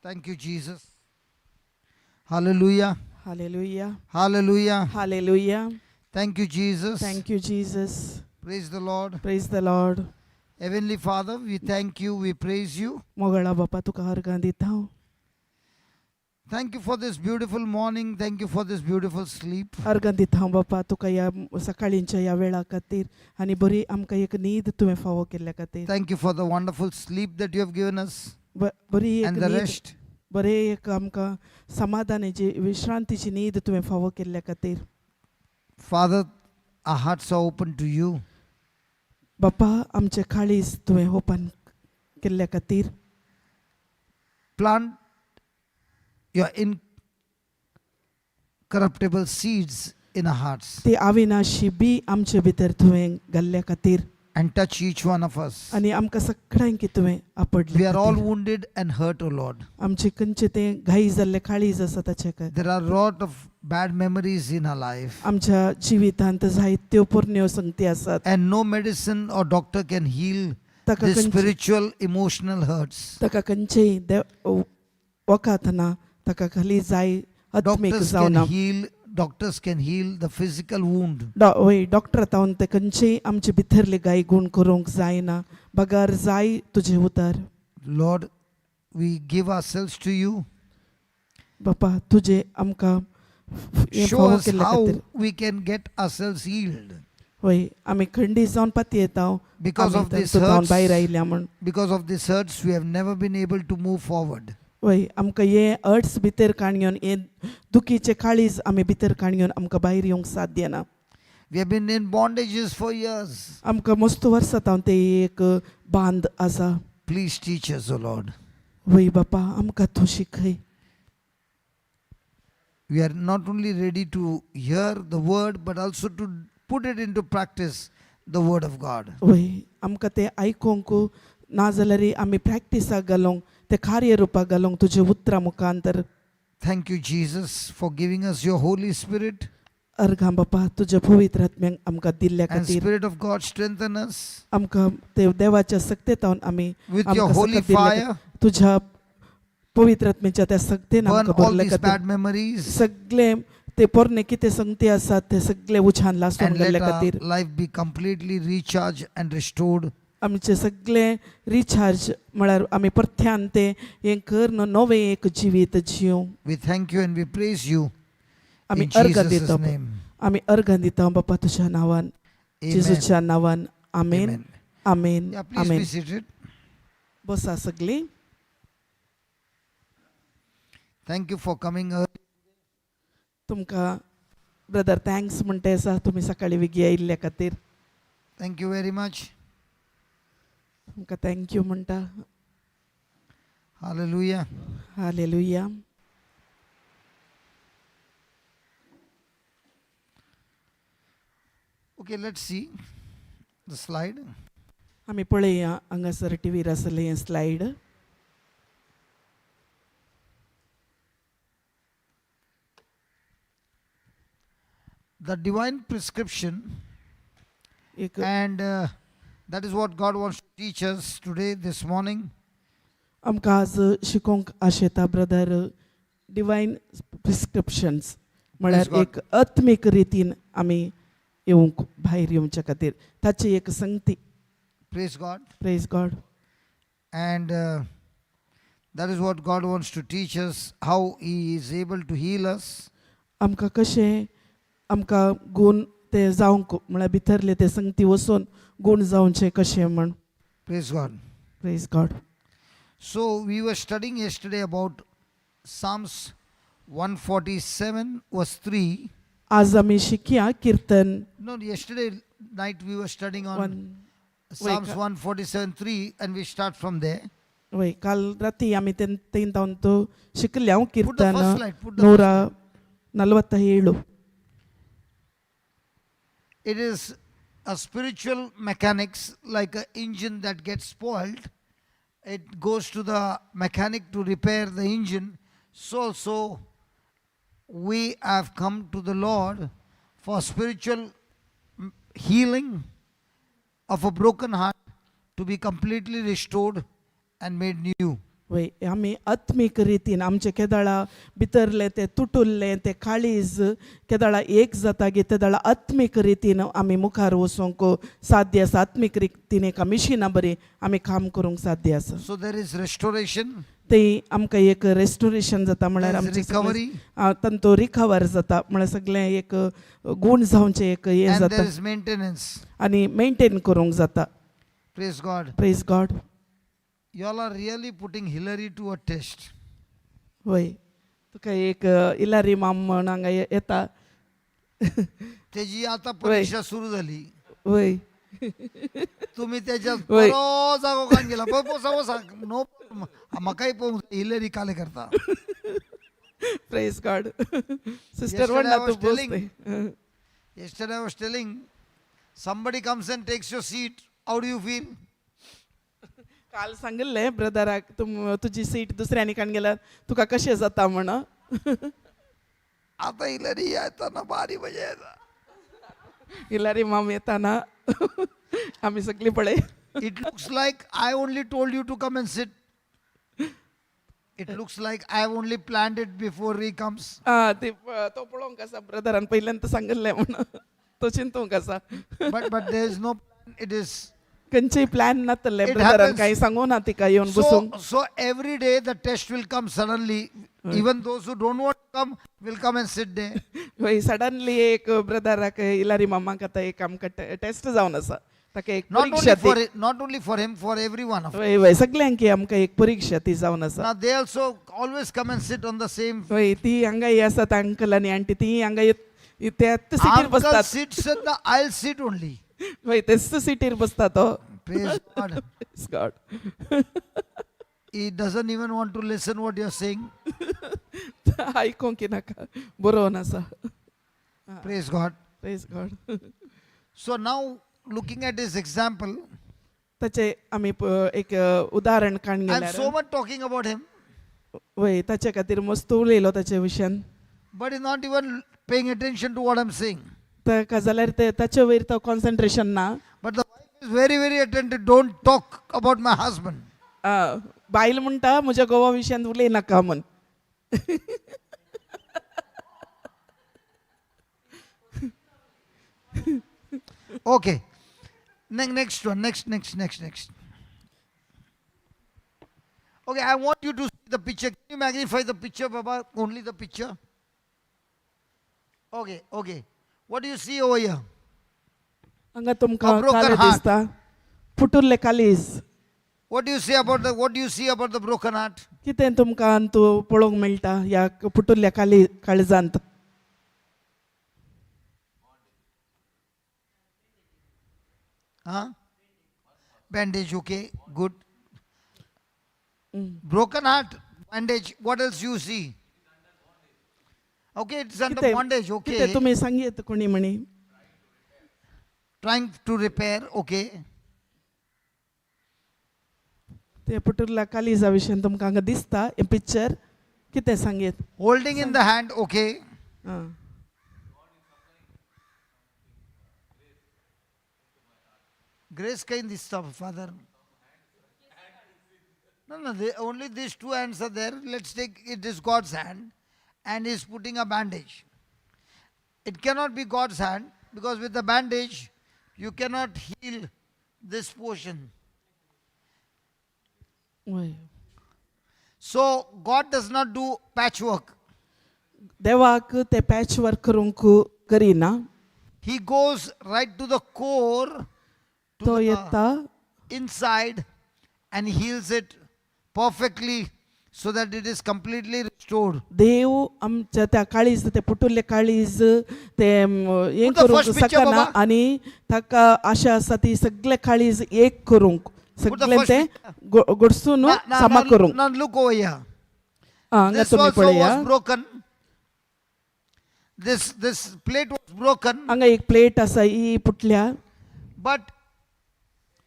Thank you, Jesus. Hallelujah. Hallelujah. Hallelujah. Hallelujah. Thank you, Jesus. Thank you, Jesus. Praise the Lord. Praise the Lord. Heavenly Father, we thank you, we praise you. मोगळा बापा तुका हरगां दिता हांव. Thank you for this beautiful morning. Thank you for this beautiful sleep. हरगां दिता हांव बापा तुका या सकाळींच्या या वेळा खातीर आनी बरी आमकां एक न्हीद तुवें फावो केल्ल्या खातीर. Thank you for the wonderful sleep that you have given us बरी एक and the न्हीद rest. बरे एक आमकां समाधानाची विश्रांतीची न्हीद तुवें फावो केल्ल्या खातीर. Father, our hearts are open to you. बापा आमचे काळीज तुवें ओपन केल्ल्या खातीर. Plant your incorruptible seeds in our hearts ती अविनाशी बी आमचे भितर तुवें घाल्ल्या खातीर and touch each one of us. आनी आमकां सगळ्यांक तुवें आपडलें. We are all wounded and hurt, O Lord. आमचे खंयचे तें घाई जाल्ले काळीज आसा ताचे खातीर. There are a lot of bad memories in our life, आमच्या जिवितांत जायत्यो पोरण्यो संगती आसात. and no medicine or doctor can heal ताका the खंयचे spiritual, emotional hurts. ताका खंयचेय वखात ना. ताका खाली जाय आत्मीक जावना. Doctors can heal the physical wound. वय डॉक्टर तावन ते खंयचेय आमचे भितरले गाय गूण करूंक जायना. बगार जाय तुजे उतार. Lord, we give ourselves to you. बापा तुजे आमकां Show फावो us केल्ल्या how खातीर. we can get ourselves healed. वय आमी खंडी जावन पाती येता. Because of these तावन भायर hurts, आयल्या म्हण. because of these hurts, we have never been able to move forward. वय आमकां हे अर्ट्स भितर काणयोन हे दुखीचे काळीज आमी भितर काणयोन आमकां भायर येवंक साध्य ना. We have been in bondages for years. आमकां मस्त वर्सां तावन ते एक बांद आसा. Please teach us, O Lord. वय बापा आमकां तूं शिकय. We are not only ready to hear the word, but also to put it into practice, the word of God. वय आमकां ते आयकोंक ना जाल्यार आमी प्रॅक्टिसाक घालूंक ते कार्य रुपाक घालूंक तुजे उतरां मुखांतर. Thank you, Jesus, for giving us your Holy Spirit. अर्घां बापा तुजे पवित्र आत्म्याक आमकां दिल्ल्या And खातीर. Spirit of God, strengthen us आमकां ते देवाच्या सक्तेतावन आमी with your आमकां holy सकत दिल्ल्या fire. तुझ्या पवित्र आत्म्याच्या त्या सक्तेन Burn आमकां all भरल्या these खातीर. bad memories सगळे ते पोरणे कितें संगती आसात ते सगळे उछान लासून and let घाल्ल्या our खातीर. life be completely recharged and restored. आमचे सगळे रिचार्ज म्हळ्यार आमी परत्यान ते हें करून नवें एक जिवीत जिवूं. We thank you and we praise you आमी in अर्घ Jesus' दिता. name. आमी अर्घ दिता बापा तुझ्या नांवान. Amen. जेजूच्या नांवान. आमेन. Amen. Amen. Yeah, please amen. be seated. बसा सगळीं. Thank you for coming early. तुमकां ब्रदर थँक्स म्हणटा आसा तुमी सकाळी बेगी आयिल्ल्या खातीर. Thank you very much. तुमकां थँक्यू म्हणटा. Hallelujah. Hallelujah. Okay, let's see the slide. आमी पळया हांगासर टीव्हीर आसलें हें स्लायड. The divine prescription, एक and that is what God wants to teach us today, this morning. आमकां आज शिकोवंक आशेता ब्रदर डिवायन प्रिस्क्रिप्शन्स म्हळ्यार God. एक आत्मीक रितीन आमी येवंक भायर येवच्या खातीर ताची एक संगती. Praise God. Praise God. And that is what God wants to teach us, how He is able to heal us. आमकां कशें आमकां गूण ते जावंक म्हळ्यार भितरले ते संगती वचून गूण जावचे कशें म्हण. Praise God. Praise God. So we were studying yesterday about Psalms 147 verse 3. आज आमी शिकया कीर्तन No, yesterday night we were studying on 1. Psalms Wait, 147:3, and we start from there. वय काल राती आमी तें तावन तो शिकल्या Put the कीर्तन first slide. Put the 147. It is a spiritual mechanics, like an engine that gets spoiled. It goes to the mechanic to repair the engine. So we have come to the Lord for spiritual healing of a broken heart, to be completely restored and made new. वय आमी आत्मीक रितीन आमचे केदाळा भितरले ते तुटुल्ले ते काळीज केदाळा एक जाता गे तेदाळा आत्मीक रितीन आमी मुखार वचूंक साध्य आसा आत्मीक रितीन एका मिशिना बरी आमी काम करूंक साध्य आसा So there is restoration, ते आमकां एक रेस्टोरेशन जाता म्हळ्यार there is आमचे recovery, तांतो रिकवर जाता म्हळ्यार सगळें एक गूण जावचें एक हें and जाता there is maintenance. आनी मेंटेन करूंक जाता Praise God. Praise God You all are really putting Hillary to a test. वय तुका एक इलारी माम म्हण हांगा येता त्याची आता परीक्षा सुरू झाली. वय तुम्ही त्याच्यात वय. बरो जागो कान गेला बसा नो म्हाकाय पळोवंक जाय, हिलरी काले करता. प्रेज गॉड सिस्टर Yesterday म्हणटा I was तूं telling- बसते Yesterday I was telling, somebody comes and takes your seat, how do you feel? काल सांगिल्लें ब्रदराक तुजी सीट दुसऱ्यानी काण गेल्यार तुका कशें जाता म्हण आता हिलरी येताना भारी मजा येता. इलारी माम येताना आमी सगळीं पळय It looks like I only told you to come and sit. It looks like I have only planned it before he comes. तो पळोवंक आसा ब्रदरान पयल्यान सांगिल्लें म्हण तो चिंतूंक आसा But there is no plan. It is खंयचेय प्लॅन नासले It ब्रदरान happens. काही सांगू ना तिका येवन बसूंक so every day the test will come suddenly. Even those who don't want to come will come and sit there. वय suddenly एक ब्रदराक इलारी मामाक आतां एक आमकां टेस्ट जावन आसा ताका एक Not परीक्षा only for ती it, not only for him, for everyone of us. वय वय सगळ्यांक आमकां एक परीक्षा ती जावन आसा Now they also always come and sit on the same. वय ती हांगा ही आसात अंकल आनी आंटी ती हांगा त्याच सीटीर Uncle बसतात sits in the aisle seat only. वय तेच सीटीर बसता तो Praise God. Praise God. He doesn't even want to listen what you're saying. आयकोंक नाका बरोवन आसा Praise God. Praise God So now looking at this example, ताचे आमी एक उदाहरण काण I'm गेल्यार so much talking about him, वय ताचे खातीर मस्त उलयलो ताचे विशयान but he's not even paying attention to what I'm saying. ताका जाल्यार ते ताचे वयर तो कॉन्सन्ट्रेशन ना But the wife is very, very attentive. Don't talk about my husband. बायल म्हणटा म्हज्या घोवा विशयान उलय नाका म्हण Okay. Next one. Next. Okay, I want you to see the picture. Can you magnify the picture, Baba? Only the picture. Okay. What do you see over here? हांगा तुमकां A broken काले heart. दिसता फुटुल्ले kalij What do you see about the broken heart? कितें तुमकां तूं पळोवंक मेळटा ह्या फुटुल्ल्या काळजांत Huh? Bandage, okay, good. Broken heart, bandage. What else you see? Okay, it's under bondage, कितें okay. तुमी सांगीत कोणी म्हणी Trying to repair, okay. ते फुटुल्ल्या कालीजा विशयान तुमकां हांगा दिसता हें पिक्चर कितें सांगीत Holding in the hand, okay. Grace kind this stuff, Father. No, only these two hands are there. Let's take it is God's hand and he's putting a bandage. It cannot be God's hand because with the bandage you cannot heal this portion. वय So God does not do patchwork. देवाक ते patch work करूंक करिना He goes right to the core, to तो the येता inside and heals it perfectly so that it is completely restored. देव आमच्या त्या काळीज ते फुटुल्ले काळीज ते हें Put the करूंक first picture, शकना बाबा. आनी ताका आशा आसा ती सगळे काळीज एक करूंक Put the सगळे first ते घडसून सामा करूंक Now look over here. हांगा This तुमी also पळया was broken. This plate was broken, हांगा एक प्लेट आसा ही फुटल्या but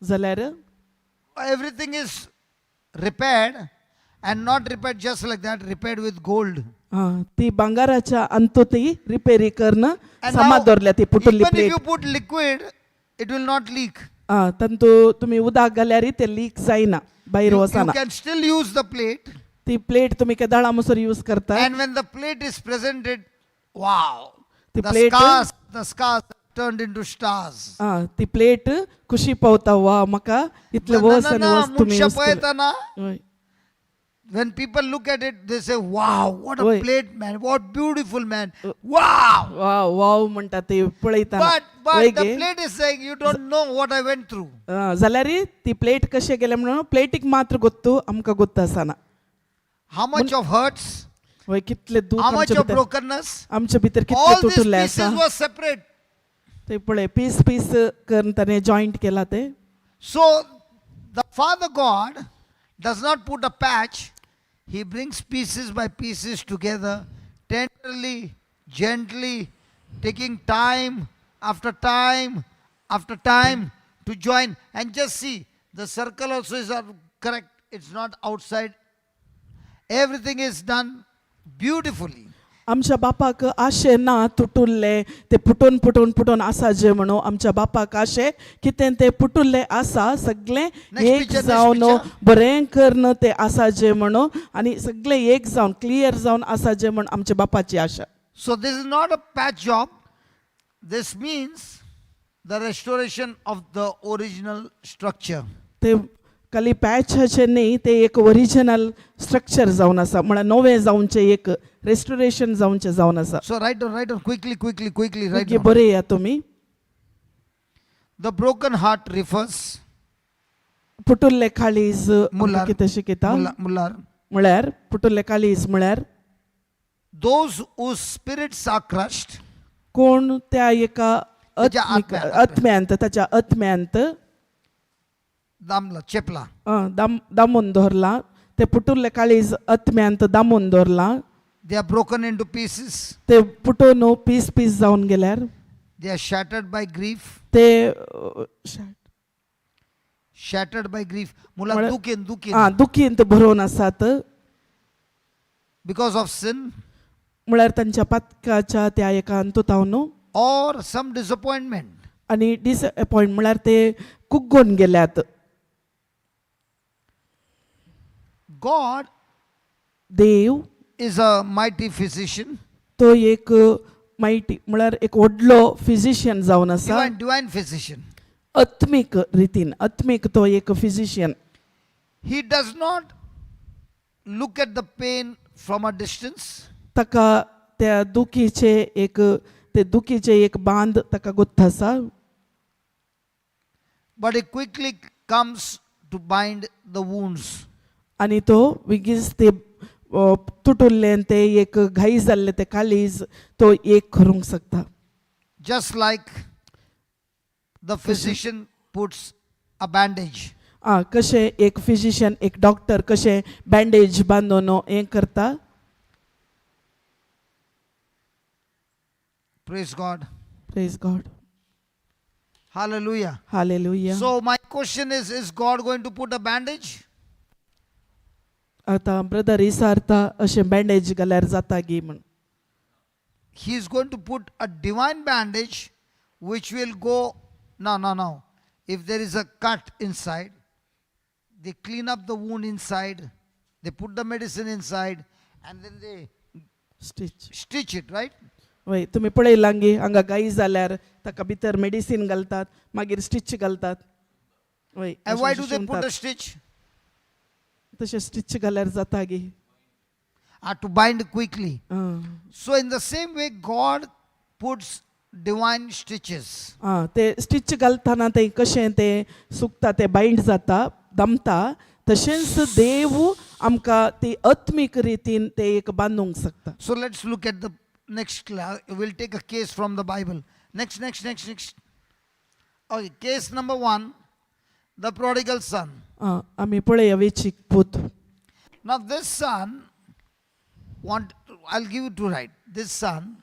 जाल्यार everything is repaired and not repaired just like that, repaired with gold. ती भांगाराच्या अंतू ती रिपेरी करणं And सामा now, दवरल्या ती फुटुल्ली even if plate you put liquid, it will not leak. तंतू तुम्ही उदक घाल्यार ते लीक जायना भायर You वचना can still use the plate, ती प्लेट तुम्ही केदाळा मुसर यूज करता and when the plate is presented, wow, The the plate- scars turned into stars. ती प्लेट खुशी पावता वा म्हाका इतले वस आनी वस तुम्ही मुख्य use केले. पळयतना हय. when people look at it, they say, wow, what a Oy. plate, man, what beautiful, man, wow. वाव वाव म्हणटा ते पळयतना But वय the gay. plate is saying, you don't know what I went through. जाल्यार ती plate कशें गेले म्हणून प्लेटीक मात्र गोत्तू आमकां गोत्त आसना How much of hurts, वय कितले दूख how much आमच्या of भितर brokenness. आमच्या भितर कितले All these तुटुल्ले pieces आसा were separate. ते पळय पीस पीस करून ताणें जॉईंट केला ते So the Father God does not put a patch. He brings pieces by pieces together, tenderly, gently, taking time after time after time to join. And just see, the circle also is correct. It's not outside. Everything is done beautifully. आमच्या बापाक आशे ना तुटुल्ले ते फुटून फुटून फुटून आसा जे म्हणू आमच्या बापाक आशे कितें ते फुटुल्ले आसा सगळे एक picture, next जावन picture. बरें करून ते आसा जे म्हणू आनी सगळे एक जावन क्लियर जावन आसा जे म्हण आमच्या बापाची आशा So this is not a patch job. This means the restoration of the original structure. ते खाली पॅचाचे न्ही ते एक ओरिजिनल स्ट्रक्चर जावन आसा म्हळ्यार नवे जावनचे एक रेस्टोरेशन जावनचे जावन आसा So write down, quickly, write okay down. बरे या तुमी The broken heart refers, फुटुल्ले काळीज मुल्लार. कितें शिकयता Mullar, म्हळ्यार फुटुल्ले काळीज म्हळ्यार those whose spirits are crushed, कोण त्या एका त्याच्या आत्म्यांत ताच्या आत्म्यांत damla, chepla. दामून दवरला ते फुटुल्ले काळीज आत्म्यांत दामून दवरला They are broken into pieces. ते फुटून पीस पीस जावन गेल्यार They are shattered by grief. ते Shattered by grief. Mullar म्हळ्यार- dukin. दुखींत भरून आसात Because of sin म्हळ्यार तांच्या पातकाच्या त्या एका अंतुतावन or some disappointment. आनी डिसअपॉयंट म्हळ्यार ते कुग्गोन गेल्यात God Dev is a mighty physician, तो एक मायटी म्हळ्यार एक व्हडलो फिजिशियन जावन आसा divine physician. आत्मीक रितीन आत्मीक तो एक physician He does not look at the pain from a distance. ताका त्या दुखीचे एक ते दुखीचे एक बांध ताका गुत्थ आसा But he quickly comes to bind the wounds. आनी तो बेगीच ते तुटुल्ले ते एक घाई जाल्ले ते काळीज तो एक करूंक शकता Just like the physician puts a bandage. कशें एक फिजिशियन एक डॉक्टर कशें बँडेज बांदून हें करता Praise God. Praise God Hallelujah. Hallelujah So my question is God going to put a bandage? आतां ब्रदर इसारता अशें बँडेज घाल्यार जाता गी म्हण He is going to put a divine bandage which will go. No. If there is a cut inside, they clean up the wound inside, they put the medicine inside, and then they stitch stitch it, right? वय तुमी पळयलां गी हांगा गाई जाल्यार ताका भितर medicine घालतात मागीर स्टिच घालतात वय And why do they put a stitch? तशें स्टिच घाल्यार जाता गी To bind quickly. आं. So in the same way, God puts divine stitches. ते स्टिच घालतना ते कशें ते सुकता ते बाइंड जाता दमता तशेंच देव आमकां ती आत्मीक रितीन ते एक बांदूंक शकता So let's look at the next class. We'll take a case from the Bible. Next. Okay, case number 1, the prodigal son. आमी पळया वेचीक पूत Now this son, I'll give you to write. This son,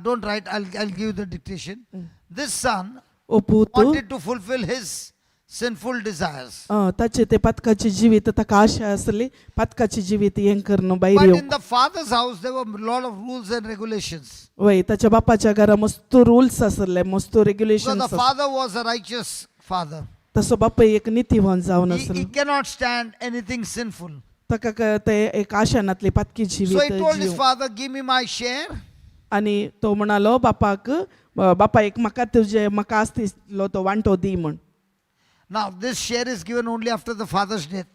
don't write, I'll give you the dictation. This son ओ पूत wanted to fulfill his sinful desires. ताचे ते पातकाची जिवीत ताका आशा आसली पातकाची जिवीत हें करून भायर But येवंक in the father's house, there were a lot of rules and regulations. वय ताच्या बापाच्या घरा मस्तू रुल्स आसले मस्तू So regulation the father was a righteous father. तसो बापूय एक नितीवान जावन He आसलो cannot stand anything sinful. ताका ते एक आशानातली पातकी So he जिवीत told his जीव father, give me my share. आनी तो म्हणालो बापाक बापा एक म्हाका आसलो तो वांटो दी म्हण Now this share is given only after the father's death.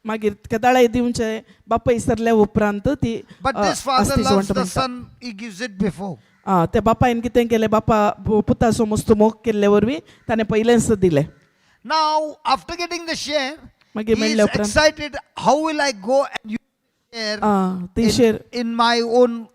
मागीर केदाळे दिवचे बापाय सरल्या उपरांत ती But this father आस्तीचो loves वांटो the मेळटा. son, he gives it before. ते बापायन कितें केलें बापा पुताचो मस्त मोग केल्ले वरवीं ताणें पयलेंच दिलें Now, after getting the share, मागीर he is मेळ्ळे उपरांत excited. How will I go and use the share ती शेर in my own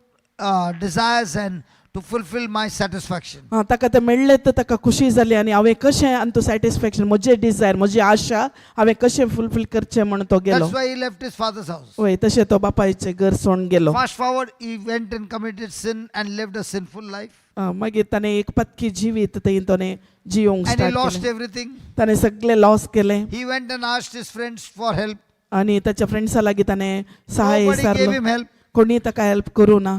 desires and to fulfill my satisfaction? ताका तें मेळ्ळें तर ताका खुशी जाली आनी हांवें कशें आनी तो सॅटिस्फॅक्शन म्हजे डिजायर म्हजी आशा हांवें कशें फुलफील करचें म्हण तो गेलो That's why he left his father's house. वय तशें तो बापायचें घर सोडून गेलो Fast forward, he went and committed sin and lived a sinful life. मागीर ताणें एक पत्की जिवीत थंय ताणें जियोंक And he स्टार्ट lost केलें everything. ताणें सगळें लॉस केलें He went and asked his friends for help. आनी ताच्या फ्रेंड्सा लागीं ताणें सहाय Nobody gave विचारलो him help. कोणी ताका हेल्प करूं ना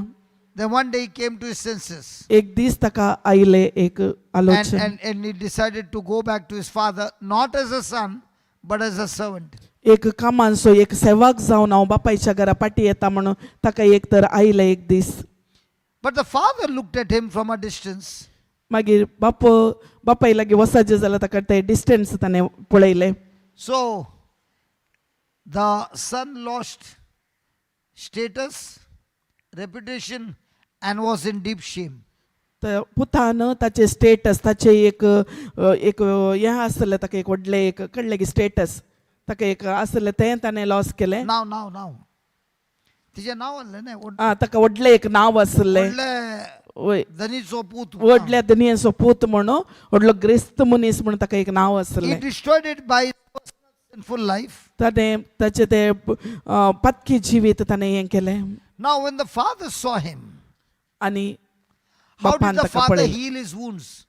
Then one day he came to his senses. एक दीस ताका आयलें एक आलोचन And he decided to go back to his father, not as a son, but as a servant. एक कामान सो एक सेवाक जावन हांव बापायच्या घरा पाटी येता म्हणून ताका एक तर आयलें एक दीस But the father looked at him from a distance. मागीर बापाय लागीं वसाचें जाल्यार ताका तें डिस्टन्स ताणें पळयलें So the son lost status, reputation, and was in deep shame. तर पुतान ताचें स्टेटस ताचें एक हें आसलें ताका एक व्हडलें एक कळ्ळें की स्टेटस ताका एक आसलें तें ताणें लॉस केलें Now. तिचे नाव आसलें न्ही ताका व्हडलें एक नांव आसलें व्हडले वय धनीचो पूत. व्हडल्या दुनियेचो पूत म्हणून व्हडलो ग्रेस्त मनीस म्हणून ताका एक नांव He आसलें destroyed it by his personal sinful life. ताणें ताचें तें पत्की जिवीत ताणें हें केलें Now when the father saw him, आनी how did बापान the ताका father पळयलें heal his wounds?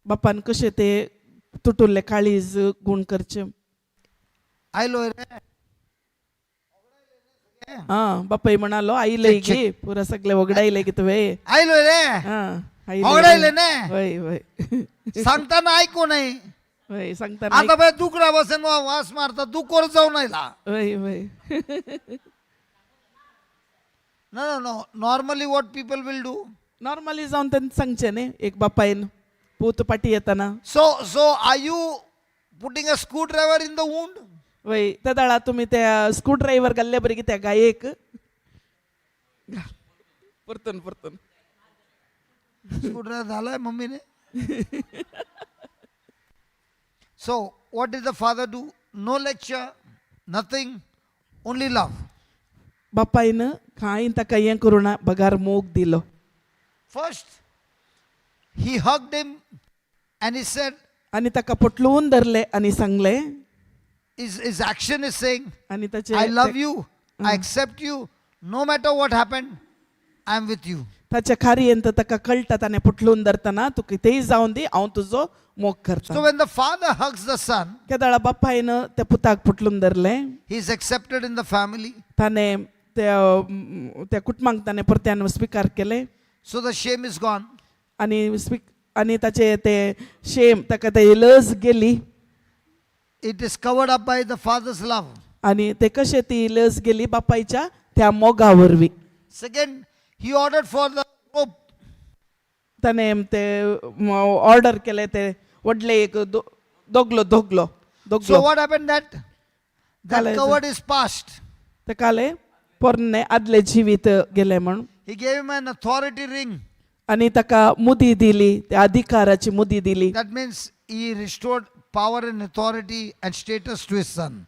बापान कशें तें तुटुल्लें काळीज गूण करचें आयलो रे बापाय म्हणालो आयले check. गे पुरा सगळे वगडायले की तुवें आयलो रे वगडायले ने वय वय सांगताना ऐकू नाही. वय सांगता आता बाय दुकरा बसेन वास मारता दुकोर जाऊन आयला. वय वय No. Normally what people will do. Normally जावन तें सांगचें न्ही एक बापायन पूत पाटी येताना So are you putting a screwdriver in the wound? वय त्या दाळा तुमी त्या स्क्रू ड्रायव्हर घाल्ले बरी त्या गायेक परतून Screwdriver झालाय मम्मीने. So what did the father do? No lecture, nothing, only love. बापायन कांय ताका हें करूं ना बगार मोग दिलो First, he hugged him and he said, आनी ताका पटलून धरले आनी सांगलें his action is saying, आनी ताचे I love you, I accept you, no matter what happened, I am with you. ताच्या खारयेन ताका कळटा ताणें पटलून धरतना तूं कितेंय जावन दी हांव तुजो मोग So करता when the father hugs the son, त्या दाळा बापायन त्या पुताक पटलून धरलें he is accepted in the family. ताणें त्या कुटुंबाक ताणें परत्यान स्विकार केलें So the shame is gone. आनी ताचे ते शेम ताका ते लज गेली It is covered up by the father's love. आनी ते कशें ती लज गेली बापायच्या त्या मोगा वरवीं Second, he ordered for the rope. ताणें ते ऑर्डर केलें ते व्हडले एक दोगलो So what happened that Kale- covered is past. ते काले पोरणे आदले जिवीत गेले म्हण He gave him an authority ring. आनी ताका मुदी दिली त्या अधिकाराची मुदी दिली That means he restored power and authority and status to his son.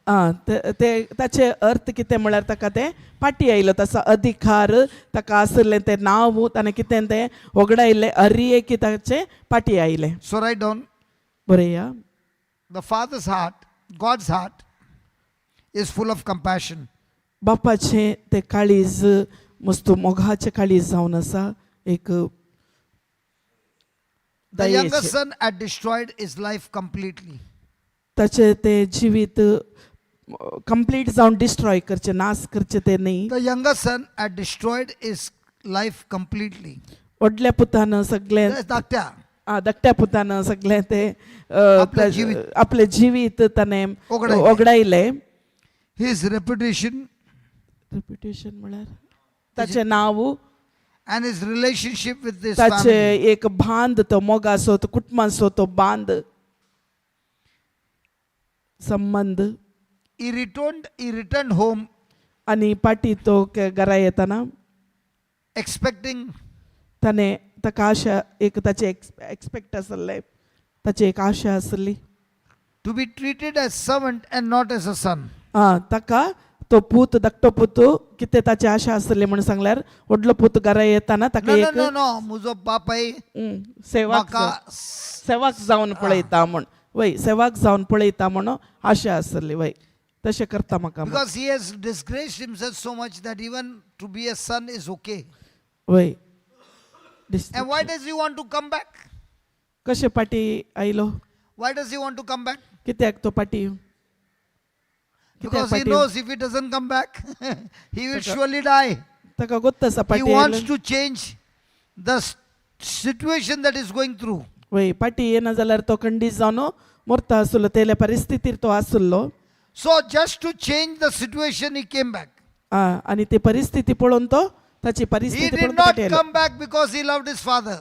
ताचे अर्थ कितें म्हळ्यार ताका ते पाटी आयलो ताचो अधिकार ताका आसलें तें नांव ताणें कितें तें वगडायलें हरये की ताचे पाटी आयलें So write down, बरया the father's heart, God's heart, is full of compassion. बापाचें तें काळीज मस्त मोगाचें काळीज जावन आसा एक The younger दयेचें son had destroyed his life completely. ताचें तें जिवीत कंप्लीट जावन डिस्ट्रॉय करचें नाश करचें तें न्ही The younger son had destroyed his life completely. व्हडल्या पुतान सगळें Yes, धाकट्या. धाकट्या पुतानं सगळें ते आपलें जिवीत. आपले जिवीत ताणें ओगडायलें. ओगडायलें. His reputation रेप्युटेशन म्हळ्यार ताचें नांव and his relationship with his ताचे family. एक बांद तो मोगाचो तो कुटुंबाचो तो बांद संबंध. He returned home आनी पाटी तो घरा येताना expecting ताणें ताका आशा एक ताचे एक्सपेक्ट आसले ताची एक आशा आसली to be treated as servant and not as a son. ताका तो पूत धाकटो पूत कितें ताची आशा आसली म्हणून सांगल्यार व्हडलो पूत घरा येताना ताका No, no, एक no, no. Mujo papai सेवाक maka सेवाक जावन पळयता म्हण वय सेवाक जावन पळयता म्हणून आशा आसली वय तशें करता म्हाका म्हण. because he has disgraced himself so much that even to be a son is okay. वय And why does he want to come back? कशें पाटी आयलो Why does he want to come back? कित्याक तो पाटी Because he knows if he doesn't come back, he will surely die. ताका गोत्त आसा He party wants आयलो. to change the situation that is going through. वय पाटी येना जाल्यार तो खंडीत जावन मरता आसलो तेल्या परिस्थितीर तो आसलो. So just to change the situation, he came back. आनी ती परिस्थिती पळोवन तो ताची He परिस्थिती did पळोवन तो not पाटी आयलो. come back because he loved his father.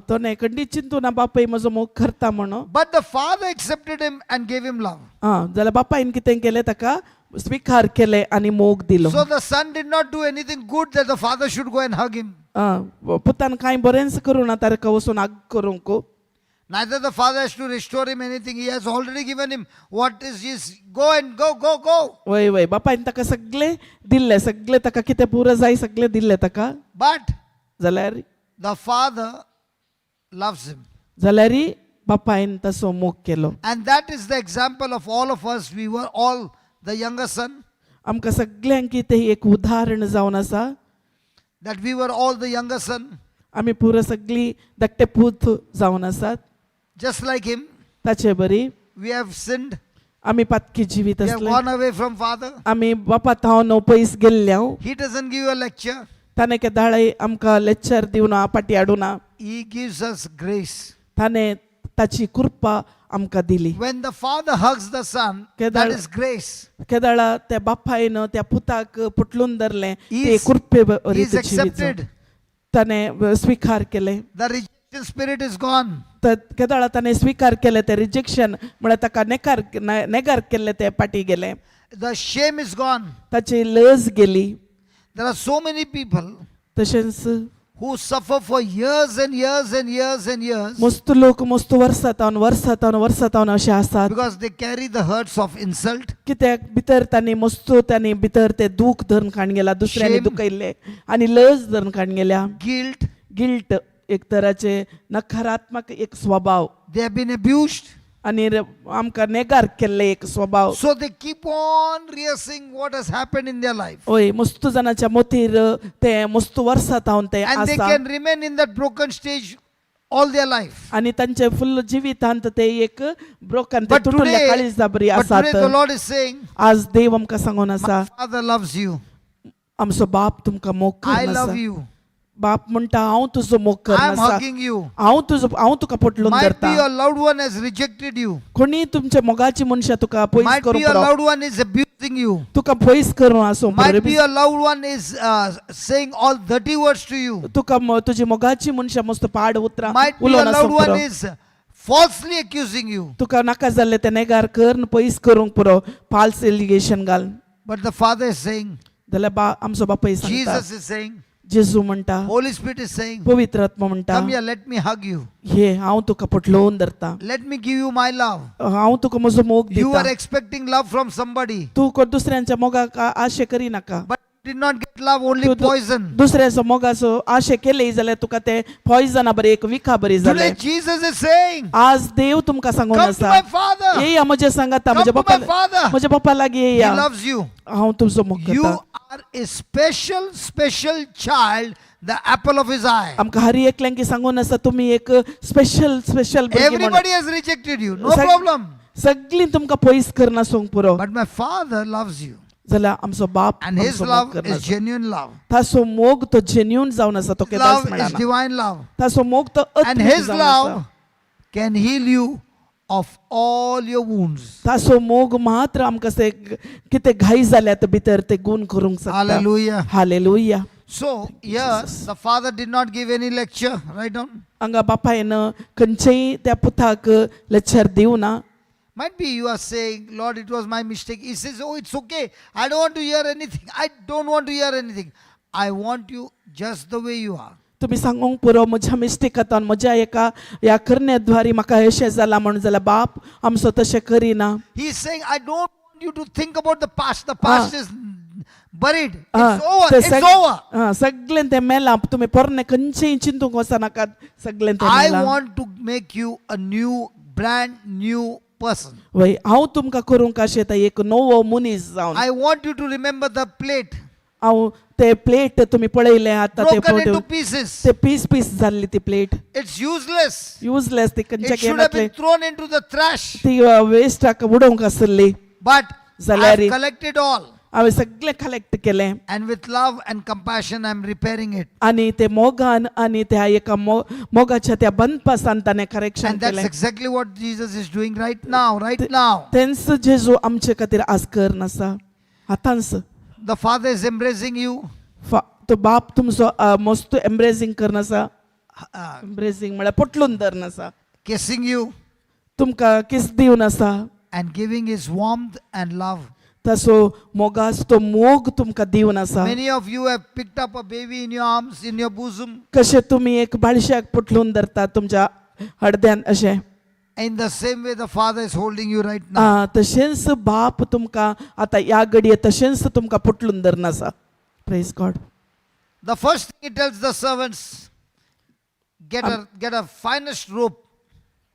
तो न्ही खंडीत चिंतून बापाय म्हजो मोग करता म्हणून. But the father accepted him and gave him love. जाल्यार बापायन कितें केलें ताका स्वीकार केले आनी मोग दिलो. So the son did not do anything good that the father should go and hug him. पुतान कांय बरेंच करूं ना ताका वचून आग करूंक. Neither the father has to restore him anything. He has already given him what is his. Go and go, go, go. वय वय बापायन ताका सगळें दिल्लें सगळें ताका कितें पुरो जाय सगळें दिल्लें ताका. But जाल्यार the father loves him. जाल्यार बापायन तसो मोग केलो. And that is the example of all of us. We were all the younger son. आमकां सगळ्यांक तें एक उदाहरण जावन आसा. That we were all the younger son. आमी पुरो सगळीं धाकटे पूत जावन आसात. Just like him. ताचे बरी We have sinned. आमी पातकी जिवीत We have आसले. gone away from father. आमी बापा थावन पयस गेल्ले हांव. He doesn't give you a lecture. ताणें केदाळे आमकां लेक्चर दिवन पाटी हाडूना. He gives us grace. ताणें ताची कृपा आमकां दिली. When the father hugs the son, that is grace. केदाळा त्या बापायन त्या पुताक पुटलून धरलें He ते is- कृपे He बरी is accepted. ताणें स्वीकार केलें. The rejection spirit is gone. केदाळा ताणें स्वीकार केलें तें रिजेक्शन म्हळ्यार ताका नेगार केल्लें तें पाटी गेलें. The shame is gone. ताची लज गेली. There are so many people तशेंच who suffer for years and years and years and years मस्त लोक मस्त वर्सां अशे आसात because they carry the hurts of insult, कित्याक भितर तांणी भितर ते दूख धरून काण गेला दुसऱ्यांनी Shame. दुखयल्ले आनी लज धरून काण गेल्या. guilt. गिल्ट एक तराचे नकारात्मक एक स्वभाव They have been abused. आनी आमकां नेगार केल्ले एक स्वभाव. So they keep on rehearsing what has happened in their life. ओय मस्त जाणांच्या मोतीर ते मस्त वर्सां तावन ते And they आसा can remain in that broken stage all their life. आनी तांचे फुल्ल जिवितांत ते एक ब्रोकन ते But तुटुल्ल्या today, काळीज बरी but today the आसात. Lord is saying, आज देव आमकां सांगून आसा Father loves you. आमचो बाप तुमकां मोग I करून love आसा. you. बाप म्हणटा हांव तुजो मोग I करून am आसा. hugging you. हांव तुका पटलून Might be धरता. your loved one has rejected you. कोणी तुमच्या मोगाची मनशां तुका पयस Might be करूंक your पुरो. loved one is abusing you. तुका पयस करूं आसूं Might be your loved one is saying all dirty words to you. तुका तुजी मोगाची मनशां मस्त पाड उतरां Might be your उलोवन loved आसूं one पुरो. is falsely accusing you. तुका नाका जाल्ले ते नेगार कर पयस करूंक पुरो फाल्स एलिगेशन घाल. But the Father is saying, जाल्यार आमचो बापूय सांगता Jesus is saying, जेजू म्हणटा Holy Spirit is saying, पवित्र आत्मा म्हणटा come here, let me hug you. हे हांव तुका पटलोवन धरता. Let me give you my love. हांव तुका म्हजो मोग You दिता. are expecting love from somebody, तू दुसऱ्यांच्या मोगाक आशे करी नाका. but did not get love, only तू poison. दुसऱ्याचो मोगाचो आशे केले जाल्यार तुका ते पॉयजना बरी एक विखा बरी जाले. Today Jesus is saying, आज देव तुमकां सांगून come to आसा my Father. येया म्हजे सांगाता Come म्हज्या to my Father. म्हज्या बापा लागीं He येया loves you. हांव तुजो मोग You करता. are a special child, the apple of his eye. आमकां हर एकल्यांकी सांगून आसा तुमी एक special Everybody has rejected you, no Sag- problem. सगळीं तुमकां पयस करना सोंग पुरो But my Father loves you. जाल्यार आमचो बाप And his आमचो love मोग करना is genuine love. तासो मोग तो जेन्युन जावन आसा तो केदार Love is म्हणना divine love. तासो मोग तो And his जावन love आसा. can heal you of all your wounds. तासो मोग मात्र आमकां से कितें घाई जाल्यात भितर ते गुण करूंक शकता. Hallelujah. Hallelujah. So here the father did not give any lecture. Write down. हांगा बापायन खंयचेय त्या पुताक lecture दिवना. Might be you are saying, Lord, it was my mistake. He says, oh, it's okay. I don't want to hear anything. I don't want to hear anything. I want you just the way you are. तुम्ही सांगूंक पुरो म्हज्या मिस्टेकांतल्यान म्हज्या एका ह्या करण्याद्वारे म्हाका अशें जालां म्हणून जाल्यार बाप आमचो तशें करिना. He is saying, I don't want you to think about the past. The past is buried. It's over. It's over. सगळें तें मेलां. तुमी पोरणे खंयचेय चिंतूंक वचनाकात. सगळें तें I मेलां. want to make you a new, brand new person. वय हांव तुमकां करूंक आशेता एक नवो मनीस जावन. I want you to remember the plate हांव ते प्लेट तुम्ही पळयले आता ते broken into फोटो pieces. ते पीस पीस जाल्ली ती प्लेट It's useless. युजलेस ती खंयच्या It should have गेमातली been thrown into the trash. ती वेस्टाक उडोवंक आसली. But Zaleri. I've collected all. हांवें सगळें कलेक्ट केलें And with love and compassion, I'm repairing it. आनी ते मोगान आनी त्या एका मोगाच्या त्या बंदपासान ताणें करेक्शन And that's केलें. exactly what Jesus is doing right now. Right now. तेंच जेजू आमचे खातीर आज करन आसा आतांच. The Father is embracing you. तो बाप तुमचो मस्त एम्ब्रेसिंग करन आसा. uh, एम्ब्रेसिंग म्हळ्यार पटलून धरन आसा. kissing you तुमकां किस दिवन आसा. and giving his warmth and love. तसो मोगास तो मोग तुमकां दिवन आसा. Many of you have picked up a baby in your arms, in your bosom. कशें तुमी एक बाळशाक पटलून धरतात तुमच्या हडद्यान अशें. In the same way, the Father is holding you right now. तशेंच बाप तुमकां आतां ह्या घडये तशेंच तुमकां पटलून धरन आसा. Praise God. The first thing he tells the servants, get a finest rope.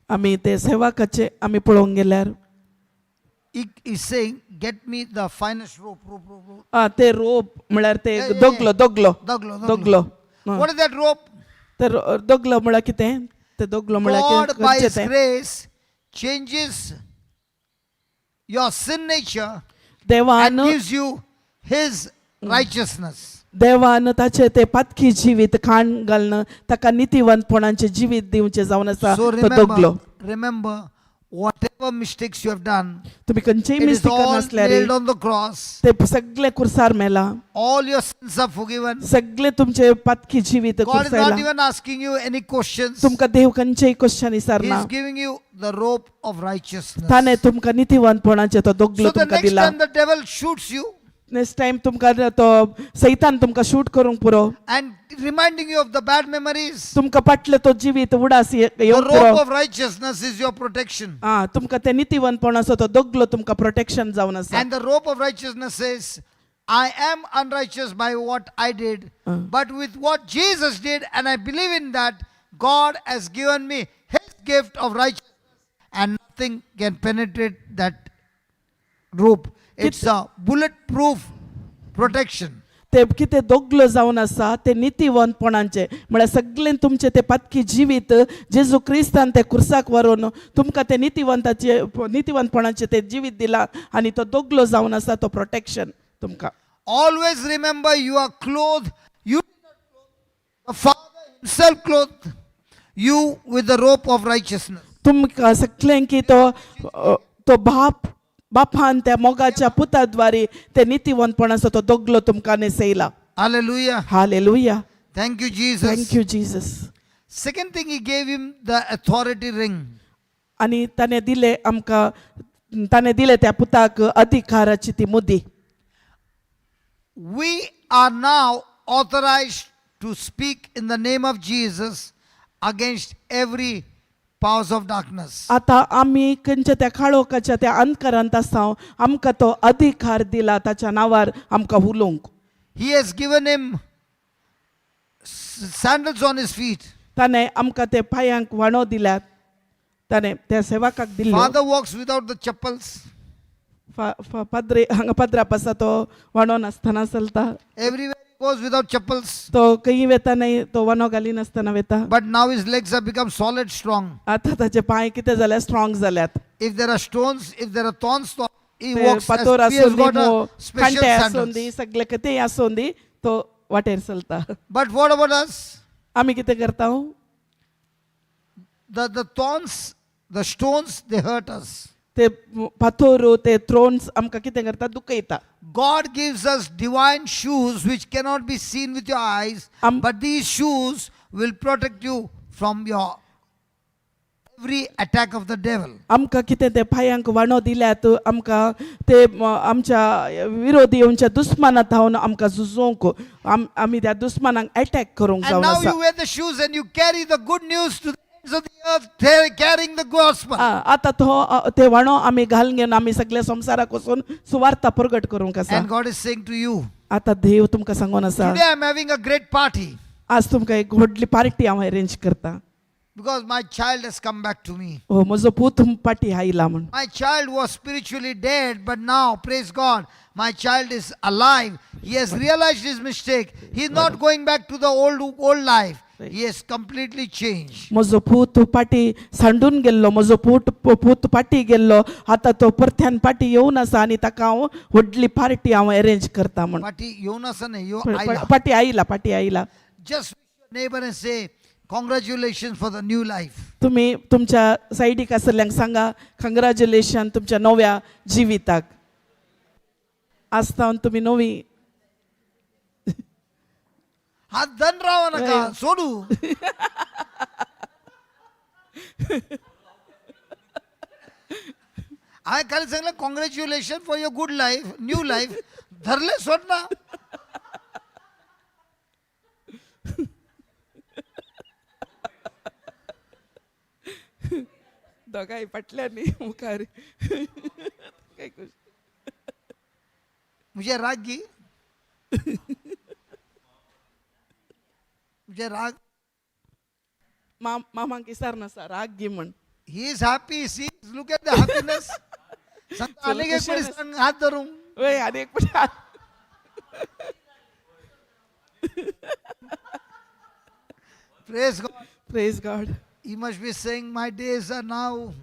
आमी ते सेवकाचे आमी पळोवंक गेल्यार He is saying, get me the finest rope. ते रोप म्हळ्यार ते ए, ए, दोगलो दोगलो Daglo. दोगलो. What is that rope? तर दोगलो म्हळ्यार कितें. ते दोगलो म्हळ्यार God, by His तें grace, changes your sin nature and देवान gives you His righteousness. देवान ताचे ते पातकी जिवीत खाण घालन ताका नितीवंतपणाचे जिवीत दिवचे जावन आसा. So तो दोगलो. remember, whatever mistakes you have done, तुम्ही खंयचेय it is मिस्टेक all नासल्यार nailed on the cross. ते सगळे कुर्सार मेला. All your sins are forgiven. सगळे तुमचे पातकी जिवीत God is not कुर्सायला. even asking you any questions. तुमकां देव खंयचेय question He विचारना. is giving you the rope of righteousness. ताणे तुमकां नितीवंतपणाचे तो दोगलो So the तुमकां next दिला. time the devil shoots you next time तुमकां तो सैतान तुमकां शूट करूंक पुरो. and reminding you of the bad memories, तुमकां पाटले तो जिवीत उडास the येवंक rope पुरो. of righteousness is your protection. तुमकां ते नितीवंतपणाचो तो दोगलो तुमकां प्रोटेक्शन जावन आसा. And the rope of righteousness says, I am unrighteous by what I did, but with what Jesus did, and I believe in that, God has given me His gift of righteousness, and nothing can penetrate that rope. It's a bulletproof protection. ते कितें दोगलो जावन आसा ते नितीवंतपणाचे म्हळ्यार सगळें तुमचे ते पातकी जिवीत जेजू क्रिस्तान ते कुर्साक व्हरून तुमकां ते नितीवंतपणाचे ते जिवीत दिला आनी तो दोगलो जावन आसा तो प्रोटेक्शन तुमकां. Always remember, you are clothed. You did not clothe. The Father Himself clothed you with the rope of righteousness. तुमकां सगळें की तो बापान त्या मोगाच्या पुताद्वारे ते नितीवंतपणाचो तो दोगलो तुमकां नेसयला. Hallelujah. Hallelujah. Thank you, Jesus. Thank you Jesus. Second thing, He gave him the authority ring. आनी ताणें दिले त्या पुताक अधिकाराची ती मुदी. We are now authorized to speak in the name of Jesus against every powers of darkness. आता आम्ही खंयच्या त्या काळोखाच्या त्या अंधकारांत आसा आमकां तो अधिकार दिला ताच्या नांवार आमकां उलोवंक. He has given him sandals on his feet. ताणें आमकां ते पांयांक वाणो दिल्यात. ताणें त्या सेवकाक दिल्लो. Father walks without the chappals. पाद्रे हांगा पाद्रा पासा तो वाणो नासतना चलता. Everywhere he goes without chappals. तो खंय वेता नाही तो वाणो घाली नासतना वेता. But now his legs have become solid, strong. आता ताचे पांय कितें जाल्यार स्ट्रॉंग जाल्यात. If there are stones, if there are thorns, he ते walks as पातोर he has आसूं got दी a special खांटे आसूं sandals. दी सगळे कितेंय आसूं दी तो वाटेर चलता. But what about us? आमी कितें करता? the thorns, the stones, they hurt us. ते पाथोरू ते थ्रोन्स आमकां कितें करता दुखयता. God gives us divine shoes which cannot be seen with your eyes, but these shoes will protect you from your every attack of the devil. आमकां कितें ते पांयांक वाणो दिल्यात आमकां ते आमच्या विरोधी आमच्या दुस्मानात हावन आमकां झुजोवंक आमी त्या दुस्मानाक अटॅक करूंक And जावन now आसा. you wear the shoes and you carry the good news to the ends of the earth, carrying the gospel. आता तो ते वाणो आमी घालून घेवन आमी सगळ्या संवसाराक वचून सुवार्ता प्रगट करूंक आसा. And God is saying to you, आता देव तुमकां सांगून आसा today I am having a great party आज तुमकां एक व्हडली पार्टी हांव अरेंज करता. because my child has come back to me. हो म्हजो पूत पार्टी आयला म्हण. My child was spiritually dead, but now, praise God, my child is alive. He has realized his mistake. He is not going back to the old life. He has completely changed. म्हजो पूत पाटी सांडून गेल्लो म्हजो पूत पाटी गेल्लो आतां तो परत्यान पाटी येवन आसा आनी ताका हांव व्हडली पार्टी हांव अरेंज करता म्हण. But he, पाटी आयला. just wish your neighbor and say, congratulations for the new life. तुम्ही तुमच्या सायडीक आसल्यांक सांगा कंग्रॅच्युलेशन तुमच्या नव्या जिविताक. आसता तुम्ही नवी हात धन राहा नका सोडू. हांवें खाली सांगलें congratulation for your good life, new life. धरले सोड ना. दोगांय पटल्यानी मुखार मुझे राग मामांक विचार नसा राग घे म्हण. he is happy. See, look at the happiness. अनेक एक पडी सांग हात धरून. वय अनेक पडी Praise God. Praise God. He must be saying, my days are now.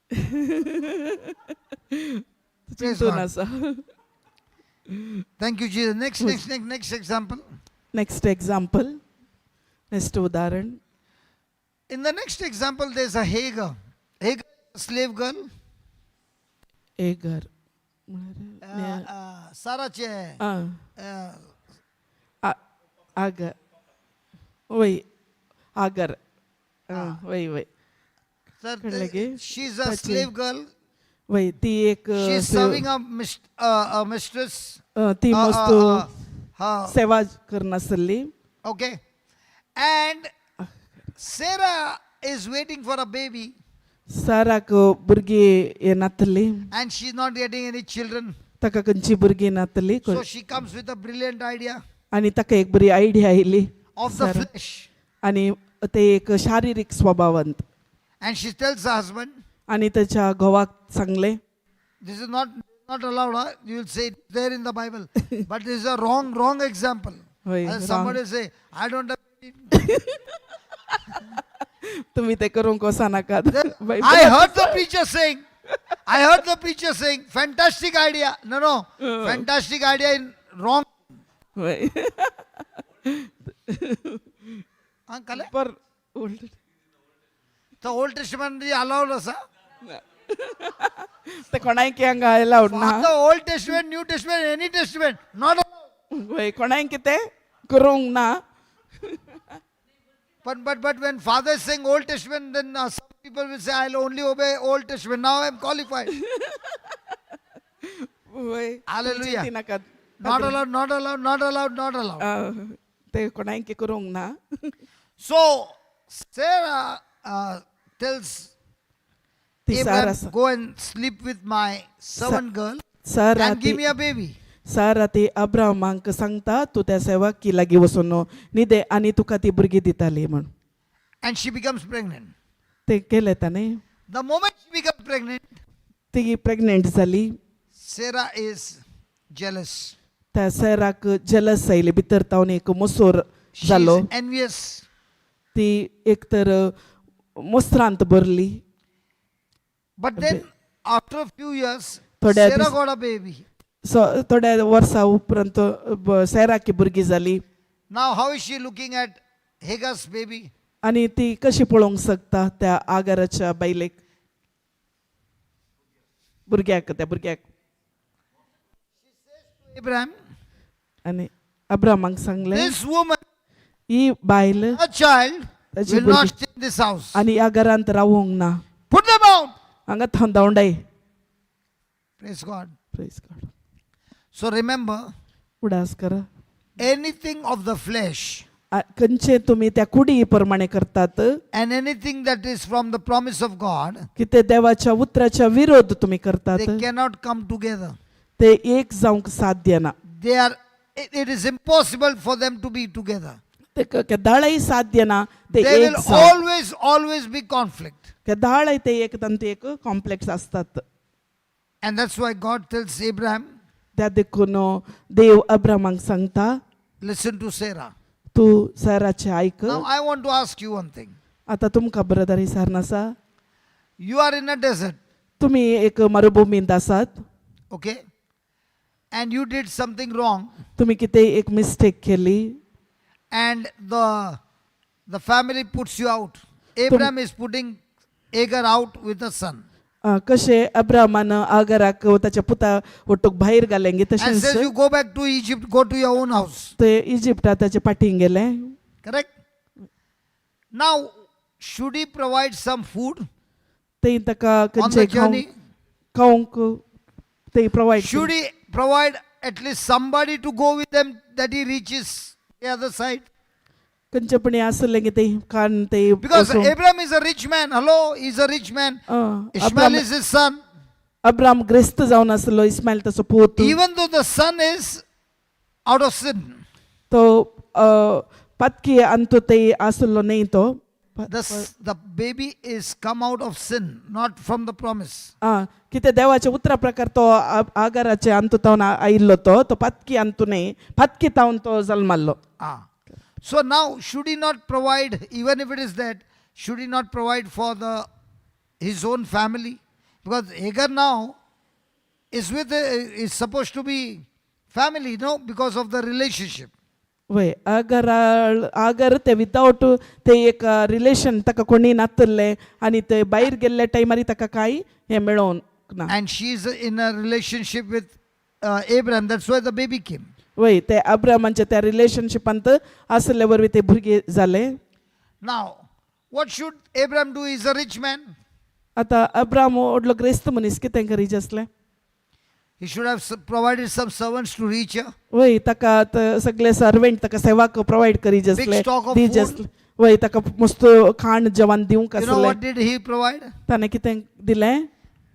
Praise चिंतून God. आसा. Thank you, Jesus. Next example. Next example next उदाहरण. In the next example, there's a Hagar. Hagar, a slave girl. Hagar Sarahचे Hagar वय Hagar वय वय तर she's a slave girl. वय ती एक She's serving a mistress. ती मस्त Her. सेवा करनासली. Okay. And Sarah is waiting for a baby. साराक भुरगी येनातली And she's not getting any children. ताका खंयची भुरगी नातली So she comes with a brilliant idea आनी ताका एक बरी idea oily of the flesh. आनी ते एक शारिरीक स्वभावंत And she tells her husband, आनी त्याच्या घोवाक सांगले this is not allowed. Huh? You will say it's there in the Bible. But this is a wrong example. होय, And wrong. somebody say, I don't have. तुम्ही ते करूंक वचनाका. I heard the preacher saying, fantastic idea. No. Fantastic idea in wrong. होय. Kale? पर The Old Testament is allowed us. ते कोणाक हांगा allowed ना. The Old Testament, New Testament, any Testament, not allowed. होय कोणाक कितें करूंक ना. But when Father is saying Old Testament, then some people will say, I'll only obey Old Testament. Now I'm qualified. होय. Hallelujah. चिंती नाका. Not allowed. ते कोणाक करूंक ना. So Sarah tells ती Abraham, सारा go and sleep with my servant girl सारा and give me a baby. सारा ती अब्राहमांक सांगता तू त्या सेवकी लागीं वचून न्हिदे आनी तुका ती भुरगी दिताली म्हण. And she becomes pregnant. ते केलें ताणें. The moment she becomes pregnant, ती प्रेग्नेंट जाली. Sarah is jealous. त्या सॅराक जलस आयली भितर तावन एक मोसोर She जालो. is envious. ती एक तर मोसरांत भरली. But then after a few years, थोड्या Sarah this- got a baby. थोड्या वर्सां उपरांत सॅराकी भुरगी जाली. Now how is she looking at Hagar's baby? आणि ती कशी पळोवंक शकता त्या आगाराच्या बायलेक त्या भुरग्याक Abraham, आणि अब्रामाक सांगले this woman, ही बायल a child, Tachi will not burgi- stay in this house. आणि या घरांत रावोंक ना Put them out. हांगा थांदावंडाय. Praise God. Praise God. So remember, उडास करा anything of the flesh खंयचे तुम्ही त्या कुडी प्रमाणे करतात and anything that is from the promise of God, की ते देवाच्या उतराच्या विरोध तुम्ही करतात they cannot come together. ते एक जावंक साध्य ना. They are. It is impossible for them to be together. ते केदाळही साध्य ना ते There एक will always be conflict. केदाळही ते एक तांती एक कॉम्प्लेक्स असतात. And that's why God tells Abraham, त्या देखून देव अब्रामाक सांगता listen to Sarah. तू साराचे ऐक. Now I want to ask you one thing. आता तुमकां ब्रदर विचारना आसा You are in a desert, तुम्ही एक मरुभुमींत आसात okay? And you did something wrong, तुम्ही कितें एक मिस्टेक केली and the family puts you out. Abraham is putting Hagar out with a son. कशे अब्रामान आगाराक ताच्या पुता वटूक भायर घालेंगे And says, तशेंच you go back to Egypt, go to your own house. ते इजिप्टात ताचे पाठींग गेले. Correct? Now, should he provide some food ते ताका on खंयचे the journey? खावंक ते provide Should he provide at least somebody to go with them that he reaches the other side? खंयचेपणी आसले की ते खाण ते Because Abraham is a rich man. Hello, he's a rich man. Ishmael is his son. Abram ग्रस्त जावन आसलो इस्माईल ताचो पूत. Even though the son is out of sin, तो पत्की अंतु ते आसलो न्ही तो the baby is come out of sin, not from the promise. कितें देवाच्या उतरा प्रकार तो आगाराचे अंतु तावन आयिल्लो तो पत्की अंतु न्ही पत्की तावन तो जल्माल्लो. So now, should he not provide, even if it is that, should he not provide for his own family? Because Hagar now is is supposed to be family, no, because of the relationship. वय आगर ते without ते एक relation ताका कोणी नातल्ले आणि ते भायर गेल्ले टायमार ताका कांय हे मेळोन ना. And she is in a relationship with Abraham. That's why the baby came. वय ते अब्रामांच्या त्या रिलेशनशिपांत आसले वरवीं ते भुरगे जाले. Now, what should Abraham do? He's a rich man. आता अब्राम ओडलो ग्रेस्त मनीस कितें करीत आसले. He should have provided some servants to reach her. वय ताका सगळे सर्वेंट ताका सेवाक प्रोवायड करीत आसले. Big stock of दीत food. आसले. वय ताका मस्त खाण जेवण दिवंक You know आसले. what did he provide? ताणें कितें दिलें.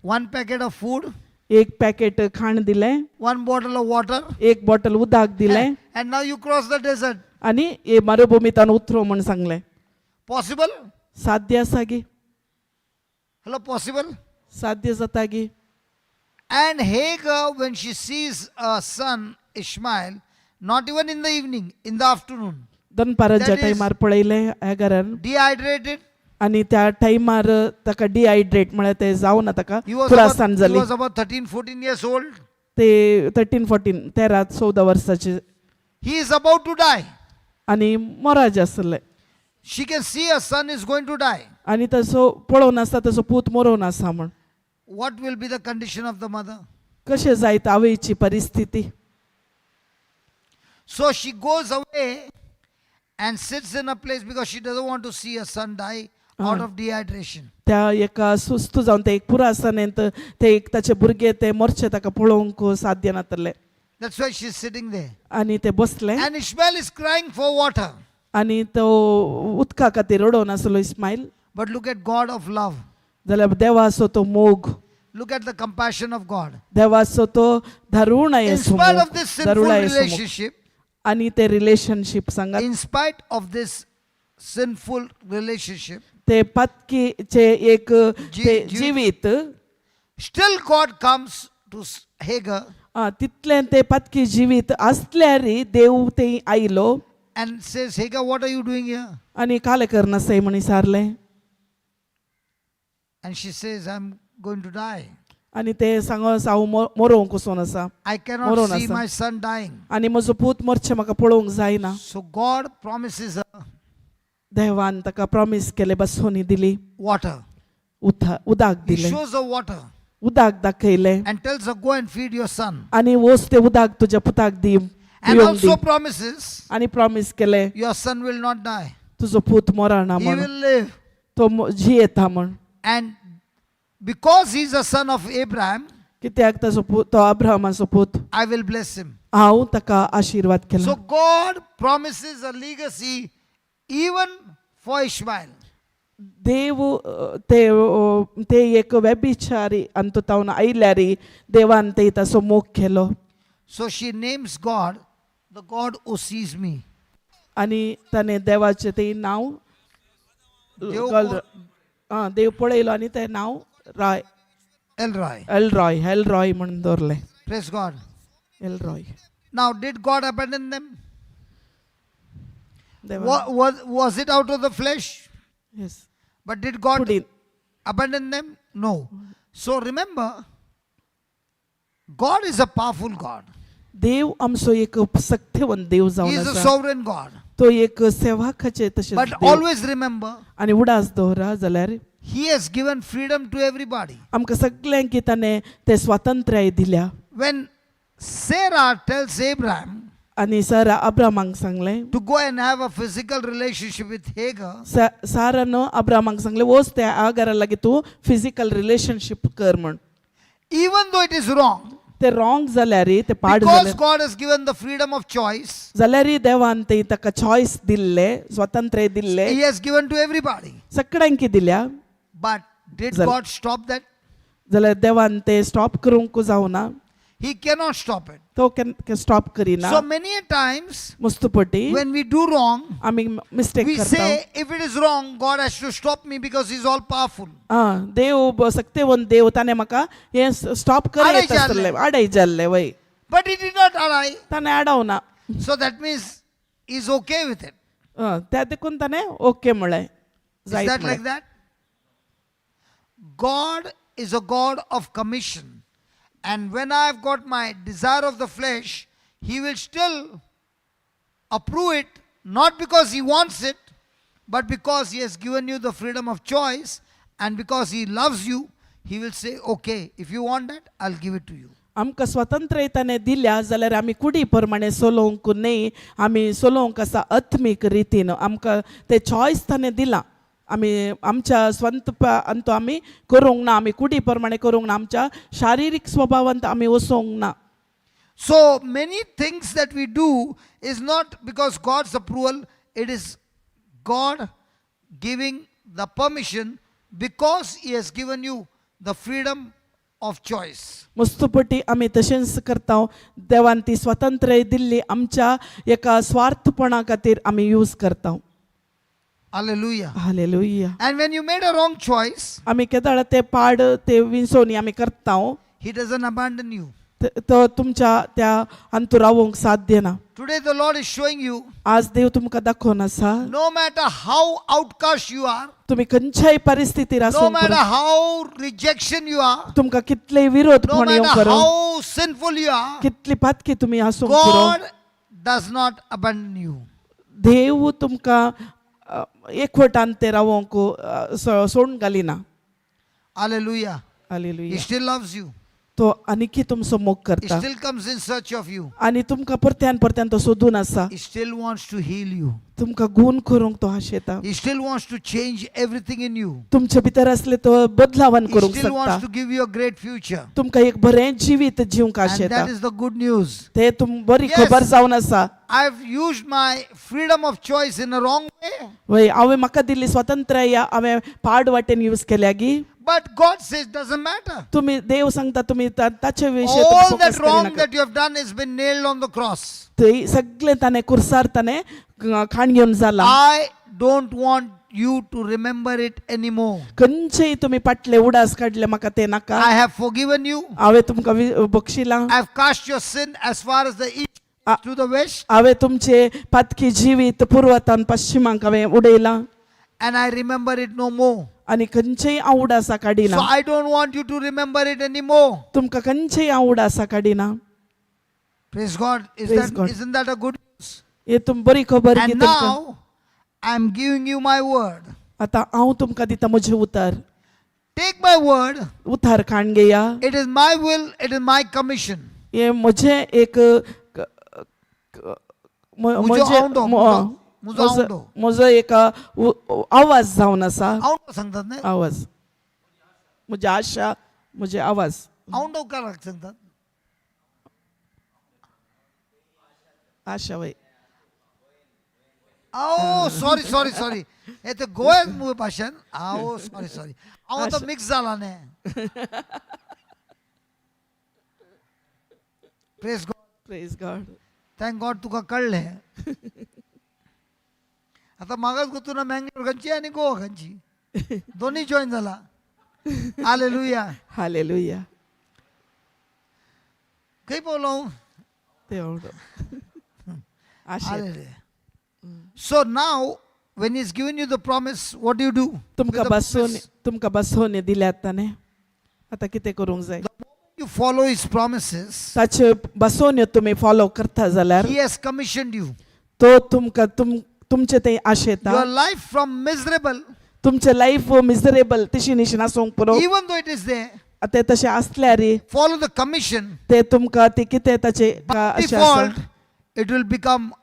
One packet of food, एक पॅकेट खाण दिलें. one bottle of water. एक बॉटल उदक दिलें. And now you cross the desert. आणि हे मरुभुमीतान उतरो म्हण सांगलें. Possible? साध्य आसा गी. Hello, possible? साध्य जाता गी. And Hagar, when she sees a son, Ishmael, not even in the evening, in the afternoon, दनपाराच्या That is- टायमार पळयलें आगारान dehydrated. आणि त्या टायमार ताका डिहायड्रेट म्हळ्यार ते जावना ताका He was Khorasan about, he जाली. was about 13, 14 years old. ते 13-14 13-14 वर्साचे He is about to die. आणि मोराज आसले. She can see her son is going to die. आणि तसो पळोवन आसता तसो पूत मरोवन आसा म्हण. What will be the condition of the mother? कशें जायत आवयची परिस्थिती. So she goes away and sits in a place because she doesn't want to see her son die out of dehydration. त्या एका सुस्त जावन ते एक पुरासनेंत ते एक ताचे भुरगे ते मोरचे ताका पळोवंक साध्य नातले. That's why she's sitting there. आणि ते बसले And Ishmael is crying for water. आणि तो उदका खातीर रडोवन आसलो Ismail. But look at God of love. जाल्यार देवाचो तो मोग. Look at the compassion of God. देवाचो तो धारुणा In येसो spite of मोग. this sinful धारुणा येसो मोग. relationship, आणि ते रिलेशनशिप सांगात in spite of this sinful relationship, ते पत्कीचे एक ते जी- जिवीत still God comes to Hagar तितले ते पत्की जिवीत आसल्यार देव ते आयलो and says, Hagar, what are you doing here? आणि काले करना सै म्हणी सारले. And she says, I'm going to die. आणि ते सांगो हांव मरोवंक वचून आसा I cannot Moron see asa. my son dying. आणि म्हजो पूत मरचे म्हाका पळोवंक जायना. So God promises her देवान ताका प्रॉमिस केले बसोनी दिली water. उदक He दिले shows the water उदक दाखयले and tells her, go and feed your son. आणि वोस ते उदक तुझ्या पुताक दी And पिवंक दी also promises, आणि प्रॉमिस केले your son will not die. तुझो पूत मरना He म्हण will live. तो जियेता म्हण And because he's a son of Abraham, कित्याक ताचो पूत तो अब्राहमाचो पूत I will bless him. हांव ताका आशीर्वाद केला So God promises a legacy even for Ishmael. देव ते एक व्यभिचारी अंत तावन आयल्यारी देवान ते ताचो मोग केलो So she names God, the God who sees me. आणि ताणे देवाचे ते नाव देव देव पळयलो आणि ते नाव राय Elroy. एलरॉय म्हणून दवरले Praise God. Elroy Now, did God abandon them? देवा Was it out of the flesh? Yes. But did God कुडीन abandon them? No. So remember, God is a powerful God. देव आमचो एक सत्यवंत देव He जावन is a आसा sovereign God. तो एक सेवाकाचे तशें But always remember, आणि उडास दवरा जाल्यार He has given freedom to everybody. आमकां सगळ्यांक ताणें ते स्वातंत्र्य दिल्या When Sarah tells Abraham आणि सारा अब्रामांक सांगलें to go and have a physical relationship with Hagar, सारान अब्रामांक सांगलें वच त्या आगारा लागीं तूं फिजिकल रिलेशनशीप कर म्हण even though it is wrong, ते रॉंग जाल्यार ते पाड because जाल्यार God has given the freedom of choice, जाल्यार देवान ते ताका चॉयस दिल्ले स्वातंत्र्य दिल्ले He has given to everybody. सगळ्यांक दिल्या But did Zal- God stop that? जाल्यार देवान ते स्टॉप करूंक जावना He cannot stop it. तो स्टॉप करिना So many a times मस्तपटी when we do wrong, आमी मिस्टेक we करता say if it is wrong, God has to stop me because He's all powerful. देव सत्यवंत देव ताणे म्हाका हे स्टॉप कर आडाय येत आसले आडाय जाल्ले वय But He did not allow. ताणे आडवना So that means He's okay with it. त्या देखून ताणे ओके म्हळें Is जायत that म्हळें. like that? God is a God of commission. And when I have got my desire of the flesh, He will still approve it, not because He wants it, but because He has given you the freedom of choice, and because He loves you, He will say, okay, if you want that, I'll give it to you. आमकां स्वातंत्र्य ताणें दिल्या जाल्यार आमी कुडी प्रमाणे चलोवंक न्ही आमी चलोवंक आसा आत्मीक रितीन आमकां ते चॉयस ताणें दिला आमी आमच्या स्वंतपांत आमी करूंक ना आमी कुडी प्रमाणे करूंक ना आमच्या शारिरीक स्वभावांत आमी वचोंक ना So many things that we do is not because God's approval, it is God giving the permission because He has given you the freedom of choice. मस्तपटी आमी तशेंच करता देवान ती स्वातंत्र्य दिल्ली आमच्या एका स्वार्थपणा खातीर आमी यूज करता Hallelujah. Hallelujah And when you made a wrong choice, आमी केदाळ ते पाड ते विंचोनी आमी करता He doesn't abandon you. तो तुमच्या त्या अंतुरावंक साध्य ना Today the Lord is showing you, आज देव तुमकां दाखोवन आसा no matter how outcast you are, तुम्ही खंयच्याय परिस्थितीर no आसूं matter how rejection you are, तुमकां कितले विरोध no कोण येवं matter करो how sinful you are, कितली पातकी तुम्ही आसूं करो God does not abandon you. देव तुमकां एकवटान ते रावोंक सोडून घालिना Hallelujah. He hallelujah still loves you. तो आनीकी तुमचो मोग He करता still comes in search of you. आनी तुमकां परत्यान परत्यान तो सोदून आसा He still wants to heal you. तुमकां गुण करूंक तो आशेता He still wants to change everything in you. तुमचे भितर असले तो बदलावन He करूंक still wants शकता to give you a great future. तुमकां एक बरें जिवीत जिवंक And आशेता that is the good news. ते तुम बरी Yes. खबर जावन आसा I've used my freedom of choice in a wrong way. वय हांवें म्हाका दिल्ली स्वातंत्र्य हांवें पाड वाटेन यूज केल्या गी But God says doesn't matter. तुम्ही देव सांगता तुम्ही ताचे विशयी All तुम्ही that focus wrong करिनाका. that you have done has been nailed on the cross. ते सगळे ताणे कुर्सार ताणे खाण घेवन जाला I don't want you to remember it anymore. खंयचेय तुम्ही पाटले उडास काडले म्हाका ते नाका I have forgiven you. हांवें तुमकां बक्षिलां I have cast your sin as far as the east to the west. हांवें तुमचे पातकी जिवीत पुर्वतान पश्चिमांक हांवें उडयलां And I remember it no more. आनी खंयचेय हांव उडासा काडिना So I don't want you to remember it anymore. तुमकां खंयचेय हांव उडासा काडिना Praise God. Praise God. Isn't that a good news? हे तुम बरी खबर की And तुमकां now I am giving you my word. आतां हांव तुमकां दिता म्हजें उतर. Take my word. उतार काण घेया. It is my will, it is my commission. हे म्हजें एक मुजो आवडो, मुजो आवडो. म्हजो एक आवाज जावन आसा. आवडो सांगतात नाही? आवाज म्हजी आशा, म्हजे आवाज. आवडो का सांगतात? आशा वय. Oh, sorry. हे तर गोव्यात मुळे भाषण. Sorry. हांव तो मिक्स जाला ने. Praise God. Praise God. Thank God तुका कळले. आता मागास गोतून मँगलोर खंयची आणि गोवा खंयची दोन्ही जॉईन झाला. हालेलुया. हालेलुया. खंय Paulo? Dev Asha. Hallelujah. So now when he's given you the promise, what do you do? तुमकां With the promise? बसोवन दिल्यात ताणें. आतां कितें करूंक जाय? The moment you follow his promises, ताचे बसोवन तुमी फॉलो करता जाल्यार he has commissioned you. तो तुमकां तुमचे ते आशेता. Your life from miserable, तुमचें लायफ मिजरेबल तशी निशेन आसूंक पुरो. even though it is there, ते तशें आसल्यार follow the commission. ते तुमकां ते कितें ताचे By अशें default, आसा. it will become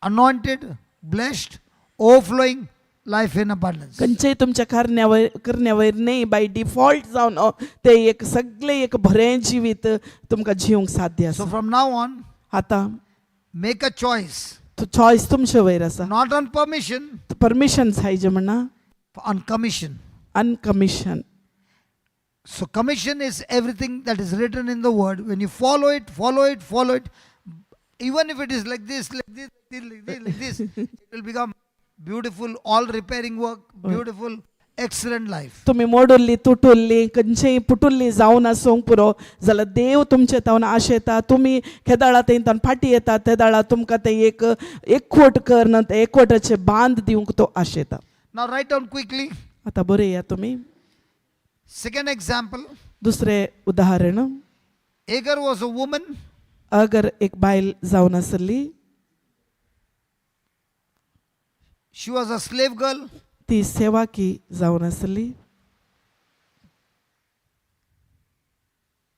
anointed, blessed, overflowing life in abundance. खंयचेय तुमच्या करण्यावयर न्ही बाय डिफॉल्ट जावन ते एक सगळें एक बरें जिवीत तुमकां जिवंक साध्य So आसा. from now on, आतां make a choice, चॉयस तुमचे वयर आसा. not on permission, परमिशन जाय जें म्हणना, on commission. अनकमिशन. So commission is everything that is written in the word. When you follow it, even if it is like this, it will become beautiful, all repairing work, beautiful, excellent life. तुमी मोडुल्ली तुटुल्ली खंयचेय पुटुल्ली जावन आसूंक पुरो जाल्यार देव तुमचे तावन आशेता. तुमी केदाळा तेंतान फाटी येता ते दाळा तुमकां ते एक एकवट करन ते एकवटाचे बांद दिवंक तो आशेता. Now write down quickly. आतां बरया तुमी. Second example, दुसरें उदाहरण. Agar was a woman. अगर एक बायल जावन आसली, She was a slave girl. ती सेवाकी जावन आसली,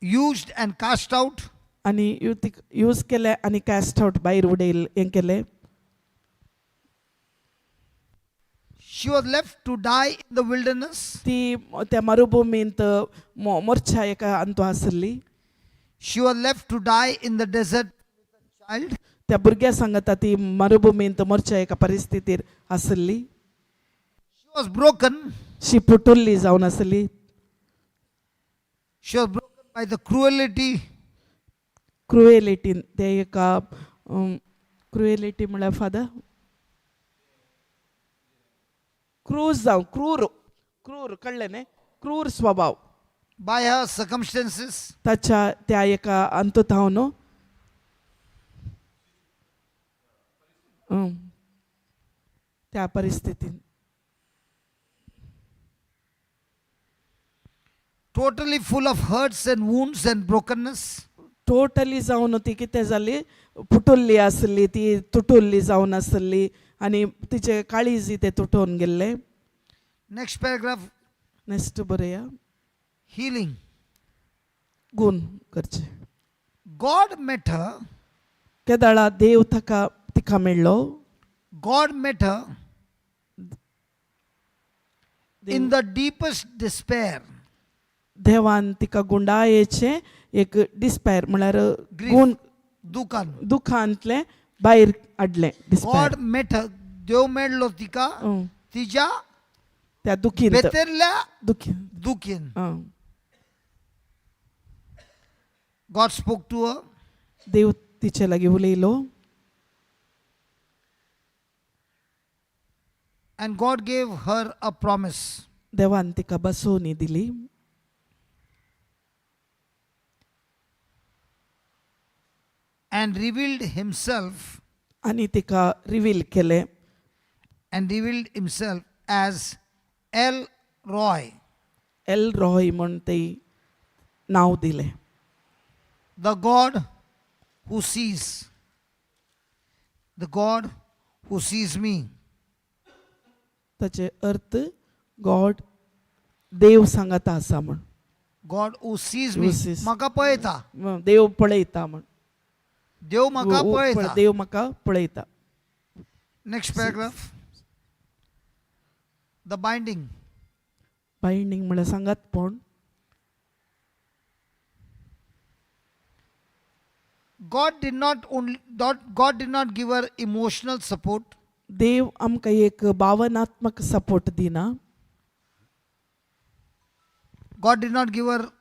Used and cast out. आनी यूज केले आनी कास्ट आउट भायर उडयले हें केलें. She was left to die in the wilderness. ती त्या मरुभुमींत मोर्चा एका अंतो आसली. She was left to die in the desert with a child. त्या भुरग्या सांगता ती मरुभुमींत मोर्चा एका परिस्थितीर आसली. She was broken. शी पुटुल्ली जावन आसली. She was broken by the cruelty. क्रुएलिटीन ते एका क्रुएलिटी म्हळ्यार फादर क्रूर जावं क्रूर कळ्ळें न्ही. क्रूर स्वभाव By her circumstances. ताच्या त्या एका अंतुतावन त्या परिस्थितीन Totally full of hurts and wounds and brokenness. Totally जावन ती कितें जाली, फुटुल्ली आसली, ती तुटुल्ली जावन आसली आनी तिचे काळीज ते तुटून गेल्ले. Next paragraph, नेक्स्ट बरया. healing. गूण करचे. God met her. केदाळा देव तिका मेळ्ळो. God met her in the deepest despair. देवान तिका गुंडायेचे एक डिस्पायर म्हळ्यार गूण दुखांतले भायर हाडले. God met her. देव मेळ्ळो तिका तिच्या त्या दुखीन भितरल्या दुखीन. God spoke to her. देव तिचे लागीं उलयलो. And God gave her a promise. देवान तिका बसोवणी दिली. And revealed himself. आनी तिका रिवील केले. And revealed himself as El Roy. L Roy म्हण ते नाव दिले. The God who sees. The God who sees me. ताचे अर्थ गॉड देव सांगता आसा म्हण God who sees Who me. sees. म्हाका पळयता. देव पळयता म्हण देव म्हाका पळयता. देव म्हाका पळयता. Next paragraph. The binding. Binding म्हळ्यार सांगातपण. God did not give her emotional support. देव आमकां एक भावनात्मक सपोर्ट दिना. God did not give her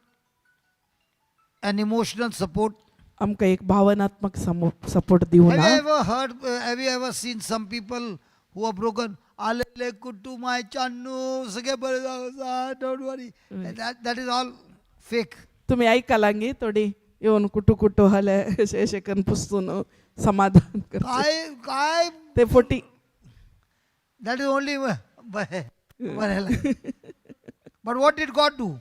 an emotional support. आमकां एक भावनात्मक support दिवना. Have you ever seen some people who are broken? आलेले कुटू my चान्नू सगळे बरे जाता. Don't worry. That is all fake. तुम्ही ऐकालांगी थोडी येऊन कुटू कुटू हले अशें करून पुसून समाधान करता. काय ते forty. that is only but what did God do?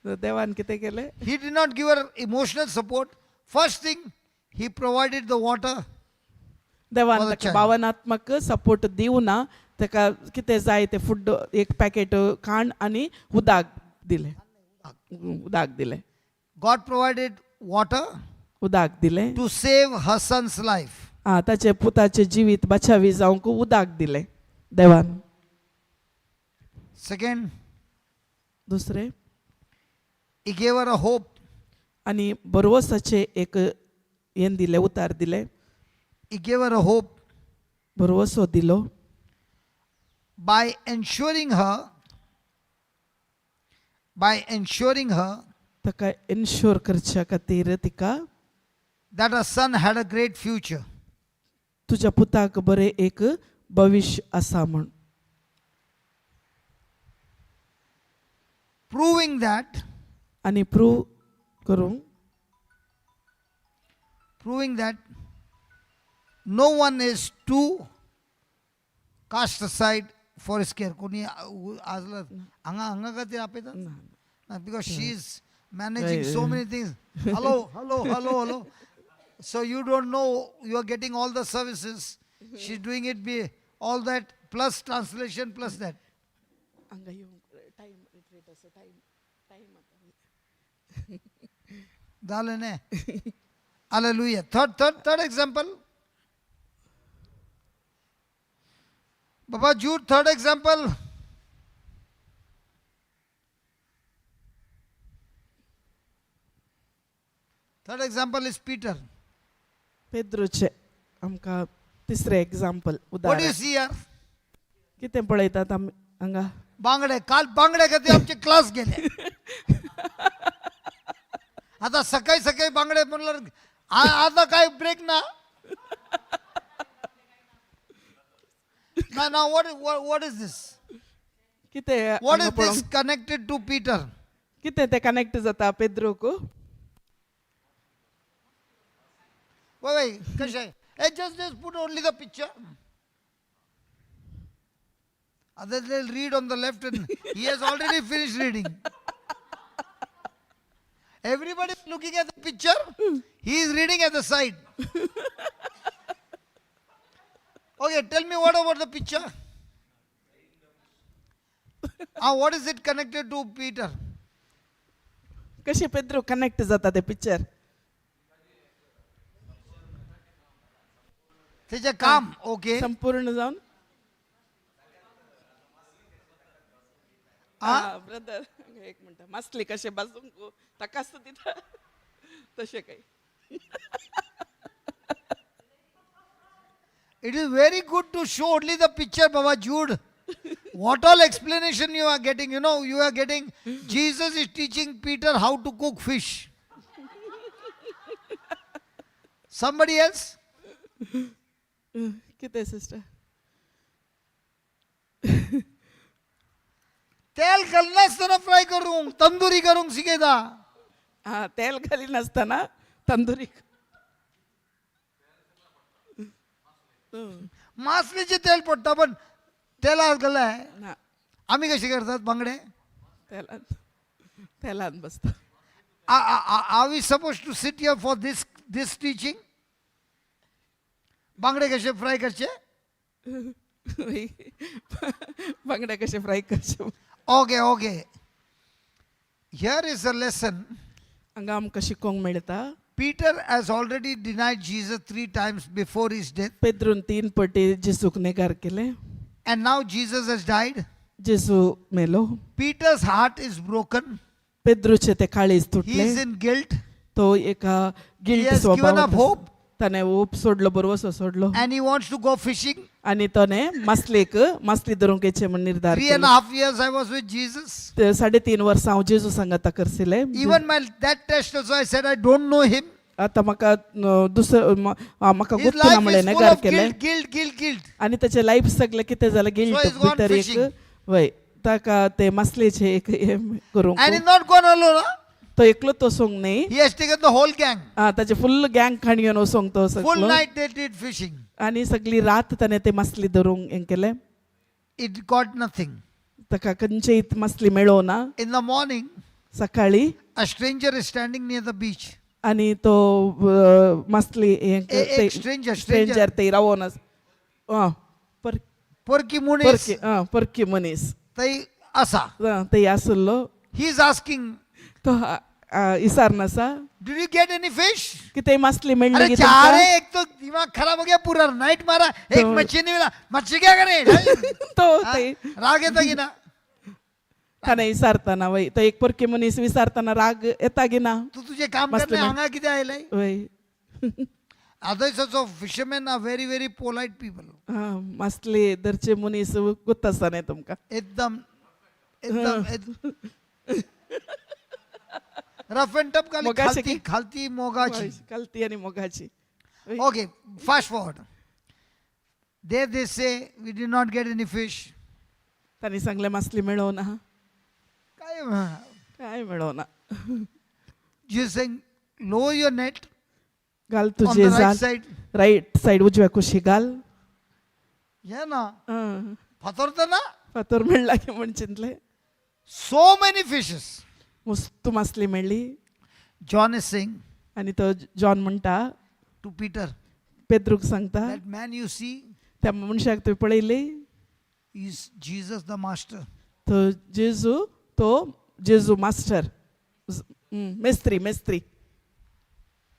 देवान कितें केलें? He did not give her emotional support. First thing, he provided the water. देवान For the ताका child. भावनात्मक सपोर्ट दिवना. ताका कितें जाय तें फूड एक पॅकेट खाण आनी उदक दिलें. उदक दिलें. God provided water उदक दिलें. to save her son's life. ताचे पुताचे जिवीत बचावी जावंक उदक दिलें देवान. Second, दुसरें he gave her a hope. आनी बरोवसाचे एक हें दिलें उतार दिलें. He gave her a hope बरोवसो दिलो by ensuring her ताका इन्शोर करच्या खातीर तिका that her son had a great future. तुज्या पुताक बरें एक भविष्य आसा म्हण. Proving that आनी प्रूव करूंक no one is to cast aside for his care. कोणी आजला हांगा खातीर आपयता because she is managing so many things. Hello. So you don't know you are getting all the services. She's doing it all that plus translation plus that. Dalene. Hallelujah. Third example. Baba Jude, third example. Third example is Peter. पेद्रोचे आमकां तिसरें example What do you उदाहरण. see here? कितें पळयतात आमी हांगा? बांगडे. काल बांगडे खातीर आमचे क्लास गेले. आता सकाळी बांगडे म्हणल्यार आता काय ब्रेक ना. Now what is this? कितें What is हांगा this पळोवंक? connected to Peter? कितें तें कनेक्ट जाता पेद्रोक? Wait, कशें आहे? Hey, just put only the picture. Others they'll read on the left and he has already finished reading. Everybody is looking at the picture. He is reading at the side. Okay, tell me what about the picture? What is it connected to Peter? कशें Pedro connect जाता तें picture? त्याचे काम. Okay. संपूर्ण जावन brother एक minute मासली कशें बाजूंक ताकाच दिता तशें काही. It is very good to show only the picture, Baba Jude. What all explanation you are getting? You know, you are getting Jesus is teaching Peter how to cook fish. Somebody else? कितें sister? तेल घालनासतना fry करूंक तंदुरी करूंक शिकयता. तेल घालिनासतना तंदुरी. मासलीचे तेल पडटा पण तेलात घालाय. ना आम्ही कसे करतात बांगडे? तेलान बसता. Are we supposed to sit here for this teaching? बांगडे कसे फ्राय करचे? बांगडे कशे फ्राय करचे Okay. Here is a lesson. हांगा आमकां शिकोंक मेळटा Peter has already denied Jesus 3 times before his death. पेद्रून 3 पटी जेसूक नेगार केले And now Jesus has died. जेसू मेलो Peter's heart is broken. पेद्रूचे ते काळीज He तुटले is in guilt. तो एका He guilt has given up hope. ताने होप सोडलो बरोवसो सोडलो And he wants to go fishing. आणि तोने मासली धरूंक येचे म्हण निर्धार 3.5 years I was with Jesus. केलो 3.5 वर्सां हांव जेजू सांगाता करसिले Even that test also I said I don't know him. आता म्हाका म्हाका His गुर्तू ना life म्हणले is full नेगार of केले guilt. आणि त्याचे लाईफ सगळे कितें जालें So गिल्ट he's gone भितर एक fishing. वय ताका ते मासलेचे एक करूंक And he's not gone alone. Huh? तो एकलो तो सोंग न्ही He has taken the whole gang. ताचे फुल्ल गँग खाण घेवन वसोंक तो Full सगळो night they did fishing. आणि सगळी रात ताणें ते मासली धरूंक हें केलें It got nothing. ताका खंयची मासली मेळो ना In the morning, सकाळी a stranger is standing near the beach. आणि तो मासली Stranger. स्ट्रेंजर ते रावोन Porky Munis. परकी मनीस They asa. ते आसलो He is asking, तो इसारन आसा did you get any fish? की ते मासली मेळली अरे की चार तुमकां? है, एक तो दिमाग खराब हो गया पूरा नाइट मारा एक तो- मच्छी नहीं मिला मच्छी क्या करे तो हाँ, ते राग येता की ना ताणे इसारतना वय तो एक परकी मनीस विसारतना राग येता की ना तू तुझे काम मस्त करने में. हांगा किती आयलाय वय others also fishermen are very polite people. मासली धरचे मनीस गुत आसता न्ही तुमकां एकदम रफ एंड टफ खाली मोगाची खालती की? खालती मोगाची. कालती आणि मोगाची वय. Okay, fast forward. There they say we did not get any fish. ताणी सांगले मासली मेळो ना काय काय मेळो ना Jesus saying lower your net घाल on तुझे the right जाल side. राईट साइड उजव्या कुशी घाल Yeah ना फातोरता ना फातर मेळला की म्हण चिंतले so many fishes. मस्त मासली मेळ्ळी John is saying आणि तो जॉन म्हणटा to Peter, पेद्रूक सांगता that man you see त्या मनशाक तुवें पळयली is Jesus the master. तो जेजू मास्टर मेस्त्री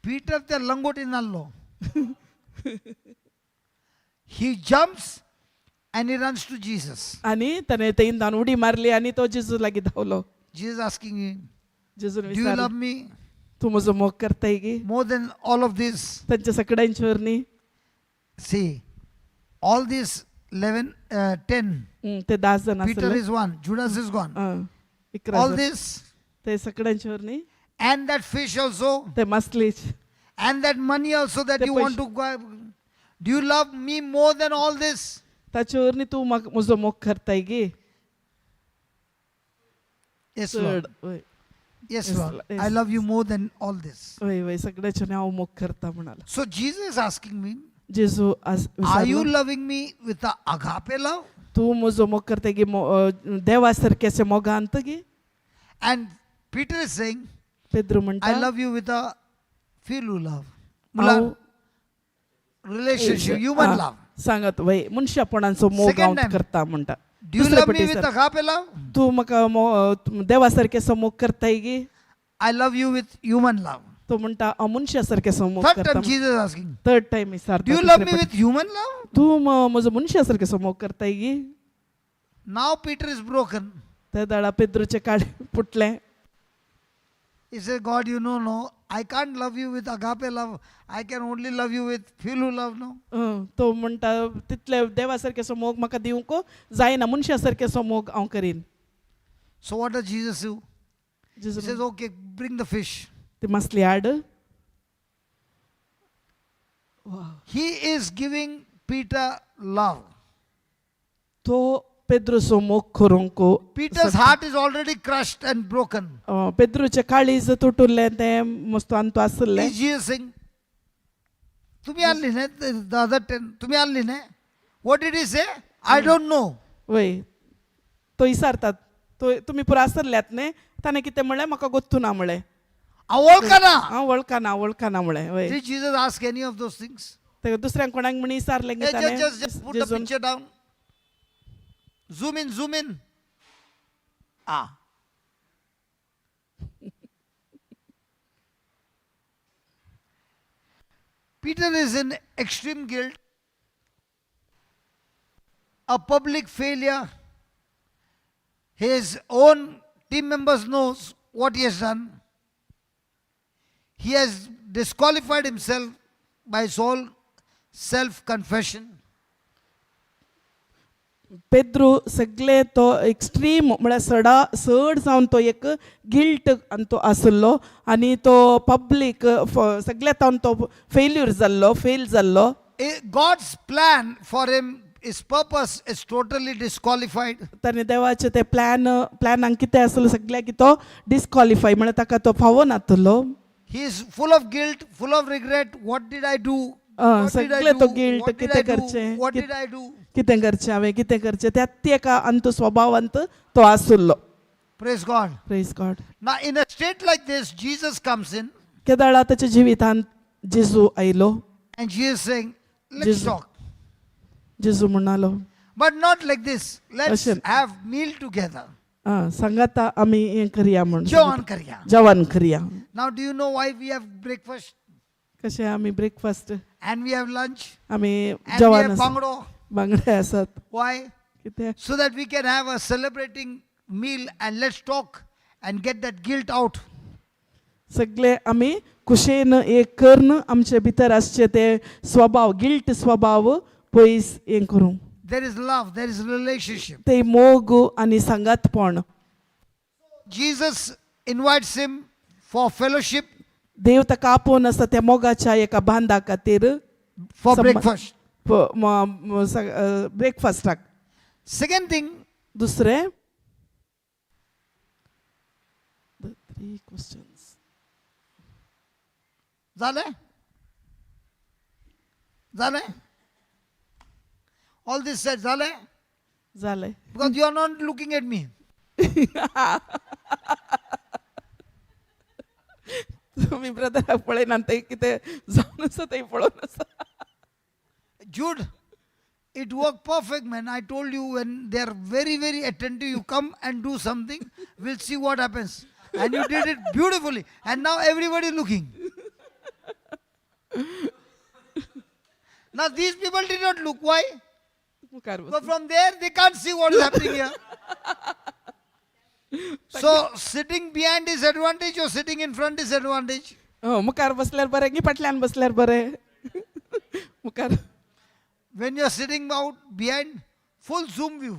Peter त्या लंगोटीन आल्लो. He jumps and he runs to Jesus. आणि त्याने ते इंदान उडी मारली आणि तो जेजू लागीं धावलो Jesus asking him, जेजून do you विचारलो love me तू म्हजो मोग करताय गी more than all of this? त्यांच्या सगळ्यांच्यावर न्ही See, all these 10, ते 10 जण Peter आसले is one, Judas is gone. 11 All जण. this ते सगळ्यांच्यावर न्ही and that fish also ते मासली and that money also that ते you want to go. Do you love me more than all this? ताच्यावर न्ही तू म्हजो मोग करताय गी Yes, चड Lord. वय Yes, Yes, Lord. yes. I love you more than all this. वय सगळ्याच्याने हांव मोग करता म्हणाला So Jesus is asking me, जेजू आज are you विचारलो, loving me with the agape love? तू म्हजो मोग करताय गी देवा सारक्याचे मोगांत गी And Peter is saying, Pedro I म्हणटा love you with a philo love. हांव Relationship, human love. सांगत वय मनशापणांचो मोग Second हांव time. करता म्हणटा Do you दुसरे love me पटी with सर agape love? तू म्हाका देवा सारकेचो मोग करताय गी I love you with human love. तो म्हणटा हांव मनशा सारकेचो मोग Third करता time Jesus is asking, third time do विचारता you love दुसरे me पटी. with human love? तू म्हजो मनशा सारकेचो मोग करताय गी Now Peter is broken. त्या दाडा पेद्रूचे काळे फुटले He said, God, you know, no, I can't love you with agape love. I can only love you with philo love, no? तो म्हणटा तितले देवा सारकेचो मोग म्हाका दिवंक जायना मनशा सारकेचो मोग हांव करीन So what does Jesus do? He Jeju says, okay, bring the fish. ती मासली हाड He is giving Peter love. तो पेद्रूचो मोग करूंक Peter's heart is already crushed and broken. पेद्रूचे काळीज तुटुल्ले ते मस्त अंत आसले Is Jesus saying, तुम्ही आणली ना the other 10, तुम्ही आणली ना? What did he say? I don't know. वय तो इसारतात तो तुम्ही पुरो आसल्यात न्ही ताणें कितें म्हणलें म्हाका गोत्तू ना म्हणलें वळखना. हांव वळखना म्हणलें वय Did Jesus ask any of those things? ते दुसऱ्यांक कोणाक म्हण इसारलें की Hey, ताणें just put the जेजून picture down. Zoom in, zoom in. Ah. Peter is in extreme guilt, a public failure. His own team members knows what he has done. He has disqualified himself by his whole self-confession. Pedro सगळे तो extreme म्हळ्यार चड जावन तो एक guilt तो आसलो आनी तो पब्लीक सगळ्यान तो फेल्यूर जाल्लो फेल जाल्लो. God's plan for him, his purpose is totally disqualified. ताणें देवाचे ते प्लॅनांक कितें आसलो सगळ्याक तो डिस्क्वॉलिफाय म्हळ्यार ताका तो फावो नातलो. He is full of guilt, full of regret. What did I do? What did I सगळे तो do? गिल्ट What did कितें I do? करचें What did I do? कितें करचें हांवें कितें करचें त्या तेका अंत स्वभावांत तो आसुल्लो. Praise God. Praise God. Now, in a state like this, Jesus comes in केदाळा ताच्या जिवितांत जेजू आयलो. and Jesus is saying, let's Jesus. talk. जेजू म्हणालो But not like this. Let's Listen. have meal together. सांगाता आमी हें करया म्हण Jevan karya. जेवण करया. Now, do you know why we have breakfast कशें आमी breakfast and we have lunch आमी and we जेवण have bangdo? बांगडे आसात Why? कित्याक So that we can have a celebrating meal and let's talk and get that guilt out. सगळे आमी कुशेन एक करून आमचे भितर आसचे ते स्वभाव गिल्ट स्वभाव पयस हें करूं. There is love, there is relationship. ते मोग आनी सांगातपण. Jesus invites him for fellowship, देव ताका आपोवन आसा त्या मोगाच्या एका बांदा खातीर for Some- breakfast. ब्रेकफास्टाक. Second thing, दुसरें three questions zale? Zale? All this said, zale? जालें. Because you are not looking at me. तुमी ब्रदराक पळयना ते कितें जावन आसा ते पळोवन आसा. Jude, it worked perfect, man. I told you when they are very, very attentive, you come and do something, we'll see what happens. And you did it beautifully. And now everybody is looking. Now these people did not look. Why? मुखार Because from there they can't see what is happening here. So sitting behind is advantage or sitting in front is advantage. मुखार बसल्यार बरें की फाटल्यान बसल्यार बरें. मुखार When you are sitting out behind, full zoom view.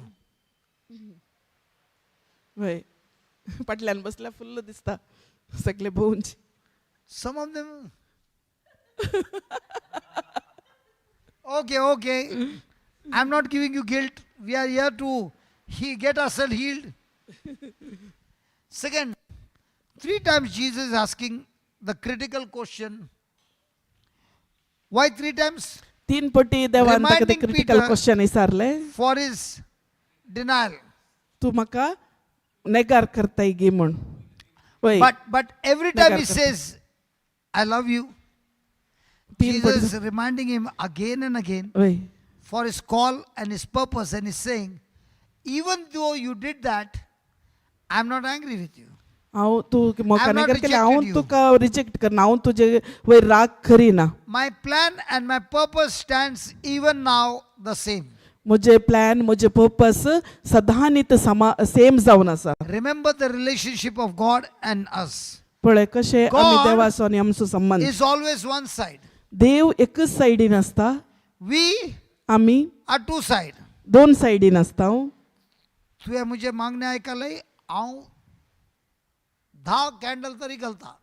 हय फाटल्यान बसल्यार फुल्ल दिसता सगळे भोंवून. Some of them. Okay. I'm not giving you guilt. We are here to get ourselves healed. Second, 3 times Jesus is asking the critical question. Why 3 times? 3 पटी देवान ताका ते Reminding क्रिटिकल Peter- क्वेश्चन विचारले. For his denial. तू म्हाका नेगार करताय गे म्हण. हय But every time he Nagar karta. says, I love you, 3 Jesus पटी is reminding him again and again हय for his call and his purpose, and he's saying, even though you did that, I'm not angry with you. हांव तू म्हाका I'm not नेगार केलें rejected हांव you. तुका reject करना हांव तुजे वयर राग करिना. My plan and my purpose stands even now the same. म्हजे प्लॅन म्हजे पर्पस सदांनीत सेम जावन आसा. Remember the relationship of God and us. पळय कशें आमी God देवाचो आनी आमचो संबंध. It's always one side. देव एकच सायडीन आसता We आमी are 2 sides. 2 सायडीन आसता. तुवें म्हजें मागणें आयकलें, हांव 10 कॅन्डल तरी घालता.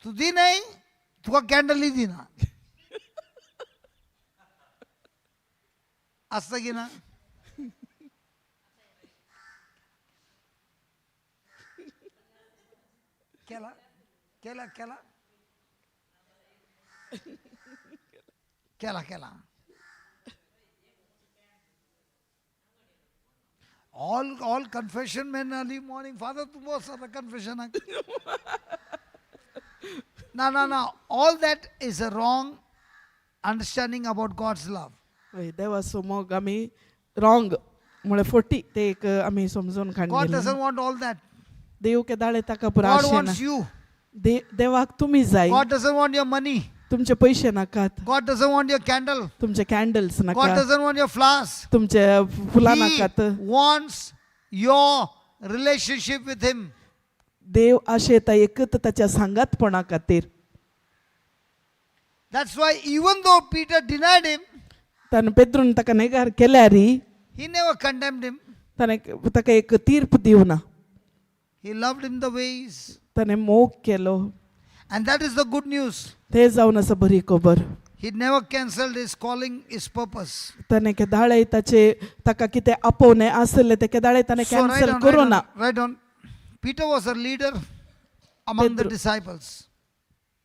तू दी नाही, तुका कॅन्डलही दिना. असतं की ना? केला केला केला केला केला all confession men early morning, Father, tu bahut sara confession hai. No, all that is a wrong understanding about God's love. हय, देवासमोर आमी रॉंग म्हळ्यार फटी ते एक आमी समजून God काडले doesn't want all that. देव केदाळे ताका पुरो God आशेना wants you. देवाक तुमी जाय God doesn't want your money. तुमचे पैसे नाकात God doesn't want your candle. तुमचे कॅन्डल्स God नाका doesn't want your flowers. तुमचे फुलां He नाकात wants your relationship with Him. देव आशेता एकत ताच्या सांगातपणा खातीर That's why even though Peter denied Him, ताणें पेद्रून ताका नेगार केल्यारी he never condemned him. ताणें ताका एक तीर्प दिवना He loved him the way he is. ताणें मोग केलो And that is the good news. ते जावन आसा बरी खबर He never cancelled his calling, his purpose. ताणें केदाळे ताका कितें आपोवणें आसलें ते केदाळे ताणें So write cancel down, करूना write down. Peter was a leader among the Pedro. disciples.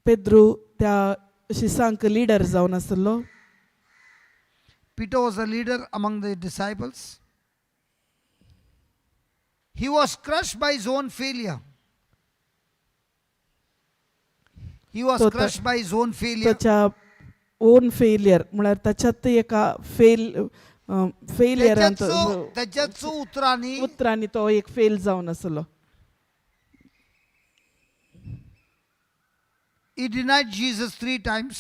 Pedro त्या शिसांक लिडर जावन आसलो Peter was a leader among the disciples. He was crushed by his own failure. He was तो crushed by his own failure. ताच्या own failure म्हळ्यार ताच्यात एका फेलियरांत त्याच्याच उतरांनी उतरांनी तो एक फेल जावन आसलो he denied Jesus 3 times.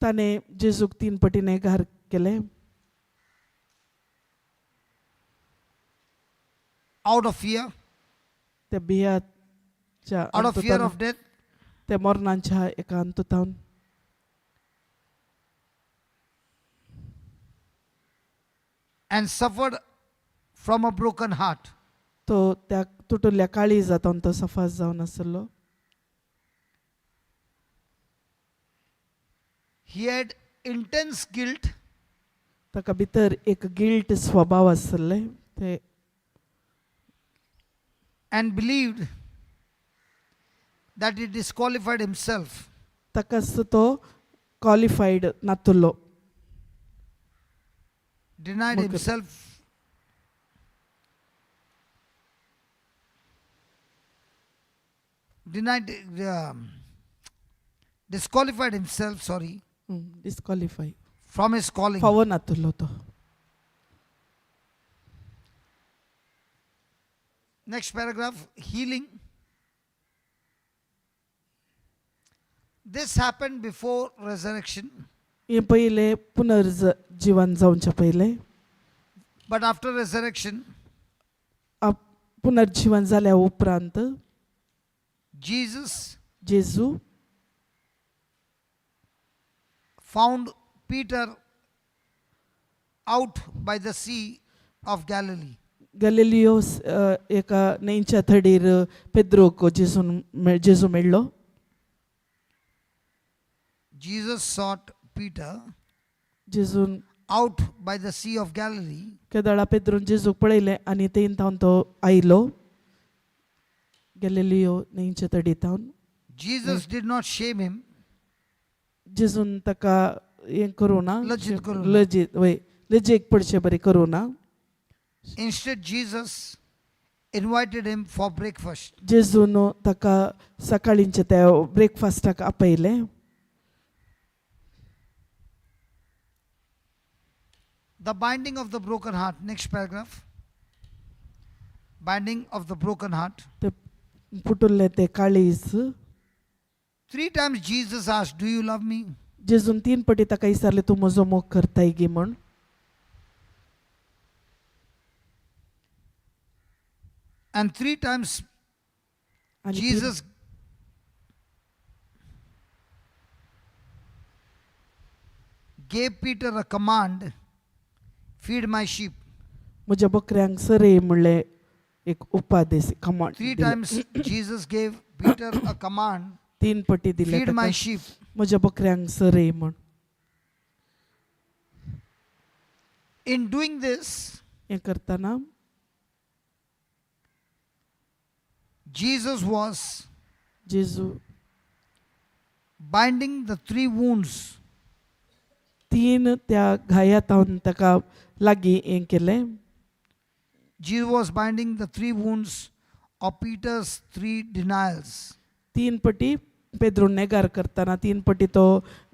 ताणें जेजूक 3 पटी नेगार केले Out of fear, त्या भियाच्या out of fear अंतुतान, of death. त्या मरणाच्या एका अंतुतान And suffered from a broken heart. तो त्या तुटुल्ल्या काळीजांतून तो सफास जावन आसलो He had intense guilt ताका भितर एक गिल्ट स्वभाव आसले ते and believed that he disqualified himself. ताकाच तो क्वालिफाईड नातुलो Denied Mukha. himself. Denied, disqualified himself, sorry, disqualify from his calling. फावो नातुलो तो Next paragraph, healing. This happened before resurrection, हे पहिले पुनर्जीवन जावचे पहिले but after resurrection, पुनर्जीवन जाल्या उपरांत Jesus Jeju found Peter out by the Sea of Galilee. गलिलियो एका न्हंयच्या थडीर पेद्रोक जेजू मेळ्ळो Jesus sought Peter जेजून out by the Sea of Galilee, केदाळा पेद्रून जेजूक पळयलें आनी थंय थावन तो आयलो गलिलियो न्हंयच्या थडीतावन Jesus did not shame him. जेजून ताका हें करूं ना लज्जीत करूं ना. लजेक पडचे बरें करूं ना Instead, Jesus invited him for breakfast. जेजून ताका सकाळींचे त्या ब्रेकफास्टाक आपयलें The binding of the broken heart. Next paragraph. Binding of the broken heart. ते फुटुल्लें तें काळीज 3 times Jesus asked, "Do you love me?" जेजून 3 पटी ताका विचारलें तूं म्हजो मोग करताय गी म्हण And 3 times आनी Jesus gave Peter a command, "Feed my sheep." म्हज्या बकऱ्यांक सरय म्हणलें एक उपादेश command 3 times Jesus gave Peter a command, 3 पटी दिले "Feed my ताका sheep." म्हज्या बकऱ्यांक सरय म्हण In doing this, हें करतना Jesus was Jeju binding the 3 wounds 3 त्या घायातावन ताका लागीं हें केलें Jesus was binding the 3 wounds of Peter's 3 denials. 3 पटी पेद्रू नेगार करतना 3 पटी तो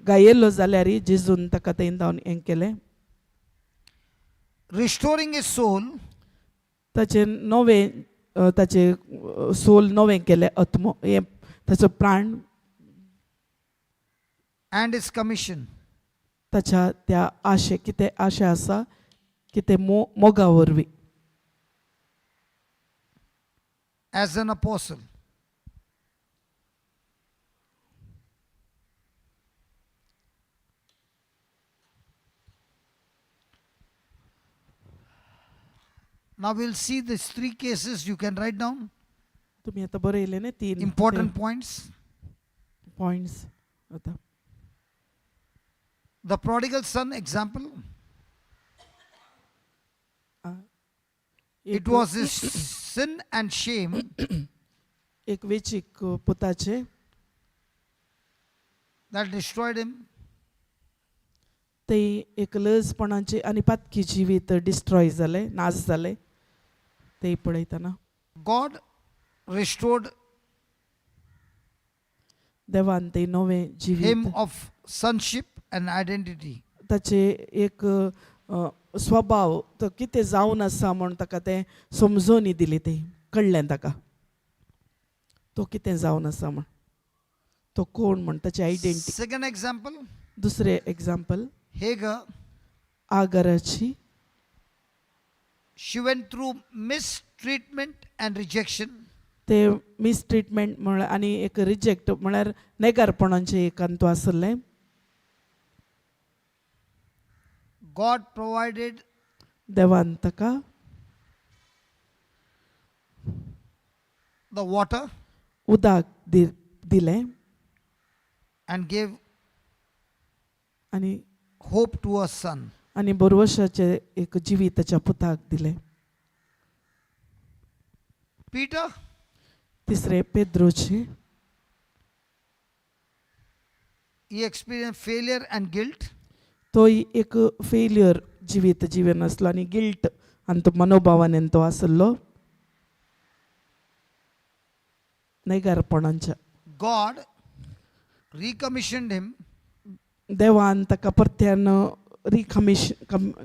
गायेल्लो जाल्यार जेजून ताका थंय जावन हें केलें. restoring his soul ताचे ताचे सोल नवें केलें, आत्मो हें ताचो प्राण and his commission. ताच्या त्या आशे कितें आशा आसा कितें मोगा वरवीं As an apostle. Now we'll see these 3 cases you can write down. तुम्ही आता बरयले न्ही 3 Important points. पॉइंट्स आता. The prodigal son example. It was his sin and shame एक वेचीक पुताचे that destroyed him. ते एक लजपणाचे आनी पातकी जिवीत डिस्ट्रॉय जाले, नाश जाले ते पळयतना God restored देवान ते नवें him जिवीत of sonship and identity. ताचे एक स्वभाव तो कितें जावन आसा म्हूण ताका तें समजोनी दिली ते कळ्ळें ताका तो कितें जावन आसा म्हूण तो कोण म्हूण ताची आयडेंटिटी. Second example, दुसरें example Hagar. आगाराची. She went through mistreatment and rejection. ते मिसट्रीटमेंट म्हळ्यार आनी एक रिजेक्ट म्हळ्यार नेगारपणाचें एक अंत आसलें. God provided देवान ताका the water उदक दिलें and gave आनी hope to a son. आनी बरवशाचे एक जिवीत ताच्या पुताक दिलें. Peter, तिसरें पेद्रोची. he experienced failure and guilt. तो एक फेल्युअर जिवीत जिवन आसलो आनी गिल्ट आनी तो मनोभावान तो आसलो नेगारपणाच्या. God recommissioned him देवान ताका परत्यान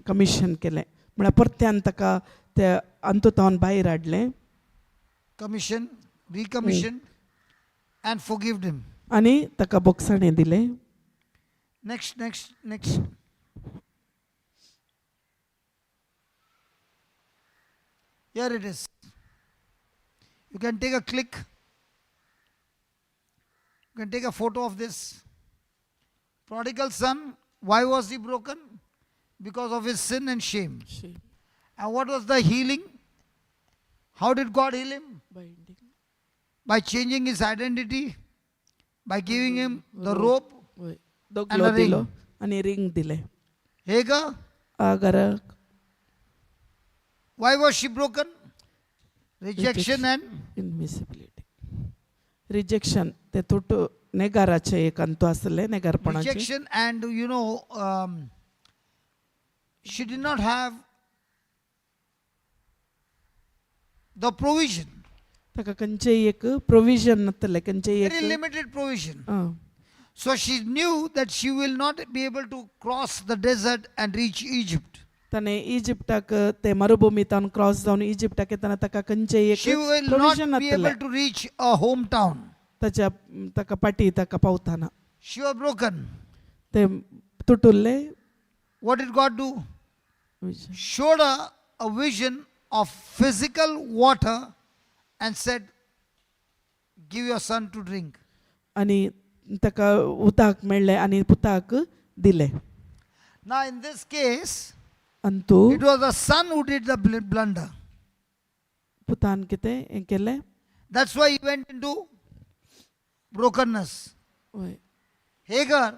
कमिशन केलें म्हळ्यार परत्यान ताका त्या अंतुतावन भायर हाडलें recommissioned and forgived him. आनी ताका बोगसाणें दिलें. Next. Here it is. You can take a click. You can take a photo of this. Prodigal son, why was he broken? Because of his sin and shame. And what was the healing? How did God heal him? By changing his identity, by giving him the rope. दोगलो दिलो आनी ring दिलें. Hagar, आगार why was she broken? Rejection and invisibility. Rejection ते तुट नेगाराचे एक अंत आसले नेगारपणाचे. rejection, and she did not have the provision. ताका खंयचे एक प्रोविजन नासलें खंयचे Very एक limited provision. So she knew that she will not be able to cross the desert and reach Egypt. ताणे इजिप्टाक ते मरुभूमींतल्यान क्रॉस जावन इजिप्टाक येतना ताका खंयचे एक She will provision not be able नासलें to reach a hometown. ताच्या ताका पाटी ताका पावताना She was broken. ते तुटुल्ले. What did God do? Showed her a vision of physical water and said, give your son to drink. आनी ताका उदक मेळ्ळें आनी पुताक दिलें. Now in this case, Antu it was the son who did the blunder. पुतान कितें हें केलें. That's why he went into brokenness. Hagar,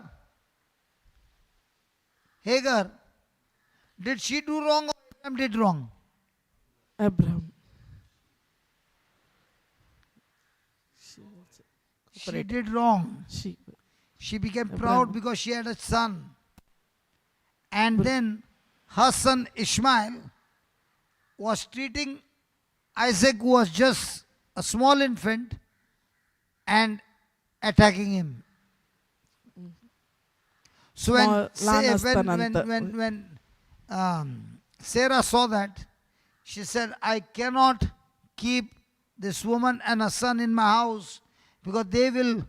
did she do wrong or Abraham did wrong? Abraham She did wrong. She became proud because she had a son. And then her son Ishmael was treating Isaac, who was just a small infant, and attacking him. So when, लहान Sa- when, असताना when Sarah saw that, she said, I cannot keep this woman and her son in my house because they will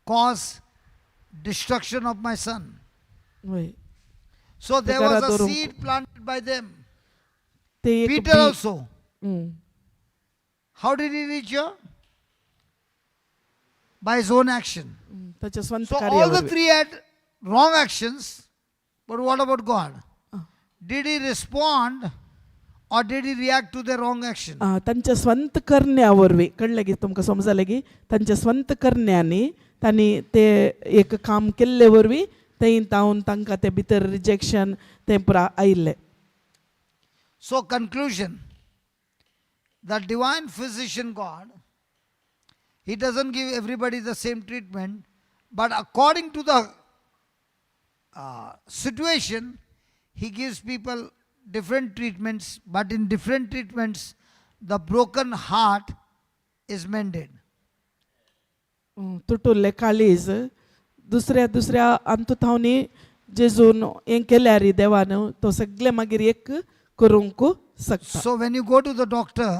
cause destruction of my son. होय. So there was a घरात seed planted by them. ते एक Peter बी- also. Hmm. How did he reach here? By his own action. त्याच्या स्वंत So all the कार्यावर three had wrong actions, but what about God? Did he respond or did he react to their wrong action? तांच्या स्ವಂತ करण्यावरवी कळलं की तुमकां समजलं की तांच्या स्ವಂत करण्यानी तांणी ते एक काम केल्ले वरवी थंय तावन तांकां ते भितर रिजेक्शन तें पुरा आयिल्लें. So conclusion, the divine physician God, he doesn't give everybody the same treatment, but according to the situation, he gives people different treatments, but in different treatments, the broken heart is mended. तुटुल्ले काळीज दुसऱ्या दुसऱ्या अंतुथावनी जेजून हें केल्यार देवान तो सगळे मागीर एक करूंक शकता. So when you go to the doctor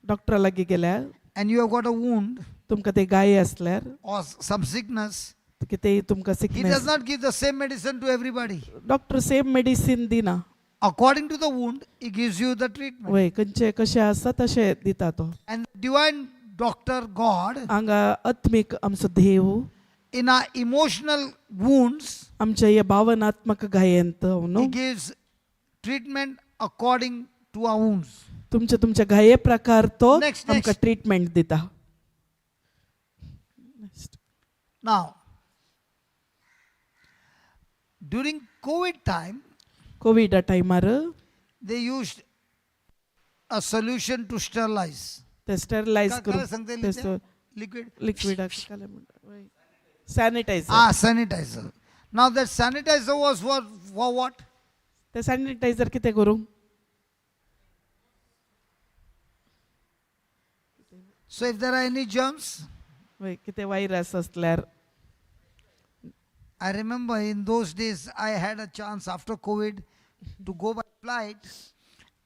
डॉक्टरा लागीं गेल्यार and you have got a wound तुमकां ते गाय असल्यार or some sickness, कितेंय तुमकां he does sickness not give the same medicine to everybody. Doctor same medicine दिना. According to the wound, he gives you the treatment. वय खंयचे कशें आसा तशें दिता तो. And divine doctor God, हांगा आत्मीक आमचो देव in our emotional wounds, आमच्या ह्या भावनात्मक गायेंत न्हू he gives treatment according to our wounds. तुमच्या गाये प्रकार तो Next. आमकां ट्रीटमेंट दिता. Now, during COVID time, कोविडा टायमार they used a solution to sterilize. ते स्टरलायज काय करून सांगता येईल तेच ते? Liquid. Liquid sanitiser Sanitizer. Now that sanitizer was for what? ते सॅनिटायझर कितें करूं. So if there are any germs, वय कितें virus असल्यार I remember in those days I had a chance after COVID to go by flight,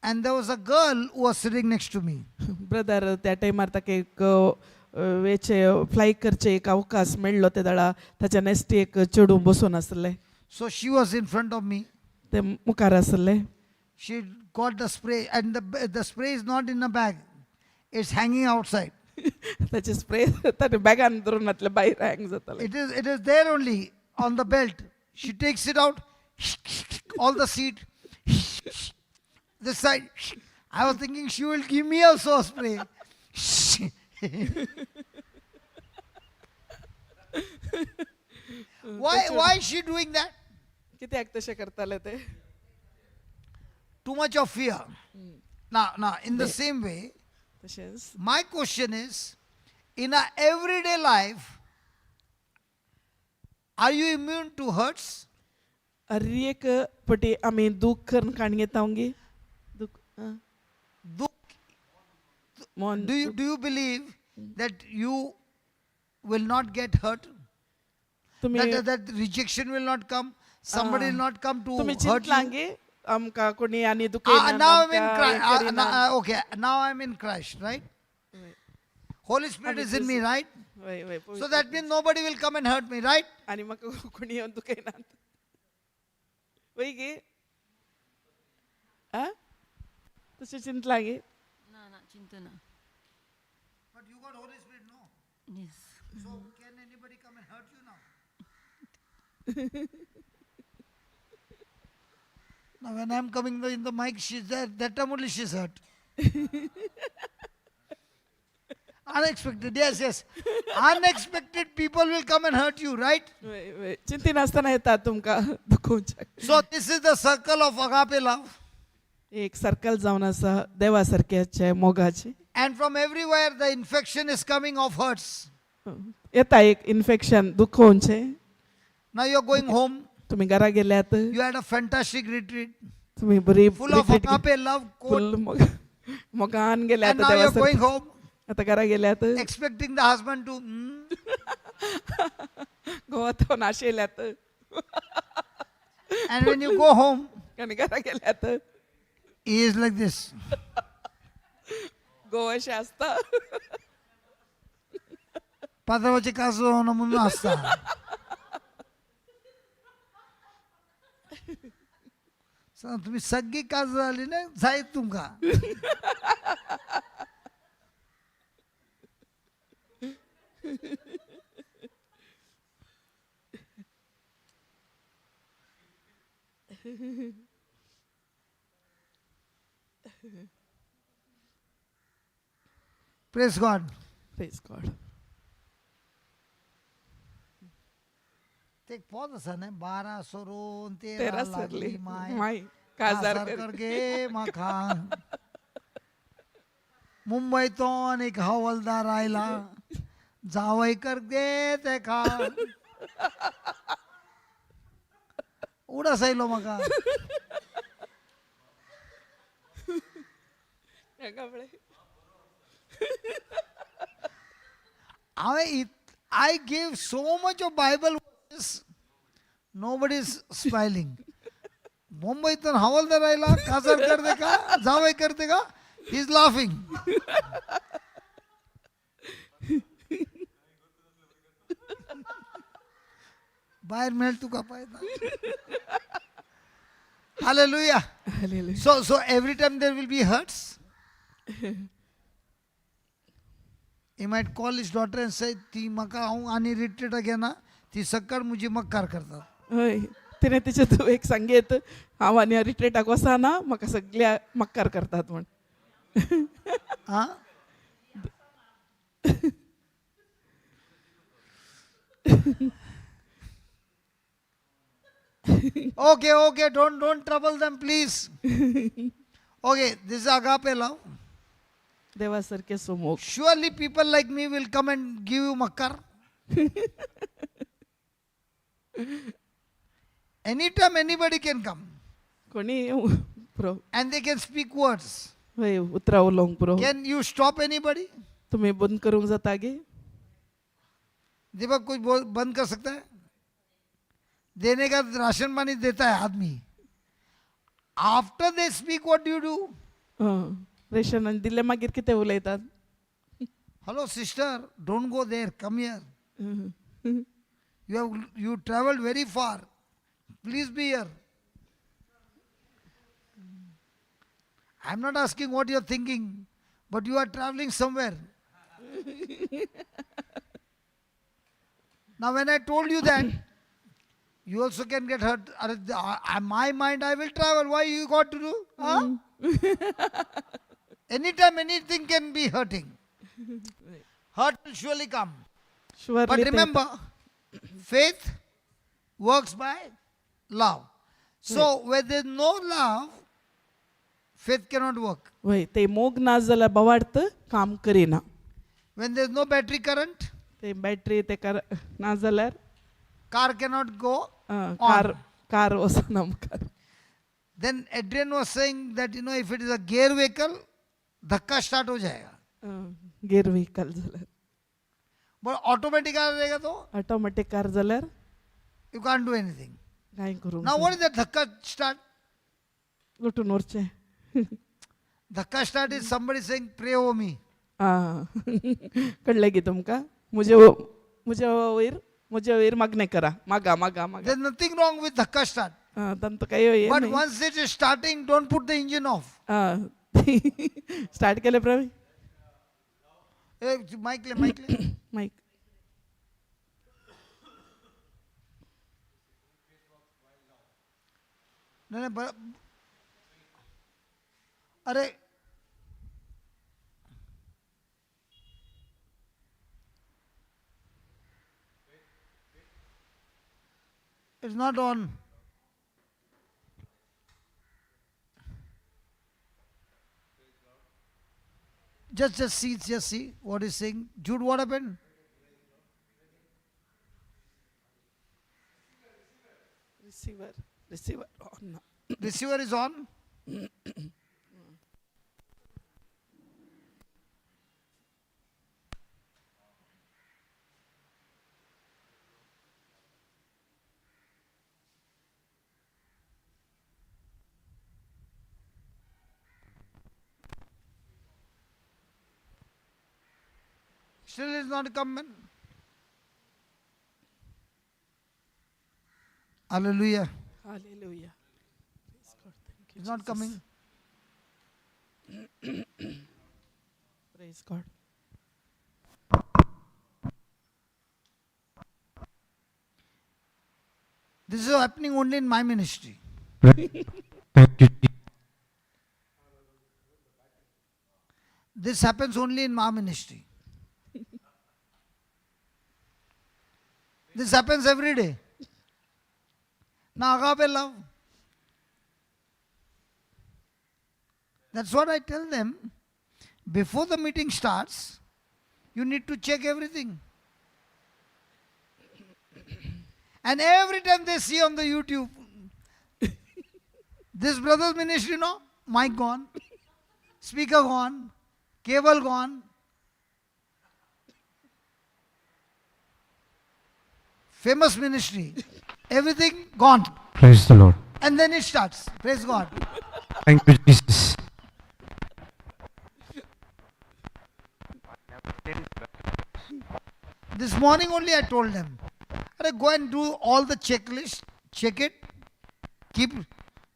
and there was a girl who was sitting next to me. Brother त्या टायमार ताका एक वेचे fly करचे एक अवकाश मेळ्ळो ते दाडा ताच्या नेस्टी एक चेडूं बसून आसले So she was in front of me. ते मुखार आसले. She got the spray, and the spray is not in a bag; it's hanging outside. त्याचे स्प्रे ताणें बॅगान धरून घातले भायर हँग जाताले. It is there only on the belt. She takes it out, all the seat, this side. I was thinking she will give me also a spray. Why is she doing that? कित्याक तशें करताले ते. Too much of fear. Now, in the same way, तशेंच my question is, in our everyday life, are you immune to hurts? हर एक पटी आमी दूख करून काण घेतांगी दूख मोन Do you believe that you will not get hurt? तुमी That rejection will not come? Somebody will not come to तुमी hurt you? चिंतलांगी आमकां कोणी आनी दुखयना Now I'm in आमकां हें Christ. Kareena. Okay, now I'm in Christ, right? Holy Spirit is in me, right? वय वय So that means nobody will come and hurt me, right? आनी म्हाका कोणी येवन दुखयना. वय गे आ तशें चिंतलांगी. ना चिंता ना. But you got Holy Spirit, no? Yes. So can anybody come and hurt you now? Now when I'm coming in the mic, she's there. That time only she's hurt. Unexpected, yes. Unexpected people will come and hurt you, right? वय वय चिंती नासतना येता तुमकां दुखोवच्या. So this is the circle of agape love. एक circle जावन आसा देवा सारक्याचे मोगाचे. And from everywhere the infection is coming of hurts. येता एक infection दुखोवचे. Now you're going home. तुम्ही घरा गेल्यात You had a fantastic retreat. तुम्ही बरी Full of agape love. Full मोगान गेल्यात And now you're going देवा home आता घरा गेल्यात expecting the husband to गोवात नाशेल्यात And when you go home, आणि घरा गेल्यात he is like this. गोवाशे असता पात्रावाचे कास म्हणून असता. तुम्ही सगळी कास झाली ना जायत तुमका. Praise God. प्रेज गॉड ते एक पॉज असा नाही 12 सरून 13 तेरा लागली सरली माय माय काजार कासार करगे मखान. मुंबईतून एक हवालदार आयला जावई करगे ते खा उडस आयलो म्हाका. I gave so much of Bible verses, nobody is smiling. मुंबईतून havildar आयला कासार करते का जावई करते का, he is laughing. बाहेर मिळेल तुका पाहिजे. Hallelujah. Hallelujah. So every time there will be hurts. He might call his daughter and say, ती मका हांव आनी रिट्रीट घेना ती सक्कड मुजी मक्कार करतात. हय तिने तिचे तू एक सांगेत हांव आनी रिट्रेटाक वसाना म्हाका सगळ्या मक्कार करतात म्हण. हा okay, don't trouble them, please. Okay, this is agape love. देवासारखे समोर Surely people like me will come and give you makkar. Anytime anybody can come कोणी पुरो and they can speak words. हय उतरा उलोवंक पुरो Can you stop anybody? तुम्ही बंद करूंक जाता गे. दीपक कुछ बंद कर सकता है? देने का राशन पानी देता है आदमी. After they speak, what do you do? Ration दिले मागीर कितें उलयतात. Hello sister, don't go there, come here. You traveled very far. Please be here. I'm not asking what you're thinking, but you are traveling somewhere. Now when I told you that, you also can get hurt. My mind, I will travel. Why you got to do? Huh? Anytime anything can be hurting. Hurt will surely come. But remember, faith works by love. So where there is no love, faith cannot work. वय ते मोग ना जाल्यार बवार्थ काम करिना. When there is no battery current, ते battery ते ना जाल्यार car cannot go car car वचना मुखार. Then Adrian was saying that, if it is a gear vehicle, धक्का start हो जाएगा. गियर व्हेकल जाल्यार But automatic car रहेगा तो ऑटोमॅटिक कार जाल्यार you can't do anything. काय करूंक. Now what is that धक्का start? गुटून उरचे. धक्का start is somebody saying pray over me. कळलं की तुमका मुझे वयर मागणे करा मागा मागा मागा. There's nothing wrong with धक्का start. तंत काही But once it is starting, don't put the engine off. Start केले प्रवीण Mic le. माईक. नहीं अरे it's not on. Just see what he's saying. Jude, what happened? Receiver on. Receiver is on. Still is not coming. Hallelujah. Hallelujah. It's not coming. Praise God. This is happening only in my ministry. Thank you, Jesus. This happens only in my ministry. This happens every day. Now, agape love. That's what I tell them. Before the meeting starts, you need to check everything. And every time they see on the YouTube, this brother's ministry, no, mic gone, speaker gone, cable gone. Famous ministry, everything gone. Praise the Lord. And then it starts. Praise God. Thank you, Jesus. This morning only I told them, go and do all the checklist, check it, keep.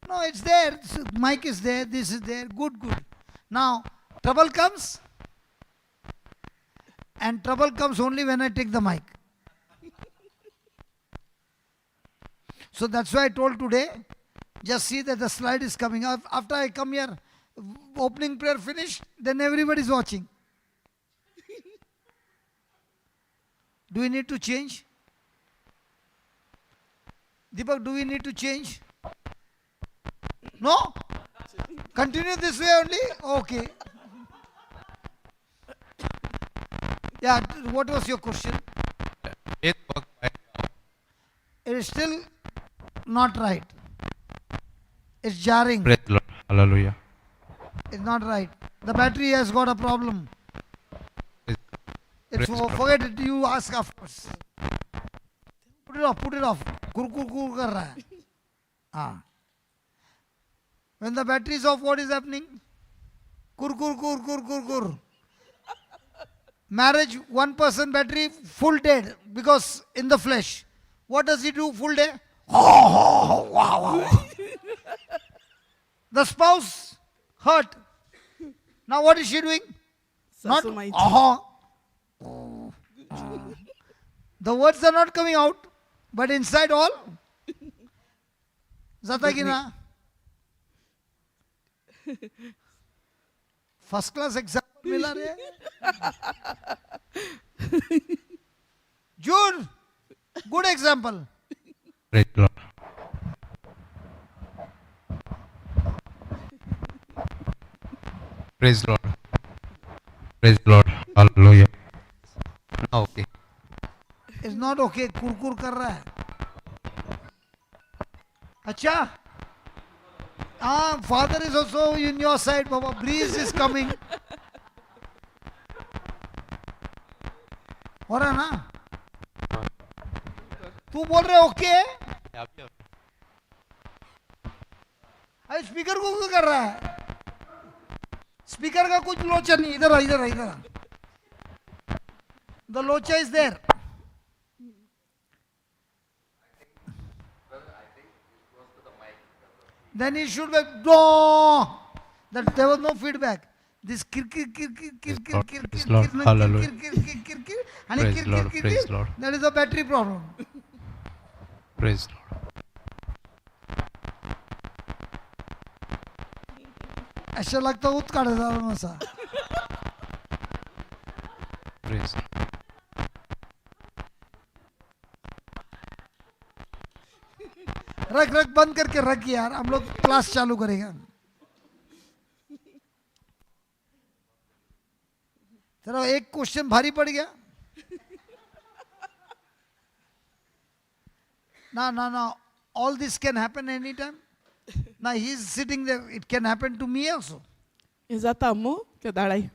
No, it's there. Mic is there. This is there. Good. Now, trouble comes. And trouble comes only when I take the mic. So that's why I told today, just see that the slide is coming. After I come here, opening prayer finished, then everybody is watching. Do we need to change? Deepak, do we need to change? No? Continue this way only? Okay. Yeah, what was your question? Faith work by It is still not right. It's jarring. praise the Lord. Hallelujah. It's not right. The battery has got a problem. It's Praise God. forget it. You ask afterwards. Put it off. Kur kar raha hai. Ah. When the battery is off, what is happening? Kur. Marriage, one person battery full dead because in the flesh. What does he do full day? The spouse hurt. Now what is she doing? Not सासूमाईची. The words are not coming out, but inside all. Zata ki na? First class example mila re. Jude, good example. Praise the Lord. Praise the Lord. Praise the Lord. Hallelujah. Now, okay. It's not okay. Kur kar raha hai. Acha. Father is also in your side, Baba. Breeze is coming. हो रहा ना? तू बोल रहे okay? अरे speaker को क्यों कर रहा है? स्पीकर का कुछ लोचा नहीं. इधर. The locha is there. Then he should be no. That there was no feedback. This kir Praise Lord. Hallelujah. and Praise Lord. Praise Lord. that is a battery problem. Praise the Lord. ऐसा लगता उत काढायचा मसा. Praise. रख बंद करके रख यार. हम लोग क्लास चालू करेंगे. तेरा एक क्वेश्चन भारी पड़ गया. No. All this can happen anytime. Now he is sitting there. It can happen to me also. Exatamente, que daí.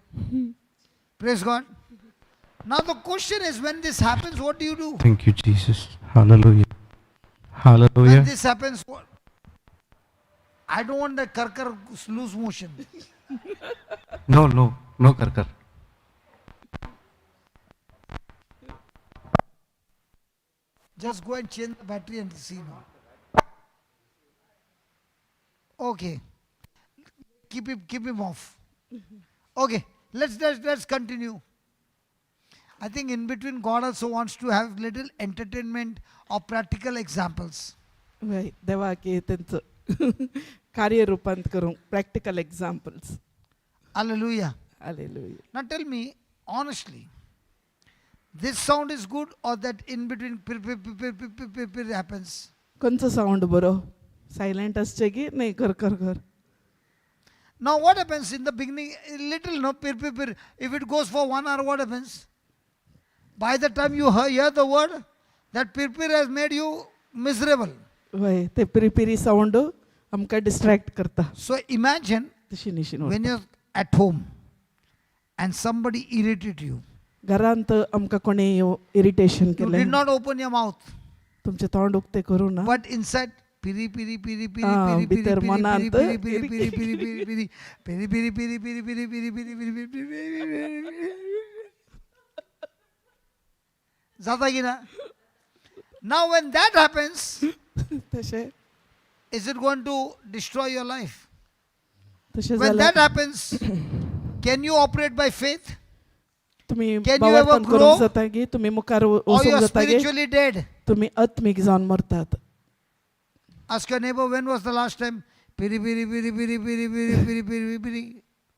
Praise God. Now the question is, when this happens, what do you do? Thank you, Jesus. Hallelujah. When Hallelujah. this happens, what? I don't want the karkar loose motion. No, Karkar. Just go and change the battery and see now. Okay. Keep him off. Okay. Let's continue. I think in between God also wants to have little entertainment or practical examples. वय देवा की त्यांचं कार्यरूपांत करूंक practical examples. Hallelujah. Hallelujah. Now tell me honestly, this sound is good or that in between pir happens? कोणचं sound बरो? Silent असचे की नाही कर कर कर. Now what happens in the beginning? Little no pir. If it goes for 1 hour, what happens? By the time you hear the word, that pir has made you miserable. वय ते पिरी sound आमकां distract करता. So imagine तशी निशीन when you're at home and somebody irritated you. घरांत आमकां कोणी irritation You केलें, did not open your mouth, तुमचें तोंड उक्तें करूं ना, but inside piri piri piri piri Ah, piri piri bitter piri manant. piri piri piri piri piri piri piri piri piri piri piri piri piri piri piri. Zata ki na? Now when that happens, तशें is it going to destroy your life? तशें When that जाल्यार happens, can you operate by faith? तुमी Can you वावरतन ever grow? करूंक जाता की तुमी मुखार Or वचूंक you are जाता की spiritually dead? तुमी आत्मीक जावन मरतात. Ask your neighbor, when was the last time? Piri piri piri piri piri piri piri piri piri.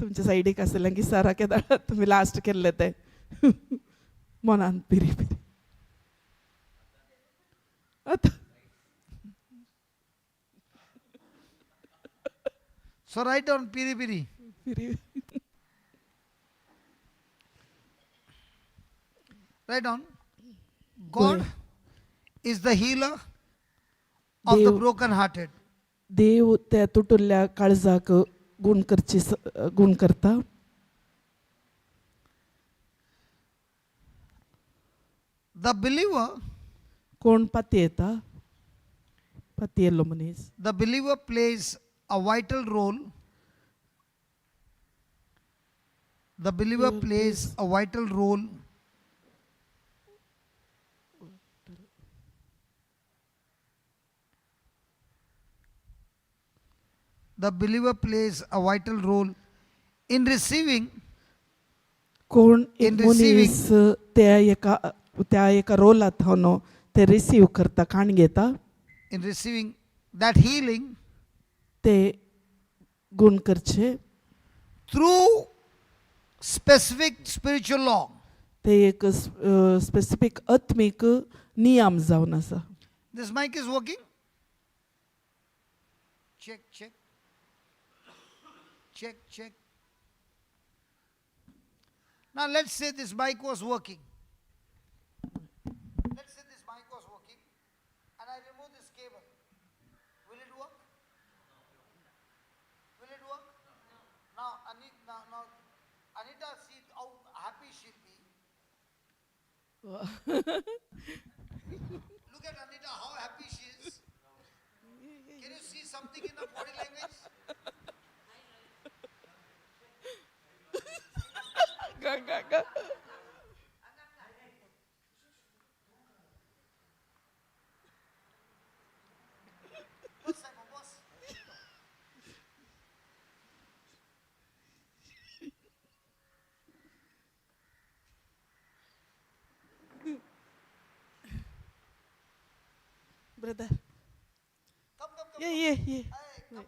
तुमच्या सायडीक आसलें की सारा केदार तुमी लास्ट केल्ले ते मनान पिरी पिरी. आतां So write down piri piri. पिरी Write down. God is the healer of the Dev- broken-hearted. देव त्या तुटुल्ल्या काळजाक गुण करता. The believer, कोण पाती येता, पाती येयल्लो मनीस the believer plays a vital role. The believer plays a vital role the believer plays a vital role in receiving कोण एक In receiving- मनीस त्या एका रोलात हांव ते रिसीव करता, काण घेता, in receiving that healing ते गुण करचे. through specific spiritual law. ते एक स्पेसिफिक आत्मीक नियम जावन आसा. This mic is working? Check, check. Check, check. Now let's say this mic was working. Let's say this mic was working and I remove this cable. Will it work? Will it work? Now, Anita, see how happy she'll be. Look at Anita, how happy she is. Can you see something in her body language? Boss, Simon, boss. Brother Come. ये Hey, come.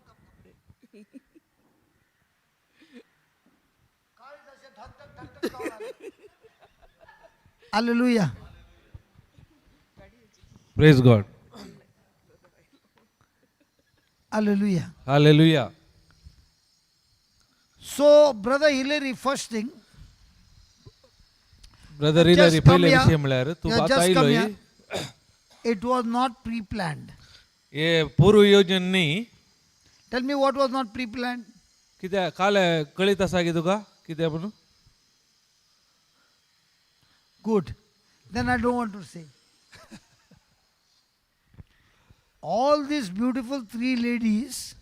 Hallelujah. Praise God. Hallelujah. Hallelujah. So, Brother Hillary, first thing, brother just Hillary come पहिले here. विषय म्हळ्यार तू Yeah, बात just come आयलोय here. It was not pre-planned. हे पूर्व योजन न्ही. Tell me what was not pre-planned. कित्याक काल कळीत आसा की तुका कित्याक म्हणून? Good. Then I don't want to say. All these beautiful three ladies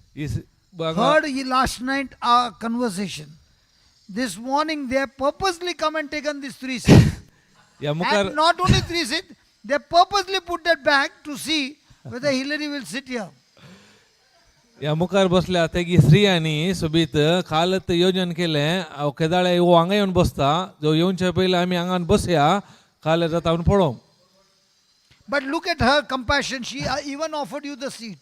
heard last night our conversation. This morning they have purposely come and taken these 3 seats. या मुखार And not only 3 seats, They purposely put that bag to see whether Hillary will sit here. या मुखार बसल्या तेगी श्री आणि सुबीत कालत योजन केले केदाळे वो हांगा येवन बसता जो येवचे पयले आमी हांगान बसया काल जाता आपूण पळोवंक. But look at her compassion. She even offered you the seat.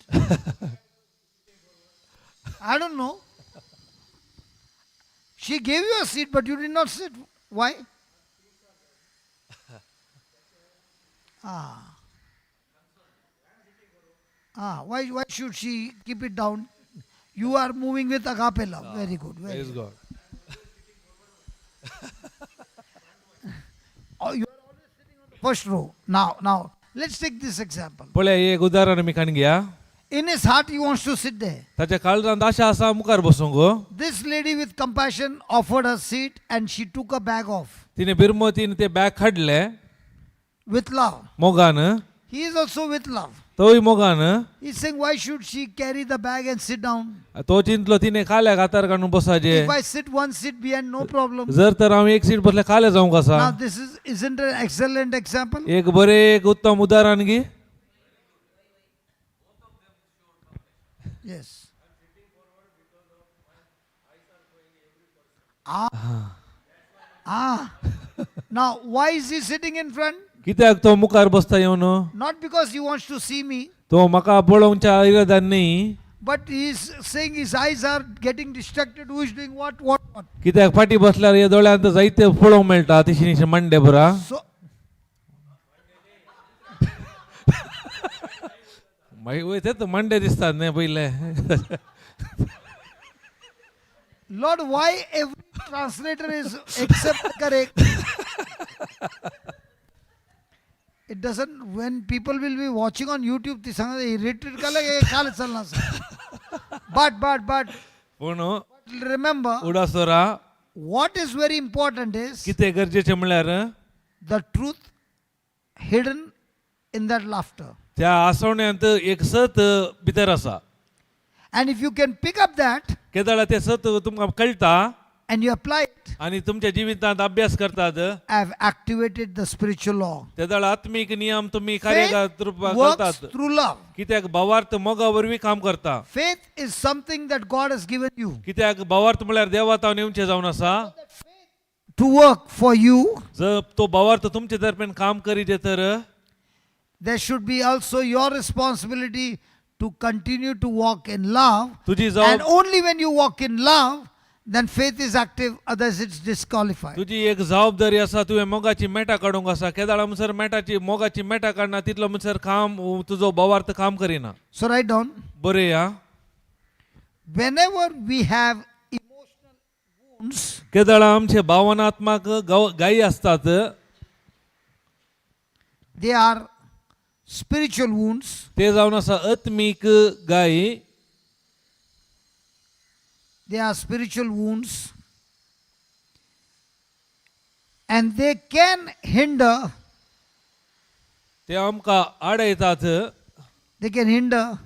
I don't know. She gave you a seat, but you did not sit. Why? Why should she keep it down? You are moving with agape love. Very good. Very Praise good. God. Oh, you are always sitting on the first row. Now, let's take this example. पळय एक उदाहरण आमी काण घेया. In his heart, he wants to sit there. ताच्या काळजांत आशा आसा मुखार बसूंक. This lady with compassion offered her seat and she took a bag off तिने बिरमतीन ते बॅग काडले with love. मोगान. He is also with love. तोय मोगान. He's saying, why should she carry the bag and sit down? तो चिंतलो तिने काल्या हातार काडून बसाचे. If I sit one seat behind, no problem. जर तर हांव एक सीट बसले काले जावंक आसा. Now this isn't an excellent example? एक बरे एक उत्तम उदाहरण घे. Yes. Now why is he sitting in front? कित्याक तो मुखार बसता येवन. Not because he wants to see me, तो म्हाका पळोवंकच्या इरादान न्ही. but he is saying his eyes are getting distracted. Who is doing what? कित्याक फाटी बसल्यार हे दोळ्यांत जायते पळोवंक मेळटा तिशी मंडे बरा. So मागीर वयते मंडे दिसतात न्ही पयले. Lord, why every translator is except correct? It doesn't, when people will be watching on YouTube, they say, retreat kala chalna sir. But पूण remember, उडासोरा what is very important is कितें गरजेचें म्हळ्यार the truth hidden in that laughter. त्या आसवण्यांत एक सत भितर आसा. And if you can pick up that केदाळा ते सत तुमकां कळटा and you apply it, आनी तुमच्या जिवितांत अभ्यास करतात I have activated the spiritual law. तेदाळ आत्मीक नियम तुम्ही Faith कार्य works करतात. through love. कित्याक भावार्थ मोगा वरवीं काम करता. Faith is something that God has given you कित्याक भावार्थ म्हळ्यार देवातावन येवचें जावन आसा. to work for you. जर तो भावार्थ तुमचे तर्फेन काम करीत तर There should be also your responsibility to continue to walk in love. तुझी And जबाब only when you walk in love, then faith is active, otherwise it's disqualified. तुझी एक जबाबदारी आसा. तुवें मोगाची मेटा काडूंक आसा. केदाळा म्हणसर मेटाची मोगाची मेटा काडना तितलो म्हणसर काम तुजो भावार्थ काम करिना. So write down, बरें या. whenever we have emotional wounds, केदाळा आमचे भावनात्मक गायी असतात. they are spiritual wounds. ते जावन आसा आत्मीक गायी. They are spiritual wounds. And they can hinder, ते आमकां आडयतात. they can hinder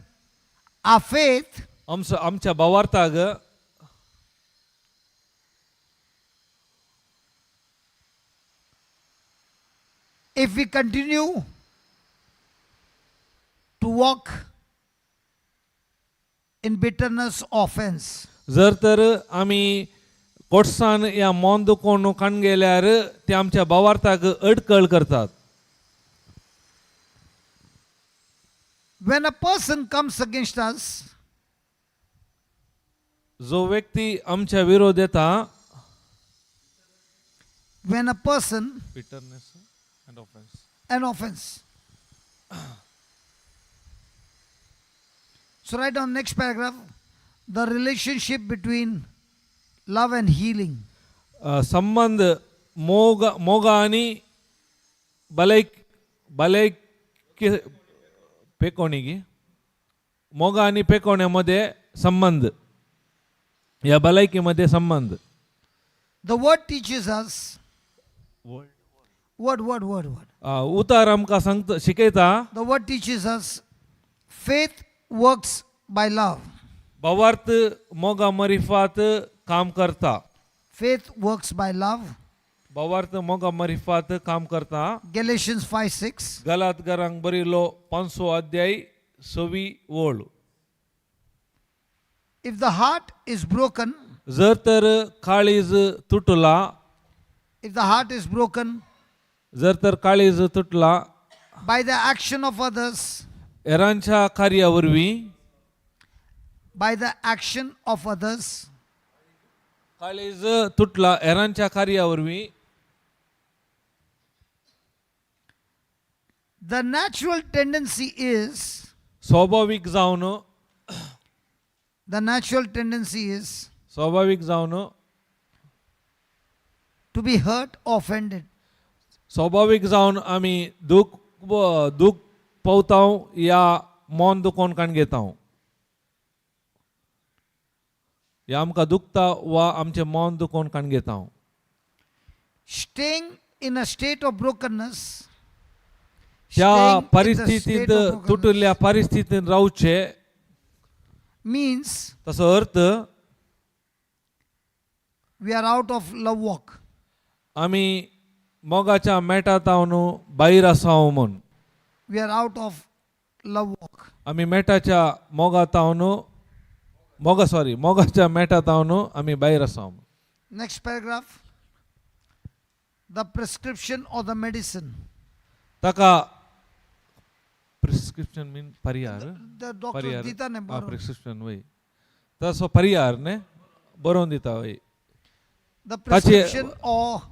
our faith आमच्या भावार्थाक if we continue to walk in bitterness, offense. जर तर आमी कोटसान या मोन दुखोवन काण गेल्यार ते आमच्या भावार्थाक अडकळ करतात. When a person comes against us, जो व्यक्ती आमच्या विरोध येता. when a person, bitterness and offence. an offense. So write down next paragraph, the relationship between love and healing. संबंध मोग आणि भलायकी पेकोणीगी मोग आणि पेकोण्यामध्ये संबंध. या भलायकीमध्ये संबंध. The word teaches us, word. उतार आमकां सांगता शिकयता. The word teaches us, faith works by love. भावार्थ मोगा मरिफात काम करता. Faith works by love. भावार्थ मोगा मरिफात काम करता Galatians 5:6. गलात गरांग बरिलो 500 अध्याय 26 ओळ. If the heart is broken, जर तर काळीज तुटला, if the heart is broken जर तर काळीज तुटला by the action of others, एरांच्या कार्यावरवी, by the action of others, काळीज तुटला एरांच्या कार्यावरवी, the natural tendency is, स्वाभाविक जाऊन the natural tendency is स्वाभाविक जाऊन to be hurt, offended. स्वाभाविक जाऊन आम्ही दुःख पावताव या मन दुखोन काण घेताव. या आमकां दुखता वा आमचे मन दुखोन काण घेताव. Staying in a state of brokenness, त्या staying in the परिस्थितीत state of brokenness तुटल्या परिस्थितीत रावचे means तसो अर्थ we are out of love walk. आम्ही मोगाच्या मेटातावन भायर आसाव म्हूण. We are out of love walk. आम्ही मेटाच्या मोगातावन मोगाच्या मेटातावन आम्ही भायर आसाव. Next paragraph. The prescription or the medicine. ताका prescription mean Parihar. The doctor Parihar dita ne baro. Prescription वय तसो परिहार ने बरोवन दिता वय. The prescription or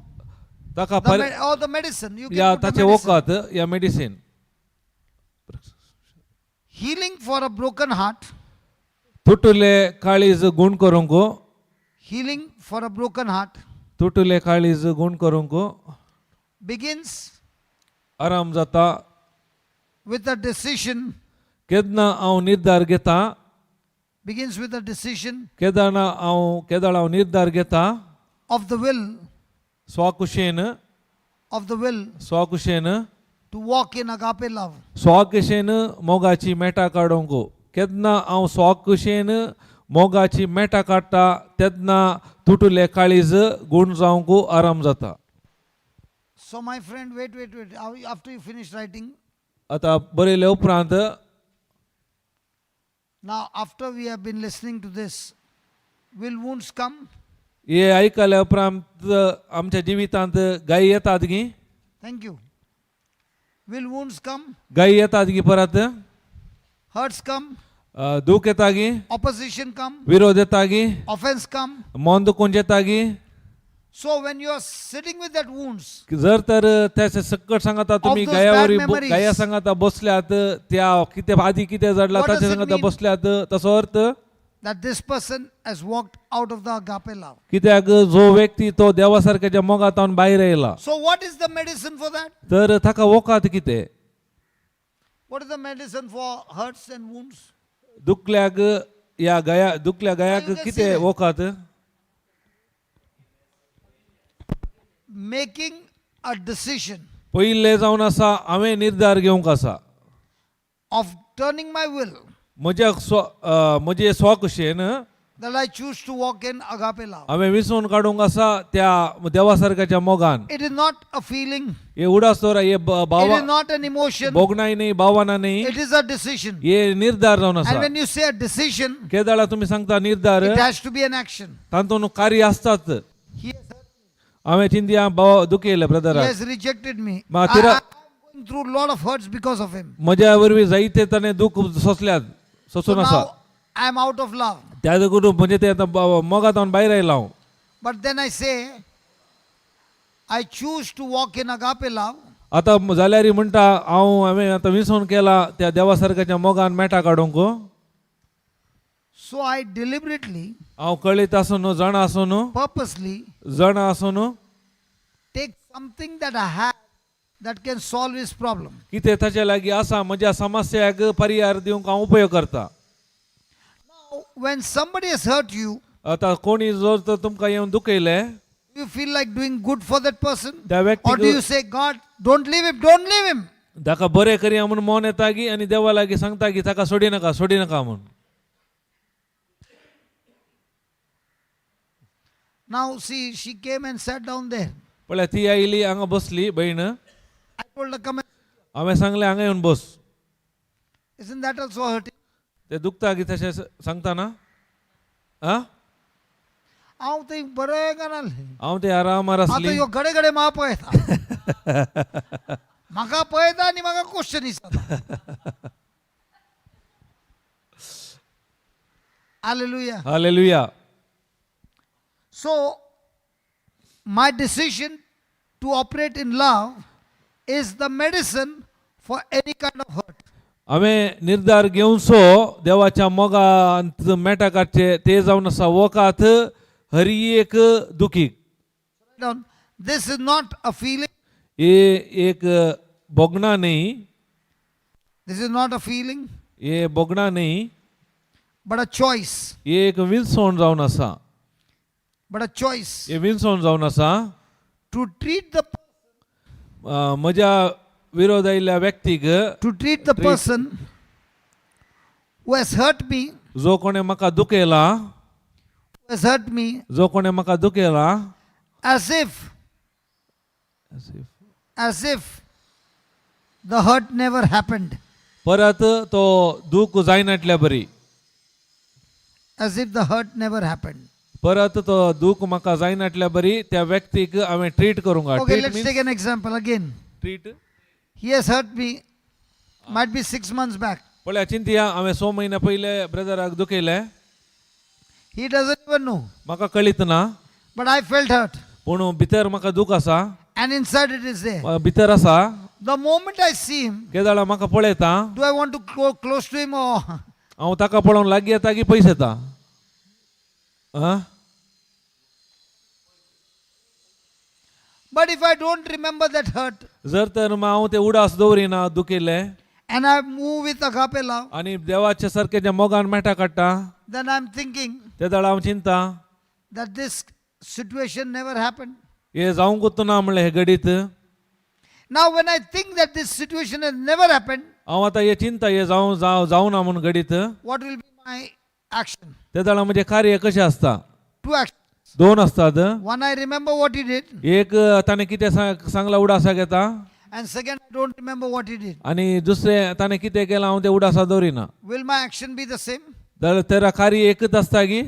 ताका or the medicine. You या can put ताचे the medicine. वखत या medicine. Healing for a broken heart. तुटले काळीज गुण करूंक, Healing for a broken heart तुटले काळीज गुण करूंक begins आराम जाता. with a decision. केदना हांव निर्धार घेता, Begins with a decision केदाळ हांव निर्धार घेता of the will. स्वाकुशेन To walk in agape love. स्वाकुशेन मोगाची मेटा काडूंक. केदना हांव स्वाकुशेन मोगाची मेटा काडटा तेदना तुटले काळीज गुण जावंक आराम जाता. So my friend, wait. After you finish writing, आता बरयले उपरांत now after we have been listening to this, will wounds come? हे ऐकल्या उपरांत आमच्या जिवितांत गायी येतात गी. Thank you. Will wounds come? गायी येतात गी परत. Hurts come? दुःख येता गी. Opposition come? विरोध येता गी. Offense come? मन दुखून येता गी. So when you are sitting with that wounds, जर तर त्याचे सकट सांगता तुम्ही Of those गायावरी bad memories. गाया सांगता बसल्यात त्या किती आधी किती जडला What does त्याचे it सांगता mean? बसल्यात तसो अर्थ that this person has walked out of the agape love. कित्याक जो व्यक्ती तो देवासारख्याच्या मोगातावन भायर येयला. So what is the medicine for that? तर ताका वोकात कितें. What is the medicine for hurts and wounds? दुखल्याक या दुखल्या गायाक You can कितें see that. वोकात. Making a decision पयले जावन आसा हांवें निर्धार घेवंक आसा. of turning my will म्हजे स्वकुशेन that I choose to walk in agape love. हांवें विसरून काडूंक आसा त्या देवासारख्याच्या मोगान. It is not a feeling. Hey उडासतोरा hey It Bhawa is not an emotion. भोगणाय नाही भावना नाही. It is a decision. हे निर्धार जावन And आसा. when you say a decision, केदाळा तुम्ही सांगता निर्धार it has to be an action. तातूंत कार्य आसतात. He has hurt हांवें चिंतिया भाव दुखयले me. Brother. He has rejected me. Ma, I tira- am going through a lot of hurts because of him. म्हज्या वरवीं जायते ताणें दुख सोंसल्यात So सोंसून आसा. now I am out of love. त्या करून म्हणजे ते आतां मोगातावन भायर आयला हांव. But then I say, I choose to walk in agape love. आतां जाल्यार म्हणटा हांवें आतां विसवण केला त्या देवासारख्याच्या मोगान मेटा काडूंक. So I deliberately, हांव कळीत आसून जाणा आसून purposely जाणा आसून take something that I have that can solve his problem. कितें ताचे लागीं आसा म्हज्या समस्याक परिहार दिवंक हांव उपयोग करता. Now, when somebody has hurt you, आतां कोणी जर तर तुमकां येवन दुखयले do you feel like doing good for that person? त्या Or do you व्यक्तीक say, God, don't leave him. ताका बरें करया म्हूण मन येता गी आनी देवा लागीं सांगता की ताका सोडी नाका म्हूण. Now see, she came and sat down there. पळय ती आयली हांगा बसली बहीण I told her, come. हांवें सांगलें हांगा येवन बस. Isn't that also hurting? ते दुखता की तशें सांगता ना आ हांव थंय बरें गाणालें. हांव ते आरामार आतां आसली ह्यो घडे घडे म्हाका पळयता. म्हाका पळयता आनी म्हाका क्वेश्चन विचारता. Hallelujah. Hallelujah. So, my decision to operate in love is the medicine for any kind of hurt. हांवें निर्धार घेवनसो देवाच्या मोगांत मेटा काडचे ते जावन आसा वोकात हर एक दुखीक. Down. This is not a feeling. हे एक बोगणा न्ही, This is not a feeling, हे बोगणा न्ही, but a choice. हे एक विंसवण जावन आसा. But a choice हे विंसवण जावन आसा to treat the म्हज्या विरोध आयिल्ल्या व्यक्तीक the person who has hurt me, जो कोणें म्हाका दुखयला, who has hurt me, जो कोणें म्हाका दुखयला, as if the hurt never happened. परत तो दूख जायनाटल्या बरी. As if the hurt never happened. परत तो दूख म्हाका जायनाटल्या बरी त्या व्यक्तीक हांवें ट्रीट करूंक. Okay, let's take an example again. Treat He has hurt me, might be 6 months back. पळय चिंतया हांवें 6 म्हयने पयले ब्रदराक दुखयलें, He doesn't even know. म्हाका कळीत ना, But I felt hurt. पूण भितर म्हाका दूख आसा, And inside it is there. भितर आसा. The moment I see him, केदाळा म्हाका पळयता, do I want to go close to him or? हांव ताका पळोवन लागीं येता की पयस येता. But if I don't remember that hurt, जर तर हांव ते उडास दवरिना दुखयलें and I move with agape love, आनी देवाचे सारके जे मोगान मेटा काडटा, then I'm thinking ते दाडा हांव चिंता that this situation never happened. हे जावंकूच ना म्हणलें हे घडीत. Now, when I think that this situation has never happened, हांव आतां हे चिंता हे जावना म्हणून घडीत. what will be my action? ते दाडा म्हणजे कार्य कशें आसता, 2 actions. 2 आसतात. One, I remember what he did, एक ताणें कितें सांगलां उडासा घेता, and second, I don't remember what he did. आनी दुसरें ताणें कितें केलां हांव ते उडासा दवरिना. Will my action be the same? जाल्यार तेरा कार्य एकच आसता की.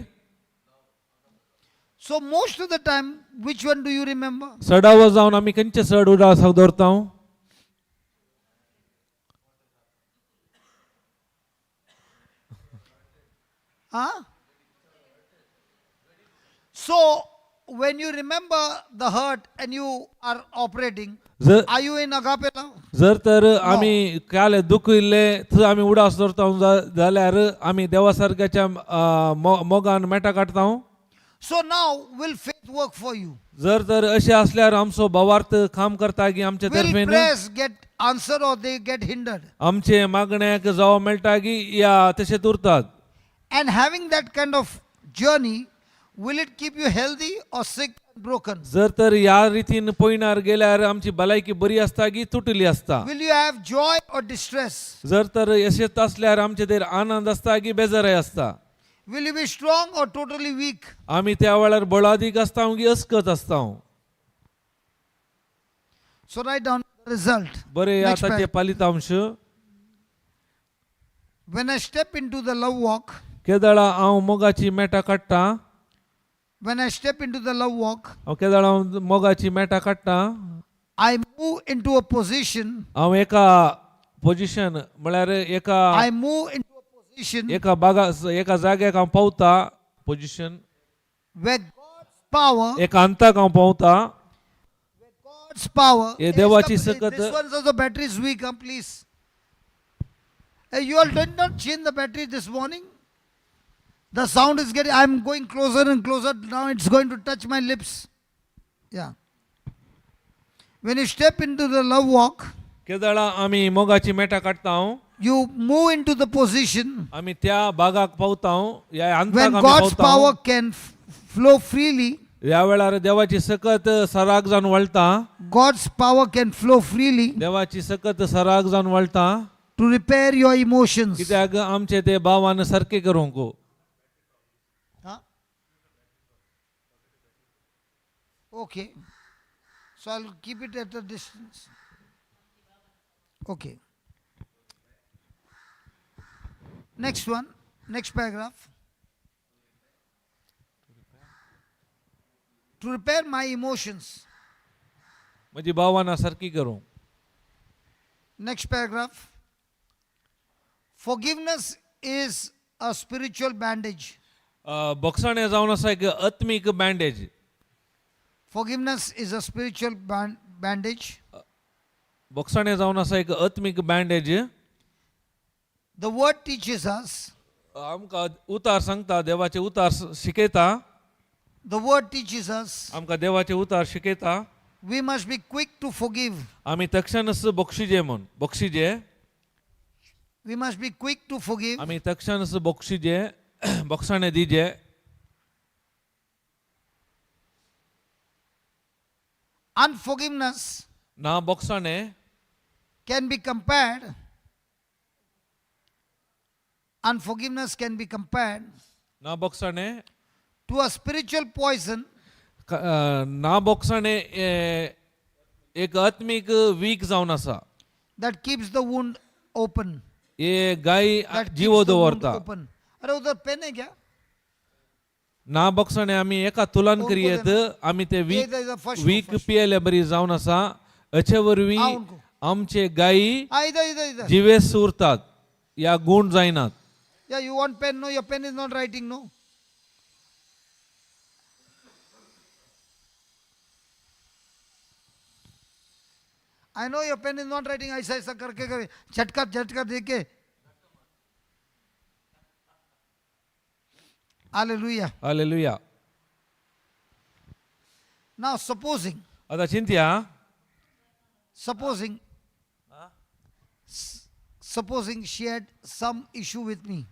So, most of the time, which one do you remember? सडावर जावन आमी खंयचे सड उडासाक दवरता. Huh? So, when you remember the hurt and you are operating, जर are you in agape love? जर तर आमी काल दुख इल्ले थंय आमी उडास दवरता जाल्यार आमी देवा सारक्याच्या मोगान Meta काडता. So now, will faith work for you? जर तर अशें असल्यार आमचो भावार्थ काम करता की आमचे Will तर्फेन prayers get answered or they get hindered? आमचे मागण्याक जावं मेळटा की या तशें उरतात. And having that kind of journey, will it keep you healthy or sick and broken? जर तर ह्या रितीन पयणार गेल्यार आमची भलायकी बरी आसता की तुटली आसता. Will you have joy or distress? जर तर अशेंच असल्यार आमचे तेर आनंद आसता की बेजाराय आसता. Will you be strong or totally weak? आमी त्या वेळार बळादीक आसता की अस्कत आसता. So write down the result. बरे Next आतांचे paragraph. फलितांश. When I step into the love walk, केदाळा हांव मोगाची मेटा काडटा. when I step into the love walk, हांव केदाळा मोगाची मेटा काडटा. I move into a position. हांव एका पोजिशन म्हळ्यार I move into a position एका जाग्याक हांव पावता. पोजिशन where God's power, एका अंताक हांव पावता. God's power. ये is देवाची the- सकत- This one's also battery is weak, please. You all did not change the battery this morning. The sound is getting. I'm going closer and closer. Now it's going to touch my lips. Yeah. When you step into the love walk, केदाळा आमी मोगाची Meta काडटा. you move into the position आमी त्या भागाक पावता. या अंताक when आमी God's power पावता. can flow freely. ह्या वेळार देवाची सकत सराग जावन वळटा. God's power can flow freely देवाची सकत सराग जावन वळटा. to repair your emotions. कित्याक आमचे ते भावान सारके करूंक. Huh? Okay. So I'll keep it at a distance. Okay. Next one, next paragraph. To repair my emotions. माझी भावना सारखी करू. Next paragraph. Forgiveness is a spiritual bandage. बक्षाणे जाऊन असा एक आत्मिक bandage. Forgiveness is a spiritual bandage. बक्षाणे जाऊन असा एक आत्मिक bandage. The word teaches us. आमका उतार सांगता, देवाचे उतार शिकयता. The word teaches us. आमका देवाचे उतार शिकयता. We must be quick to forgive. आम्ही तक्षणच बक्षिजे म्हण बक्षिजे. We must be quick to forgive. आम्ही तक्षणच बक्षिजे बक्षाणे दिजे. Unforgiveness ना बक्षाणे can be compared. Unforgiveness can be compared ना बक्षाणे to a spiritual poison ना बक्षाणे एक आत्मिक वीक जावन आसा. that keeps the wound open. ये गाय That keeps जीव the wound दवरता. open. अरे उधर पेन है क्या? ना बक्षाणे आम्ही एका तुलन उनको करियेत देना. आम्ही ते ये इधर first वीक first. पियले बरी जावन आसा. अचे वरवी हा, उनको. आमचे गायी इधर इधर इधर. जिवेस उरतात या गुण जायनात. Yeah, you want pen? No, your pen is not writing. No. I know your pen is not writing. ऐसा ऐसा करके करे झटका झटका देके. Hallelujah. हालेलुया. Now supposing आता चिंत्या supposing she had some issue with me.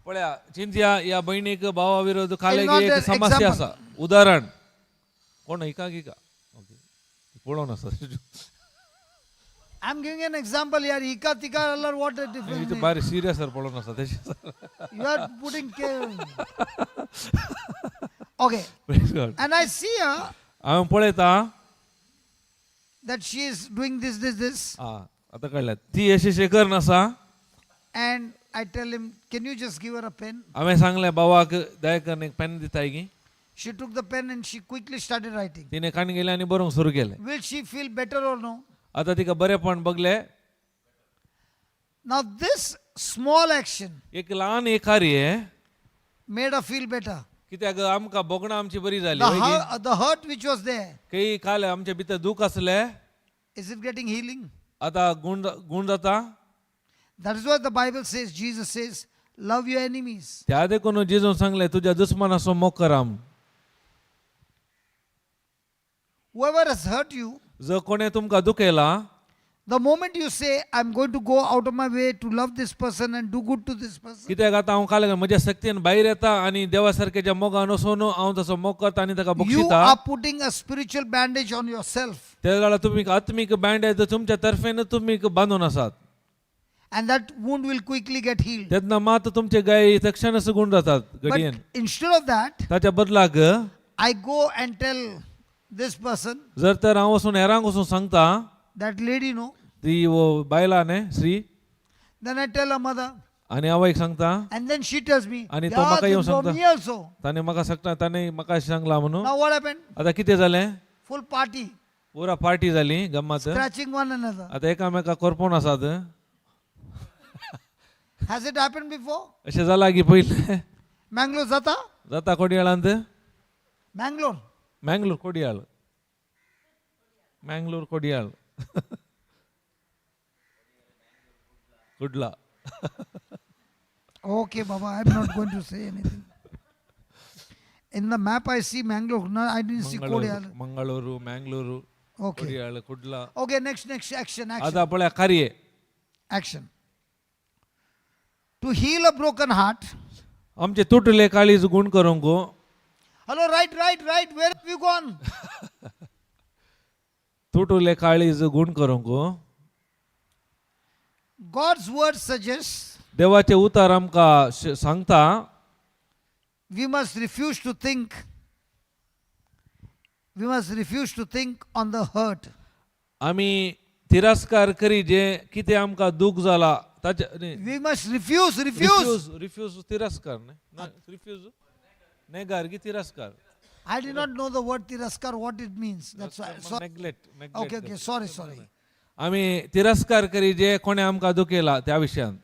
पळया चिंत्या या बहिणीक भावा विरोध खाले It's not एक an समस्या example. असा. उदाहरण कोण ऐका की का ओके पळोन आसा. I'm giving an example here. Ika tika Allah, what a difference. इथे बारी सिरियस पळोन आसा त्याची. You are putting care. Okay. Praise God. And I see her हांव पळयता that she is doing this. आता कळलं ती अशी करनासा. And I tell him, can you just give her a pen? हांवें सांगलें बाबाक दया करून एक पेन दिताय की. She took the pen and she quickly started writing. तिने कान गेले आणि बरोवंक सुरू केलें. Will she feel better or no? आता तिका बरेपण बगले. Now this small action एक लहान एक कार्य made her feel better. कित्याक आमकां बोगणां आमची बरी जाली. होय की? The hurt which was there, काही काल आमच्या भितर दूख असले is it getting healing? आता गुण जाता. That is why the Bible says, Jesus says, love your enemies. त्या देखून जेजून सांगले तुझ्या दुश्मनाचो मोग करा. Whoever has hurt you, जर कोणे तुमकां दुखयला the moment you say, I'm going to go out of my way to love this person and do good to this person, कित्याक आतां हांव काल म्हज्या शक्तीन भायर येता आनी देवा सारकेच्या मोगान वचून हांव तसो मोग करता आनी ताका you बक्षिता. are putting a spiritual bandage on yourself. त्या वेळार तुमी आत्मीक बँडेज तुमच्या तर्फेन तुमी बांदून आसात. And that wound will quickly get healed. तेन्ना मात तुमचे गाय तक्षणच गुण जातात But घडयेन. instead of that, ताच्या बदलाक I go and tell this person, जर तर हांव वचून हेरांक वचून सांगता that lady, no. ती बायला न्ही Shri Then I tell her mother. आनी आवयक सांगता And then she tells me, आणि तो "Yeah, म्हाका येवन this was सांगता. me also." ताणे म्हाका सांगता ताणे म्हाका सांगला म्हणून. Now what happened? आता कितें जालें Full party, पुरा पार्टी जाली गम्मत. scratching one another. आता एकामेकाक करपून आसात. Has it happened before? अशें जाला की पयलें Mangalore Zata? जाता कोडयाळांत. Mangalore. Mangalore कोडयाळ. Mangalore कोडयाळ. कुडला. Okay, Baba, I'm not going to say anything. In the map I see Mangalore. No, I didn't see Kodiyal. Mangaluru मँगलोरू Okay. कोडयाळ कुडला. Okay, next action. आता पळया कार्य. Action. To heal a broken heart. आमचे तुटले काळीज गुण करूंक. Hello, right. Where have you gone? तुटले काळीज गुण करूंक. God's word suggests देवाचे उतार आमकां सांगता we must refuse to think We must refuse to think on the hurt. आमी तिरस्कार करी जे कितें आमकां दूख जाला ताचे We must refuse. रिफ्यूज तिरस्कार न्ही रिफ्यूज नेगार की तिरस्कार I did not know the word tiraskar, what it means. That's why. So, neglect okay. Sorry. आमी तिरस्कार करी जे कोणे आमकां दुखयला त्या विशयान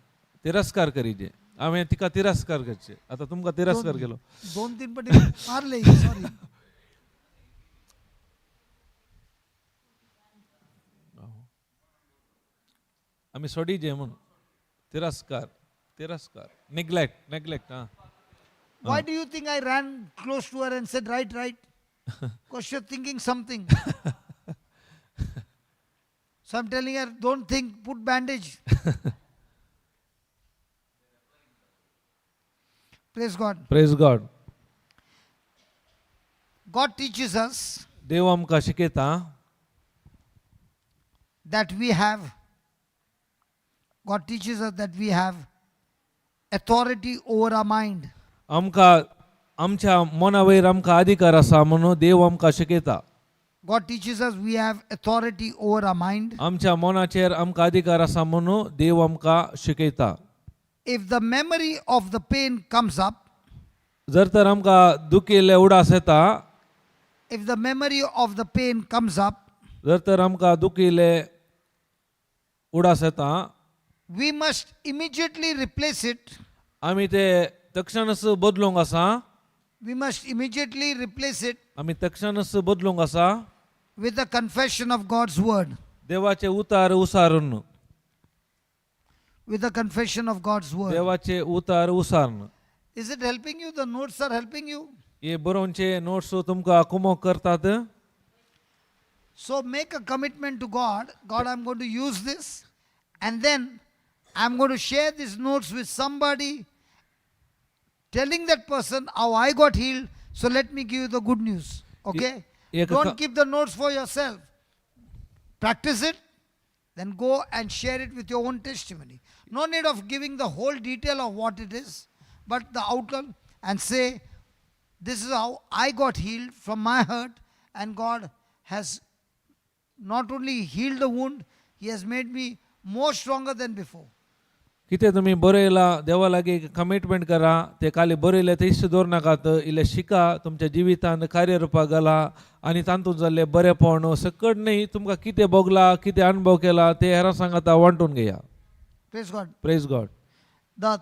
तिरस्कार करी जे आमी तिका तिरस्कार करचे आता तुमकां तिरस्कार केलो 2-3 पटी मारले. Sorry. आमी सोडी जे म्हणून तिरस्कार नेग्लेक्ट हा Why do you think I ran close to her and said, right? Because you're thinking something. So I'm telling her, don't think, put bandage. Praise God. Praise God God teaches us देव आमकां शिकयता that we have authority over our mind. आमकां आमच्या मना वयर आमकां अधिकार आसा म्हणून देव आमकां शिकयता God teaches us we have authority over our mind. आमच्या मनाचेर आमकां अधिकार आसा म्हणून देव आमकां शिकयता If the memory of the pain comes up, जर तर आमकां दुखिल्ले उडास येता if the memory of the pain comes up, जर तर आमकां दुखिल्ले उडास येता we must immediately replace it. आमी ते तक्षणच बदलूंक आसा We must immediately replace it आमी तक्षणच बदलूंक आसा with the confession of God's word. देवाचे उतार उसारून With the confession of God's word. देवाचे उतार उसारण Is it helping you? The notes are helping you. हे बरोवचे नोट्स तुमकां कुमोक करतात So make a commitment to God. God, I'm going to use this. And then I'm going to share these notes with somebody, telling that person how I got healed. So let me give you the good news. Okay? Ye- Don't keep the notes for yourself. Practice it. Then go and share it with your own testimony. No need of giving the whole detail of what it is, but the outcome, and say, this is how I got healed from my hurt, and God has not only healed the wound, He has made me more stronger than before. कितें तुमी बरयला देवा लागीं commitment करा ते खाली बरयले ते इश्ट दवर नाकात इल्ले शिका तुमच्या जिवितांत कार्यरूपाक घाला आनी तातूंत जाल्ले बरेपण सकट न्ही तुमकां कितें भोगला कितें अनुभव केला ते हेरां सांगाता वांटून घेया Praise God. Praise God The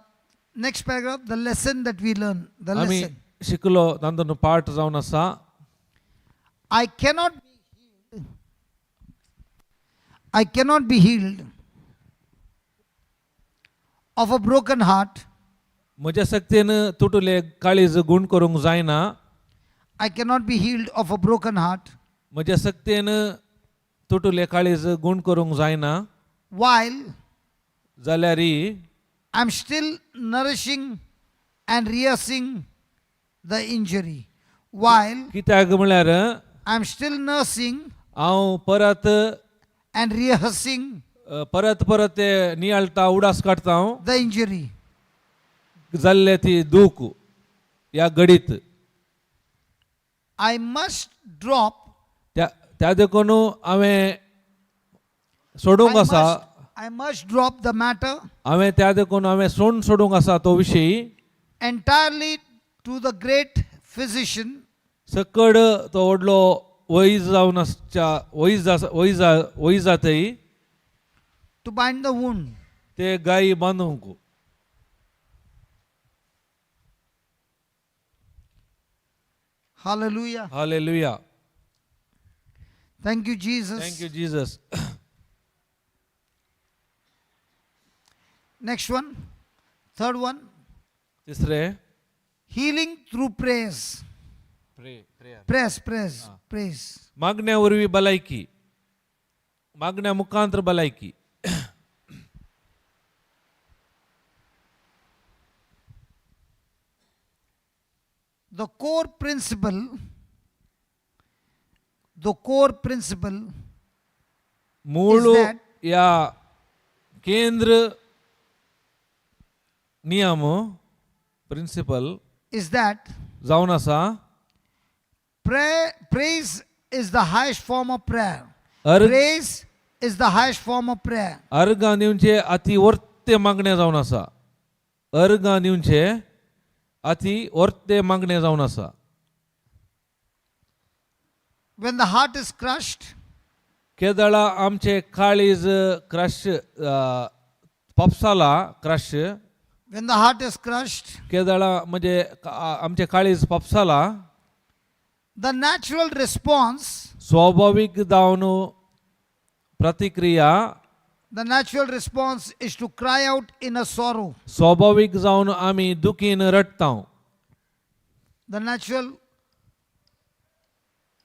next paragraph, the lesson that we learn. The आमी lesson. शिकलो तातूंत पाठ जावन आसा I cannot be healed of a broken heart. म्हज्या सक्तीन तुटले काळीज गूण करूंक जायना I cannot be healed of a broken heart म्हज्या सक्तीन तुटले काळीज गूण करूंक जायना while जाल्यार I'm still nourishing and rehearsing the injury. While कित्याक म्हळ्यार I'm still nursing हांव परत and rehearsing परत ते नियाळटा उडास काडटा हांव the injury. जाल्ले ती दूख ह्या घडीत I must drop. त्या देखून हांवें सोडूंक आसा I must drop the matter हांवें त्या देखून हांवें सोडूंक आसा तो विशय entirely to the great physician सकड तो व्हडलो वैज जावन वैज जातय to bind the wound. ते गायी बांदूंक Hallelujah. Hallelujah Thank you, Jesus. Thank you Jesus Next one. Third one. तिसरे Healing through praise. Praise. मागण्या वरवीं भलायकी मागण्या मुखांतर भलायकी The core principle मूळ is that या केंद्र नियम प्रिन्सिपल is that जावन आसा praise is the highest form of prayer. अर्घ Praise is the highest form of prayer. अर्घ दिवचे अति वर्ते मागणे जावन आसा. अर्घ दिवचे अति वर्ते मागणे जावन आसा. When the heart is crushed, केदळा आमचे काळीज क्रश पपसाला crush when the heart is crushed, केदळा म्हणजे आमचे काळीज पपसाला the natural response, स्वाभाविक जावन प्रतिक्रिया the natural response is to cry out in a sorrow. स्वाभाविक जावन आमी दुखीन रडता. The natural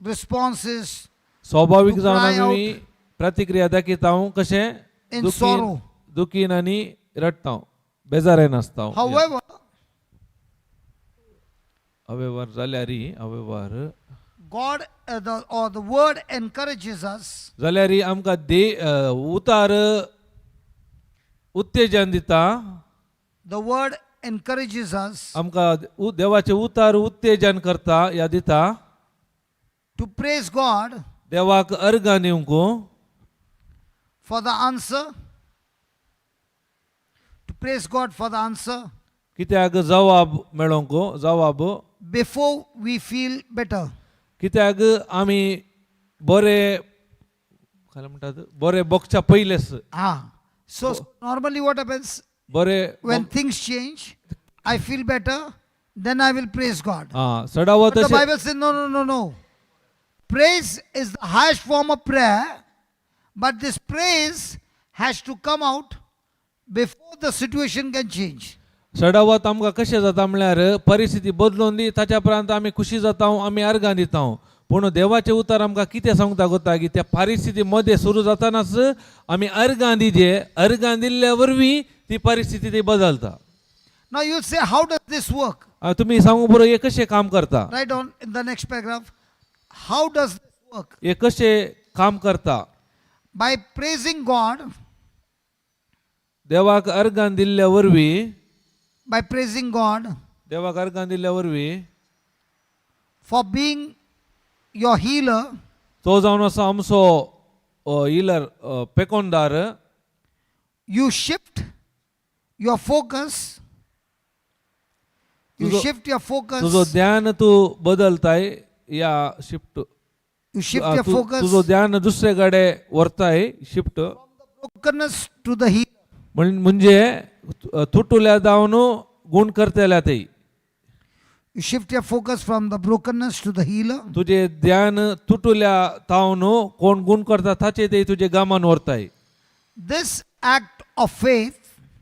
response is स्वाभाविक To जावन cry आमी प्रतिक्रिया दाखयता कशें in दुखीन sorrow. दुखीन आनी रडता बेजारेन आसता. However, अवेवार जाल्यारी अवेवार God the word encourages us जाल्यारी आमकां उतार उत्तेजन दिता. the word encourages us आमकां देवाचे उतार उत्तेजन करता या दिता. to praise God देवाक अर्घ दिवंक for the answer, to praise God for the answer कित्याक जवाब मेळोवंक जवाब before we feel better. कित्याक आमी बरे काय म्हणटात बरे बगच्या पयलेच So normally what happens बरे when things change, I feel better, then I will praise God. सडावत But the अशें Bible says no. Praise is the highest form of prayer, but this praise has to come out before the situation can change. सडावत आमकां कशें जाता म्हळ्यार परिस्थिती बदलून दी ताच्या उपरांत आमी खुशी जाता आमी अर्घां दिता. पूण देवाचें उतर आमकां कितें सांगता गोता की त्या परिस्थिती मध्ये सुरू जातानाच आमी अर्घां दिजे. अर्घां दिल्ल्या वरवीं ती परिस्थिती ती बदलता. Now you'll say, how does this work? तुमी सांगू बरो हे कशें काम करता. Write down in the next paragraph. How does this work? हे कशें काम करता. By praising God, देवाक अर्घां दिल्ल्या वरवीं by praising God देवाक अर्घां दिल्ल्या वरवीं for being your healer, तो जावन आसा आमचो healer पेकोनदार. you shift your focus. You तुझो- shift your तुझो focus. ध्यान तू बदलताय या shift You shift your focus तुझो ध्यान दुसरे कडेन व्हरताय shift brokenness to the healer. म्हणजे तुटुल्या जावन गुण करतल्या ते. You shift your focus from the brokenness to the healer. तुझे ध्यान तुटुल्या तावन कोण गुण करता ताचे ते तुझे गामान व्हरताय. This act of faith,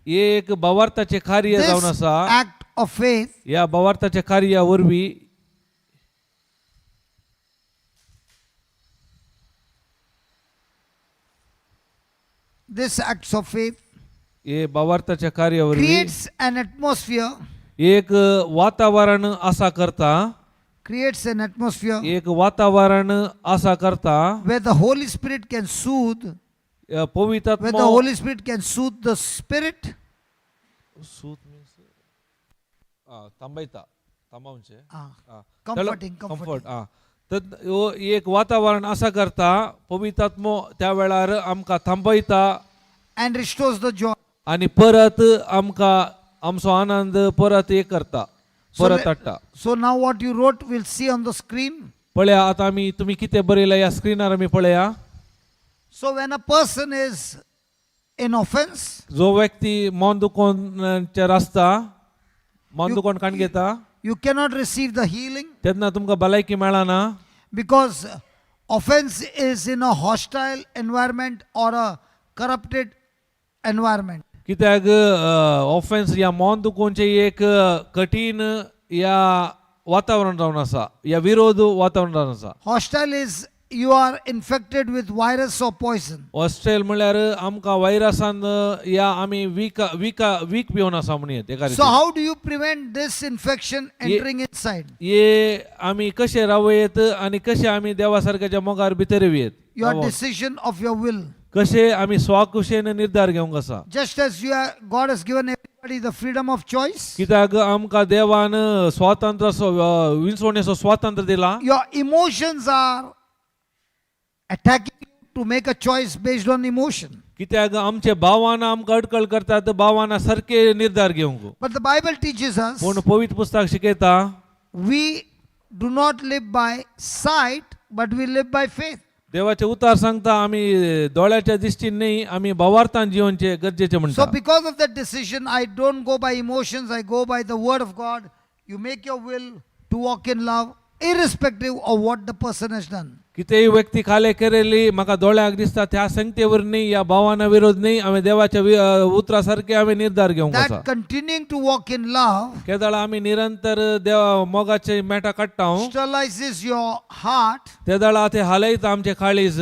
हे एक भावार्थाचे कार्य this जावन आसा. act of faith या भावार्थाच्या कार्या वरवीं this acts of faith हे भावार्थाच्या कार्या वरवीं creates an atmosphere, एक वातावरण आसा करता. creates an atmosphere एक वातावरण आसा करता. where the Holy Spirit can soothe, पवित्र where the आत्मा Holy Spirit can soothe the spirit. Soothe means थांबयता थांबवचे Comforting, कम्फर्ट. comforting. तर ह्यो एक वातावरण आसा करता. पवित्र आत्मा त्या वेळार आमकां थांबयता And restores the joy. आणि परत आमकां आमचो आनंद परत हे करता So, परत हाडटा. so now what you wrote we'll see on the screen. पळया आतां आमी तुमी कितें बरयलां या स्क्रीनार आमी पळया. So when a person is in offense, जो व्यक्ती मन दुखोवनचेर आसता मन दुखोवन काण घेता you cannot receive the healing तेन्ना तुमकां भलायकी मेळना. because offense is in a hostile environment or a corrupted environment. कित्याक ऑफेन्स या मन दुखोवनचे एक कठीण या वातावरण जावन आसा या विरोध वातावरण जावन आसा. Hostile is you are infected with virus or poison. Hostel म्हळ्यार आमकां व्हायरसान या आमी वीक पिवन आसा म्हणून तेका So how do you prevent this infection entering inside? ये आमी कशे रावयेत आनी कशे आमी देवा सारक्याच्या मोगार भितर येवयेत. Your decision of your will. कशे आमी स्वाकुशेन निर्धार घेवंक आसा. Just as God has given everybody the freedom of choice, कित्याक आमकां देवान स्वातंत्र्य विंचवणेचो स्वातंत्र्य दिला. your emotions are attacking you to make a choice based on emotion. कित्याक आमचे भावांना आमकां अडकळ करतात भावांना सारखे निर्धार घेवंक. But the Bible teaches us पूण पवित्र पुस्तक शिकयता we do not live by sight, but we live by faith. देवाचे उतार सांगता आमी दोळ्याच्या दिश्टीन न्ही आमी भावार्थान जिवनचे गरजेचे So म्हणटा. because of that decision, I don't go by emotions, I go by the word of God. You make your will to walk in love, irrespective of what the person has done. कितेंय व्यक्ती खाले केलेली म्हाका दोळ्याक दिसता त्या संगतेवर न्ही या भावांना विरोध न्ही आमी देवाच्या उतरा सारखे आमी निर्धार घेवंक आसा. That continuing to walk in love केदाळ आमी निरंतर देवा मोगाचे मेटा काडटा. sterilizes your heart. तेदाळा ते हालयता आमचे काळीज.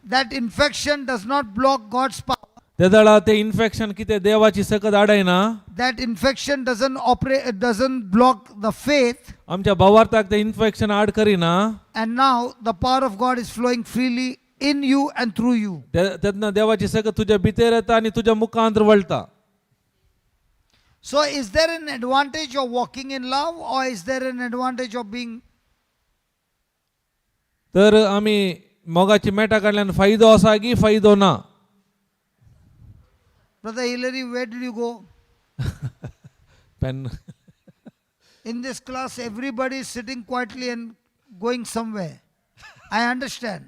That infection does not block God's power. तेदाळा ते इन्फेक्शन कितें देवाची सकत आडायना. That infection doesn't block the faith. आमच्या भावार्थाक ते इन्फेक्शन आड करिना. And now the power of God is flowing freely in you and through you. तेदना देवाची सकत तुज्या भितर येता आनी तुज्या मुखांतर वळटा. So is there an advantage of walking in love, or is there an advantage of being? तर आमी मोगाची मेटा काडल्यान फायदो आसा की फायदो ना. Brother Hillary, where did you go? Pen In this class, everybody is sitting quietly and going somewhere. I understand.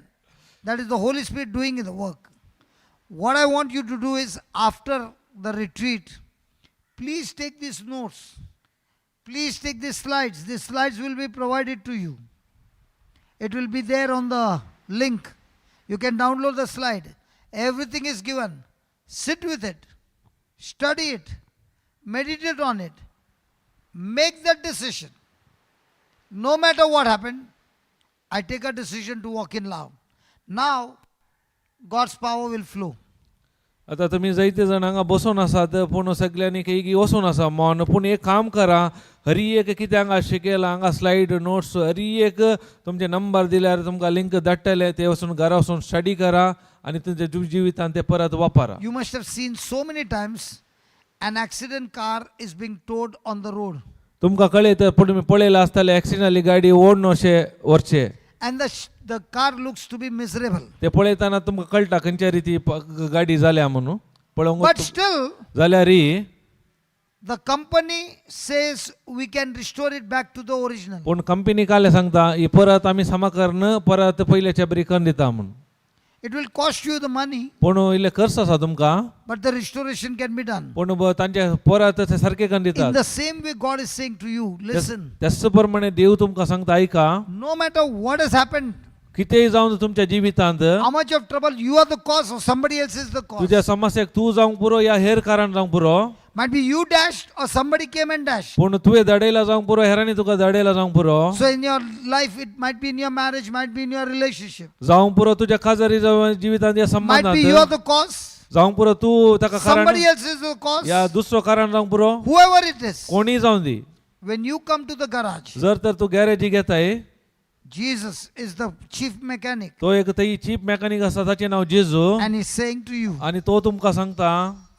That is the Holy Spirit doing the work. What I want you to do is, after the retreat, please take these notes. Please take these slides. These slides will be provided to you. It will be there on the link. You can download the slide. Everything is given. Sit with it. Study it. Meditate on it. Make that decision. No matter what happened, I take a decision to walk in love. Now, God's power will flow. आता तुम्ही जायते जण हांगा बसून आसात पूण सगळ्यांनी काही वसून आसा मन पूण एक काम करा हरी एक कितें हांगा शिकयलां हांगा स्लायड नोट्स हरी एक तुमचे नंबर दिल्यार तुमकां लिंक धाडटले ते वचून घरा वचून स्टडी करा आनी तुमच्या जिवितांत ते परत वापरा. You must have seen so many times an accident car is being towed on the road. तुमकां कळयत तुमी पळयलां आसतलें एक्सिडेंटली गाडी ओडून अशें व्हरचे. And the car looks to be miserable. ते पळयतना तुमकां कळटा खंयच्या रिती गाडी जाल्या म्हणून पळोवंक But still, जाल्यारय the company says we can restore it back to the original. पूण कंपनी काले सांगता ही परत आमी समा करन परत पयल्याच्या बरी करून दिता म्हणून. It will cost you the money, पूण इल्ले खर्च आसा तुमकां but the restoration can be done. पूण तांचे परत ते सारखे करून In दितात. the same way, God is saying to you, listen, त्याच प्रमाणे देव तुमकां सांगता ऐका no matter what has happened, कितेंय जावन तुमच्या जिवितांत how much of trouble you are the cause or somebody else is the cause. तुझ्या समस्याक तू जावंक पुरो या हेर कारण जावंक पुरो Might be you dashed or somebody came and dashed. पूण तुवें धडयला जावंक पुरो हेरांनी तुका धडयला जावंक पुरो So in your life, it might be in your marriage, might be in your relationship. जावंक पुरो तुज्या काजारी जिवितांत या Might be you are संबंधांत the cause. जावंक पुरो तू ताका Somebody कारण else is the cause. या दुसरो कारण जावंक पुरो Whoever it is. कोणी जावं दी. When you come to the garage, जर तर तू गॅरेजी घेताय Jesus is the chief mechanic. तो एक थंय चीफ मॅकॅनिक आसा ताचें नांव जेजू And he's saying to you, आनी तो तुमकां सांगता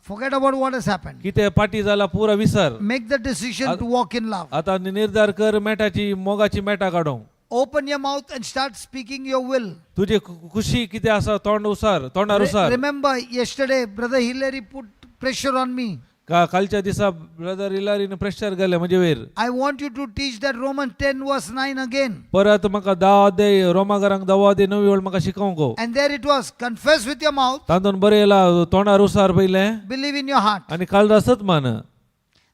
forget about what has happened. कितें पाटी जाला पुरा विसर. Make the decision to walk in love. आता निर्धार कर मेटाची मोगाची मेटा काडूंक. Open your mouth and start speaking your will. तुझे खुशी कितें आसा तोंडार उसार. Remember, yesterday, Brother Hillary put pressure on me. कालच्या दिसा ब्रदर इलारीन प्रेशर घाले म्हजे वयर. I want you to teach that Romans 10 verse 9 again. परत म्हाका 10 अध्याय रोमाकारांक 10 अध्याय 9 वेळ म्हाका शिकोवंक. And there it was. Confess with your mouth. तातूंत बरें येला तोंडार उसार पयले Believe in your heart. आनी काल रसत मान.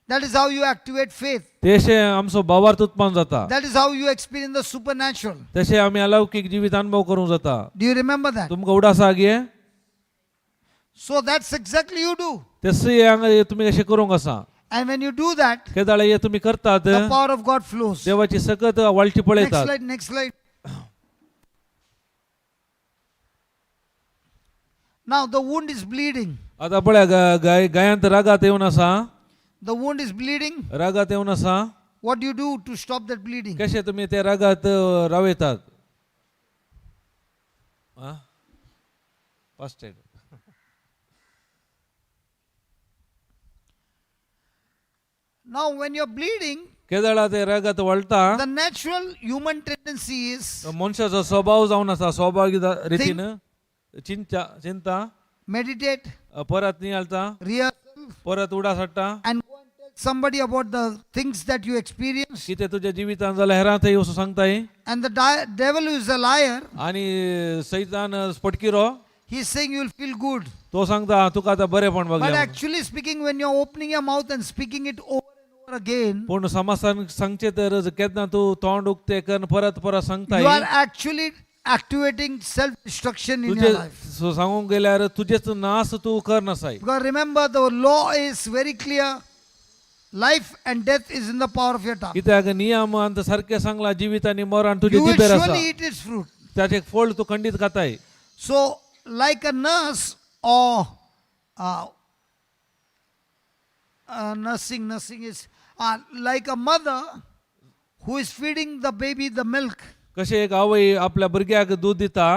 That is how you activate faith. तशें आमचो भावार्थ उत्पन्न जाता. That is how you experience the supernatural. तशें आमी अलौकिक जिवीत अनुभव करूंक जाता. Do you remember that? तुमकां उडासा गे. So that's exactly you do. तशें तुमी कशें करूंक आसा. And when you do that, केदाळ हे तुमी करतात the power of God flows. देवाची सकत वाळटी Next पळयतात. slide, next slide. Now the wound is bleeding. आता पळया गायांत रागात येवन आसा. The wound is bleeding. रागात येवन आसा. What do you do to stop that bleeding? कशें तुमी ते रागात रावयतात. First aid. Now when you're bleeding, केदळा ते रगत वळटा the natural human tendency is मनुष्याचा स्वभाव जाऊन असा स्वाभाविक रीतीनं चिंता meditate, परत निघालता rehearsal, परत उडा सट्टा and go and tell somebody about the things that you experience. किती तुझ्या जीवितान झालं हेरा थंय असं सांगताय And the devil who is a liar, आणि सैतान स्फटकिरो he is saying you will feel good. तो सांगता तुका आता बरे पण But Baghel actually speaking, when you are opening your mouth and speaking it over and over again, पूर्ण समासान सांगचे तर केतना तू तोंड उगते कन परत परत you सांगताय are actually activating self-destruction in तुझे your life. सांगून गेल्यावर तुझेच नाश तू कर नसाय Because remember, the law is very clear. Life and death is in the power of your tongue. कित्याक नियम अंत सारखे सांगला जीवित आणि मरण तुझे You will जिभेर असा surely eat its fruit. त्याचे फळ तू खंडित खाताय So, like a nurse or nursing is like a mother who is feeding the baby the milk. कसे एक आवई आपल्या भुरग्याक दूध दिता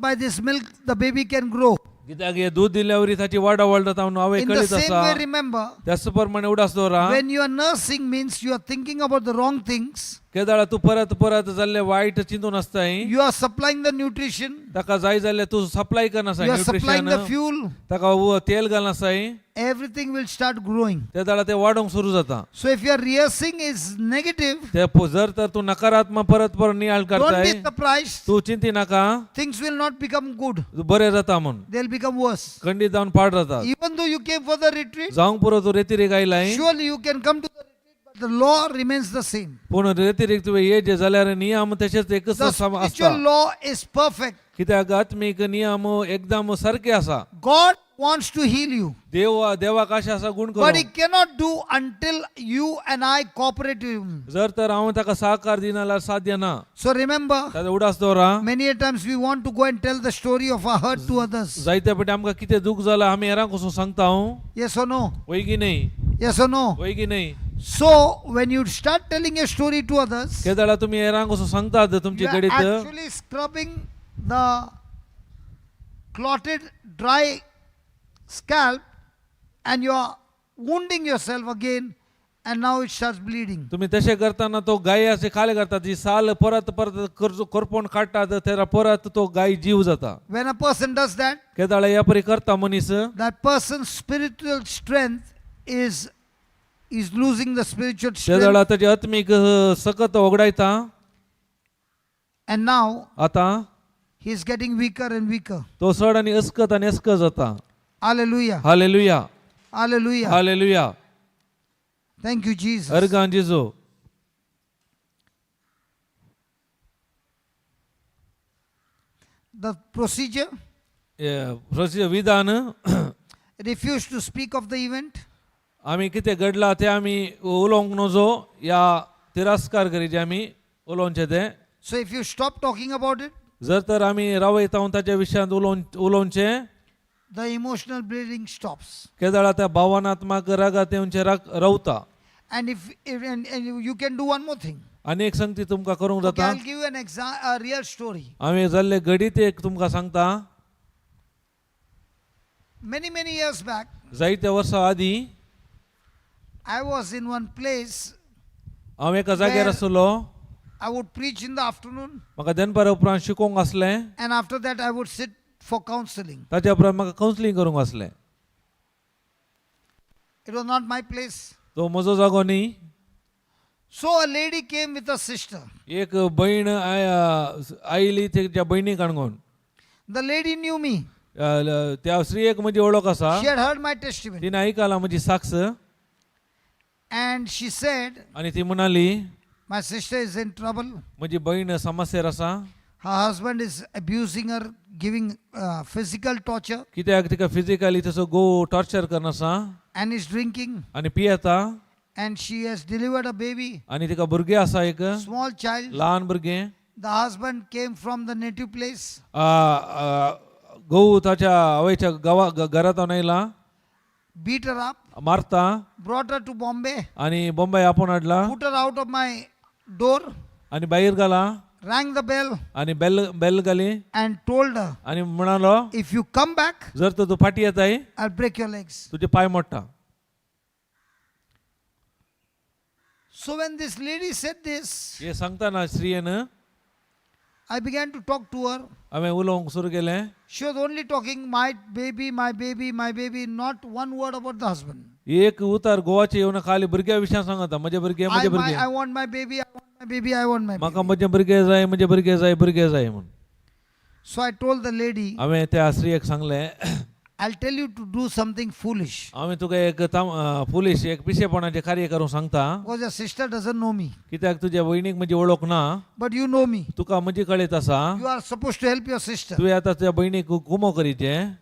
By this milk, the baby can grow. कित्याक हे दूध दिल्यावर ताची वाडा वाढता म्हणून आवय In the कळीत same असा way, remember, त्याच प्रमाणे उडास दोरा when you are nursing means you are thinking about the wrong things. केदाळा तू परत परत जाल्ले वाईट चिंतून असताय You are supplying the nutrition. ताका जाय जाल्यार तू सप्लाय करनासाय You are supplying the nutrition fuel. ताका तेल घालनासाय Everything will start growing. त्या दाळा ते वाढोंक सुरू जाता So if your rehearsing is negative, ते जर तर तू नकारात्मक परत परत नियाळ don't करताय be surprised. तू चिंती नाका Things will not become good. तू बरे जाता म्हणून They'll become worse. खंडित जाऊन पाड जातात Even though you came for the retreat, जाऊन पुरो तू रेती गायलाय surely you can come to the retreat, but the law remains the same. पूर्ण रेती ये जे जाल्यार नियम तसेच एकच The असता spiritual law is perfect. कित्याक आत्मिक नियम एकदम सारखे असा God wants to heal you, देवा कशें असा गुण but He करू cannot do until you and I cooperate with Him. जर तर हांव ताका सहकार दिना जाल्यार साध्य ना So remember, ताका उडास दवरा many a times we want to go and tell the story of our hurt to others. जायत्या फावटी आमकां कितें दूख जालां आमी हेरांक वचून सांगता हांव Yes or no? वय की नाही Yes or no? वय की नाही So when you start telling a story to others, केदाळा तुमी हेरांक वचून सांगतात तुमचे you are कडेन actually scrubbing the clotted, dry scalp, and you are wounding yourself again, and now it starts bleeding. तुम्ही तसे करताना तो गायचे खाले करतात जी साल परत परत करपून काढतात त्याला परत तो गाय जीव जाता When a person does that, केदाळा या परी करता मनीस that person's spiritual strength is losing the spiritual केदाळा strength, त्याची आत्मिक सकत ओगडायता and now आता he is getting weaker and weaker. तो सड आणि अस्कत जाता Hallelujah. Hallelujah Hallelujah. Hallelujah Thank you, Jesus. Organ जिजो The procedure, विधान refused to speak of the event, आम्ही किती घडला ते आम्ही उलोवंक नजो या तिरस्कार करीचे आम्ही उलोवचे ते so if you stop talking about it, जर तर आम्ही रावयता ताच्या विशयांत उलोवचे the emotional bleeding stops. केदाळा त्या भावनात्मक रागात येऊनचे रावता And if and you can do one more thing. अनेक संगती तुमका करूंक Okay, जाता I'll give you a real story. आम्ही जाल्ले घडीत एक तुमका सांगता Many years back, जायत्या वर्सां आदी I was in one place. हांव एका जाग्यार Where- आसलो I would preach in the afternoon, म्हाका दनपारा उपरांत शिकोवंक आसलें and after that I would sit for counseling. ताच्या उपरांत म्हाका कावन्सिलींग करूंक आसलें It was not my place. तो म्हजो जागो न्ही So a lady came with a sister. एक बहीण आयली तेच्या बहिणीक आणून The lady knew me. त्या स्त्रियेक म्हजी वळख आसा She had heard my testimony. तिने आयकला म्हजी साक्ष And she said, आनी ती म्हणाली my sister is in trouble. म्हजी बहीण समस्येर आसा Her husband is abusing her, giving physical torture, कित्याक तिका फिजिकली तसो गो टॉर्चर करना आसा and is drinking. आनी पियेता And she has delivered a baby, आनी तिका भुरगें आसा एक small child. ल्हान भुरगें The husband came from the native place, गहू ताच्या आवयच्या घरांत आयला beat her up, मारता brought her to Bombay, आनी बॉम्बे आपोवन हाडला put her out of my door, आनी भायर घाला rang the bell, आनी बेल घाली and told her, आनी म्हणालो if you come back, जर तर तू फाटी येताय I'll break your legs. तुझे पाय मोडटा So when this lady said this, हे सांगताना स्त्रियेनं I began to talk to her. हांवें उलोवंक सुरू केलें. She was only talking, my baby, my baby, my baby, not one word about the husband. एक उतार गोवाचे येवन खाली भुरग्या विशयां सांगता, म्हजे भुरगे म्हजे भुरगे, I want my baby, I want my baby, I want my म्हाका baby. म्हजे भुरगे जाय, म्हजे भुरगे जाय, भुरगे जाय म्हूण. So I told the lady, हांवें त्या स्त्रियेक सांगलें, I'll tell you to do something foolish. हांवें तुका एक पुलीस एक पिशेपणाचें कार्य करूंक सांगता, Because your sister doesn't know me, कित्याक तुज्या भयणीक म्हजी वळख ना, but you know me. तुका म्हजी कळीत आसा, You are supposed to help your sister. तुवें आतां तुज्या भयणीक कुमो करीचें.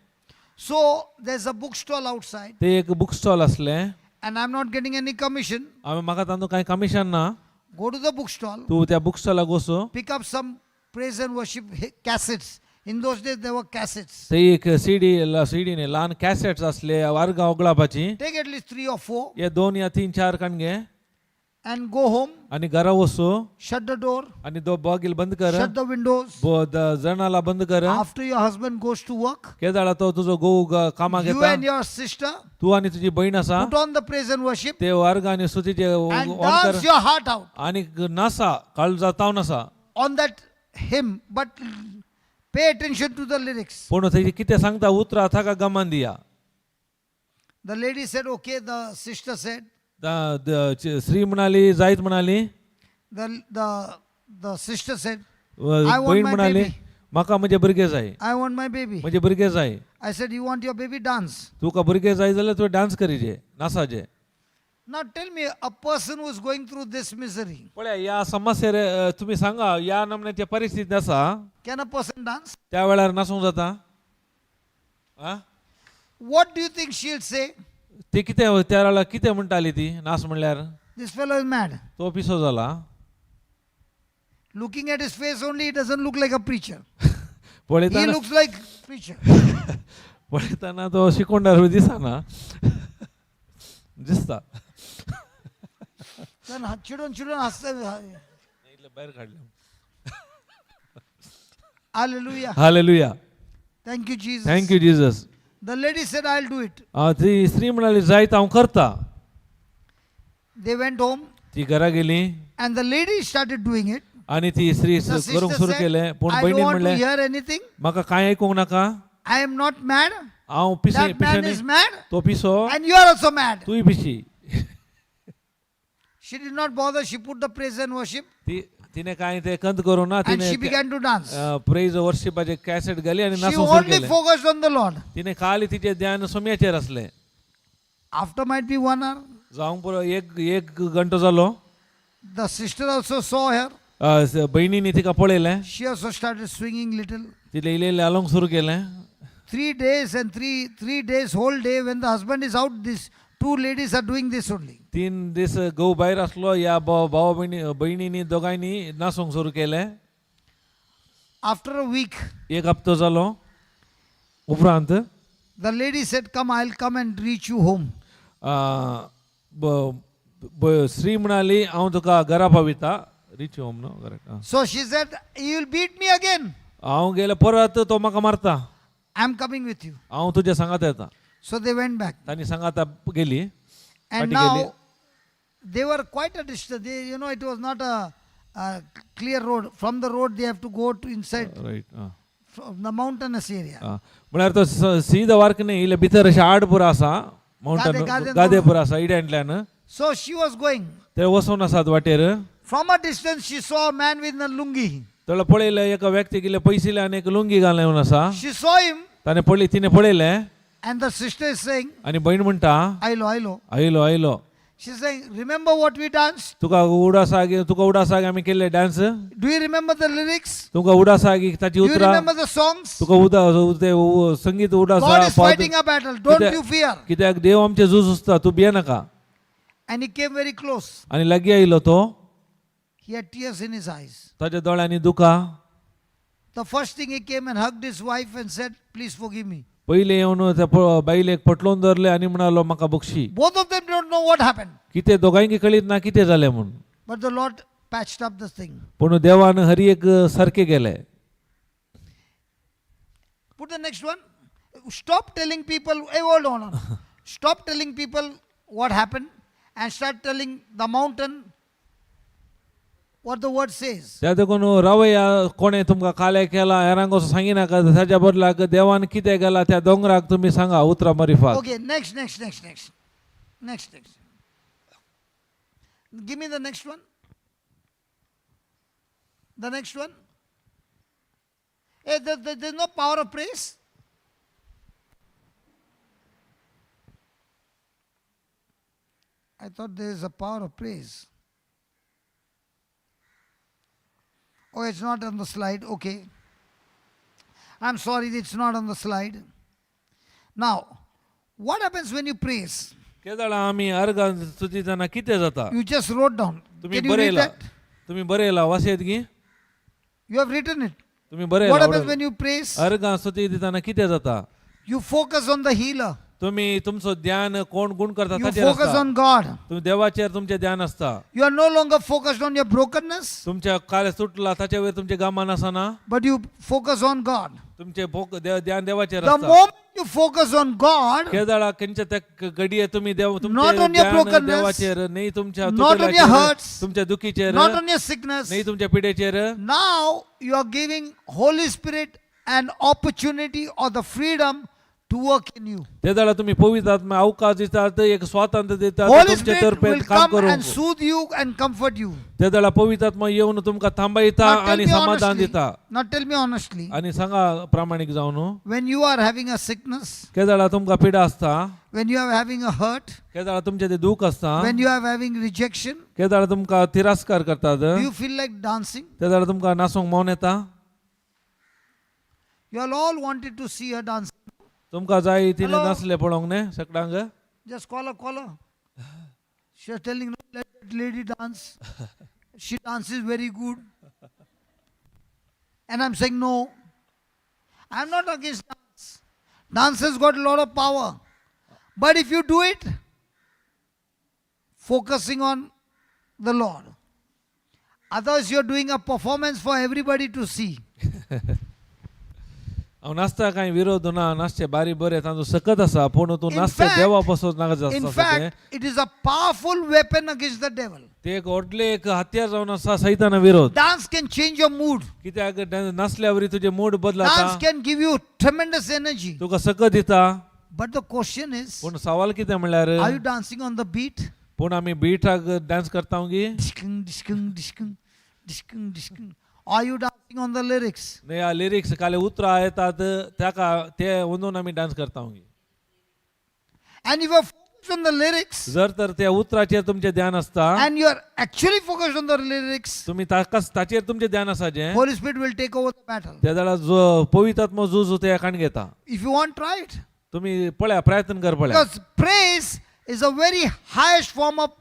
So there's a bookstall outside, ते एक बुक स्टॉल आसलें, and I'm not getting any commission. हांवें म्हाका तातूंत कांय कमिशन ना, Go to the bookstall, तूं त्या बुक स्टॉलाक वचो, pick up some praise and worship cassettes. In those days, there were cassettes. ते एक सीडीने ल्हान कॅसेट्स आसले वार्गां ओगळापाची, Take at least 3 or 4 हे 2 या 3 4 काण घे and go home. आनी घरा वचो Shut the door, आनी बोगील बंद कर, shut the windows. जनाला बंद कर. After your husband goes to work, केदाळा तो तुजो घोव कामाक you येता, and your sister तूं आनी तुजी भयण आसा, put on the praise and worship ते वार्ग आनी स्तुतीचे and ऑन कर dance your heart out आनी नासा, काळजा तावन आसा. on that hymn, but pay attention to the lyrics. पूण थंय कितें सांगता उतरां ताका गमान दिया. The lady said, okay. The sister said, Shri म्हणाली, जायत म्हणाली, the sister said, I want भयण my म्हणाली, baby. म्हाका म्हजे भुरगे जाय, I want my baby. म्हजे भुरगे जाय. I said, you want your baby? Dance. तुका भुरगे जाय जाल्यार तुवें dance करीचे, नाचाचे. Now tell me, a person who is going through this misery, पळया ह्या समस्येर तुम्ही सांगा, ह्या नमन्याची परिस्थिती आसा, can a person dance? त्या वेळार नाचूंक जाता? What do you think she'll say? ती कितें त्या वेळार कितें म्हणटाली ती नाच म्हणल्यार? This fellow is mad. तो पिसो जाला. Looking at his face only, he doesn't look like a preacher. He पळयताना looks like preacher. पळयताना तो शिकोंडार दिसना, दिसता. Then चिडून हसता. बाहेर काढले. Hallelujah. Hallelujah. Thank you, Jesus. Thank you Jesus. The lady said, I'll do it. ती स्त्री म्हणाली, जायत हांव करता. They went home ती घरा गेली and the lady started doing it. आणि ती स्त्री The करूंक sister सुरू said, केलें. पूण I don't बहिणीन want to म्हणलें, hear anything. म्हाका कांय आयकूंक नाका, I am not mad. हांव That man is पिशे mad. तो पिसो, And you are also mad. तूय पिशी. She did not bother. She put the praise and worship तिने काय ते कंत करू ना, and she तिने began to dance. प्रेज वर्शिपाचे कॅसेट घाली आणि She नाचूंक सुरू only केले. focused on the Lord. तिने खाली तिचे ध्यान सोम्याचेर असले. After might be 1 hour, जावंक पुरो एक घंटो जालो. the sister also saw her. बहिणीने तिका पळयलें, She also started swinging little. तिले इलेले आलोंक सुरू केलें. 3 days and three days, whole day when the husband is out, these 2 ladies are doing this only. 3 दीस घोव भायर आसलो, या भावा बहिणीनी दोगांयनी नाचूंक सुरू केलें. After a week, एक हप्तो जालो उपरांत the lady said, come, I'll come and reach you home. Shri म्हणाली, हांव तुका घरा पाविता. Reach home no correct. So she said, you will beat me again. हांव गेले परत तो म्हाका मारता, I'm coming with you. हांव तुज्या सांगात येता. So they went back. तांणी सांगाता गेली. And Party गेली. now they were quite a distance. It was not a clear road. From the road, they have to go to inside right. from the mountainous area. म्हळ्यार तो सीदा वार्क न्ही, इल्ले भितर अशें आडपूर आसा, माउंटन गादें गादेपूर आसा इड्यांतल्यान. So she was going. ते वचून आसात वाटेर. From a distance, she saw a man with a lungi. थोडं पळयलें एका व्यक्तीक इल्ले पयसिले आनी एक लुंगी घालून आसा. She saw him, तिने पळयलें and the sister is saying, आनी बहीण म्हणटा, Ailo, Ailo. आयलो आयलो. She's saying, remember what we danced? तुका उडासाक आमी केल्ले dance. Do you remember the lyrics? तुका उडासाक ताची Do you उतरां, remember the songs? तुका ते संगीत God उडासा is fighting a battle. Don't you fear. कित्याक देव आमचे झूज आसता, तूं भिये नाका. And he came very close. आनी लागीं आयलो तो. He had tears in his eyes. ताच्या दोळ्यांनी दुकां. The first thing he came and hugged his wife and said, please forgive me. पयले येवन त्या बायलेक पटलोवन धरले आनी म्हणालो, म्हाका Bakshi. Both of them don't know what happened. कितें दोगांयकी कळीत ना कितें जालें म्हूण. But the Lord patched up the thing. पूण देवान हरी एक सारके गेले. Put the next one. Stop telling people, hey, hold on. Stop telling people what happened and start telling the mountain, what the word says. त्या देखून रवया कोणे तुमका काले केला हेरांगो सांगिनाका ताच्या बदलाक देवान कितें केला त्या दोंगराक तुम्ही सांगा उतरा मरिफात. Okay, next. Give me the next one. The next one. Hey, there's no power of praise. I thought there is a power of praise. Oh, it's not on the slide. Okay. I'm sorry, it's not on the slide. Now, what happens when you praise? केदाळा आम्ही अर्घ स्तुतीताना कितें जाता You just wrote down. तुम्ही Can you read बरयला that? तुम्ही बरयला वाचयत गी You have written it. तुम्ही What happens बरयला when you praise? अर्घ स्तुती दिताना कितें जाता You focus on the healer. तुम्ही तुमचं ध्यान कोण गुण करता You ताचेर focus असता on God. तुम्ही देवाचेर तुमचे ध्यान असता You are no longer focused on your brokenness, तुमच्या काल सुटला ताच्या वेळी तुमचे गामान आसना but you focus on God. तुमचे ध्यान देवाचेर The असता moment you focus on God, केदाळा खंयच्या त्या घडये तुम्ही देव Not तुमचे on your ध्यान brokenness, देवाचेर नाही तुमच्या not on your तुटल्याचेर, hurts, तुमच्या दुखीचेर not on your sickness. नाही तुमच्या पिडेचेर Now you are giving Holy Spirit an opportunity or the freedom to work in you. ते जाल्यार तुम्ही पवित्र आत्मा अवकाश दितात एक स्वातंत्र्य दितात Holy तुमचे Spirit तर्फे will काम come करूंक and soothe you and comfort you. ते जाल्यार पवित्र आत्मा येऊन तुमका थांबयता Now tell आणि me समाधान honestly, दिता now tell me honestly, आणि सांगा प्रामाणिक जाऊन when you are having a sickness, के जाल्यार तुमका पिडा असता when you are having a hurt, के जाल्यार तुमचे ते दुख असता when you are having rejection, के जाल्यार तुमका तिरस्कार करतात do you feel like dancing? ते जाल्यार तुमका नाचोंक मौन येता You all wanted to see her dancing. तुमका जाय तिने Hello? नाचले पळोवंक ने सगळ्यांक Just call her. She was telling, no, let that lady dance. She dances very good. And I'm saying, no. I'm not against dance. Dance has got a lot of power. But if you do it, focusing on the Lord. Otherwise, you're doing a performance for everybody to see. हांव नाचता कांय विरोध ना नाचचे बारी बरे तांचो सकत आसा पूण तूं In नाचता fact- देवा पासून नाचत In आसता ते fact, it is a powerful weapon against the devil. ते एक व्हडले एक हत्यार जावन आसा सैताना विरोध Dance can change your mood. कित्याक नाचल्या वरी तुजे mood बदलाता Dance can give you tremendous energy. तुका सकत दिता But the question is, पूण सवाल कितें म्हणल्यार are you dancing on the beat? पूण आमी बिटाक डान्स करता गी Dishkung, dishkung, dishkung, dishkung, dishkung. Are you dancing on the lyrics? न्ही ह्या लिरिक्स काले उतरां येतात ताका ते वंदून आमी डान्स करता गी And if you are focused on the lyrics, जर तर त्या उतराचेर तुमचें ध्यान आसता and you are actually focused on the lyrics, तुम्ही ताचेर तुमचें ध्यान आसा जें Holy Spirit will take over the battle. त्या जाल्यार जो पवित्र आत्मा झूज ते एकान घेता If you want, try it. तुम्ही पळया प्रयत्न कर पळया Because praise is a very highest form of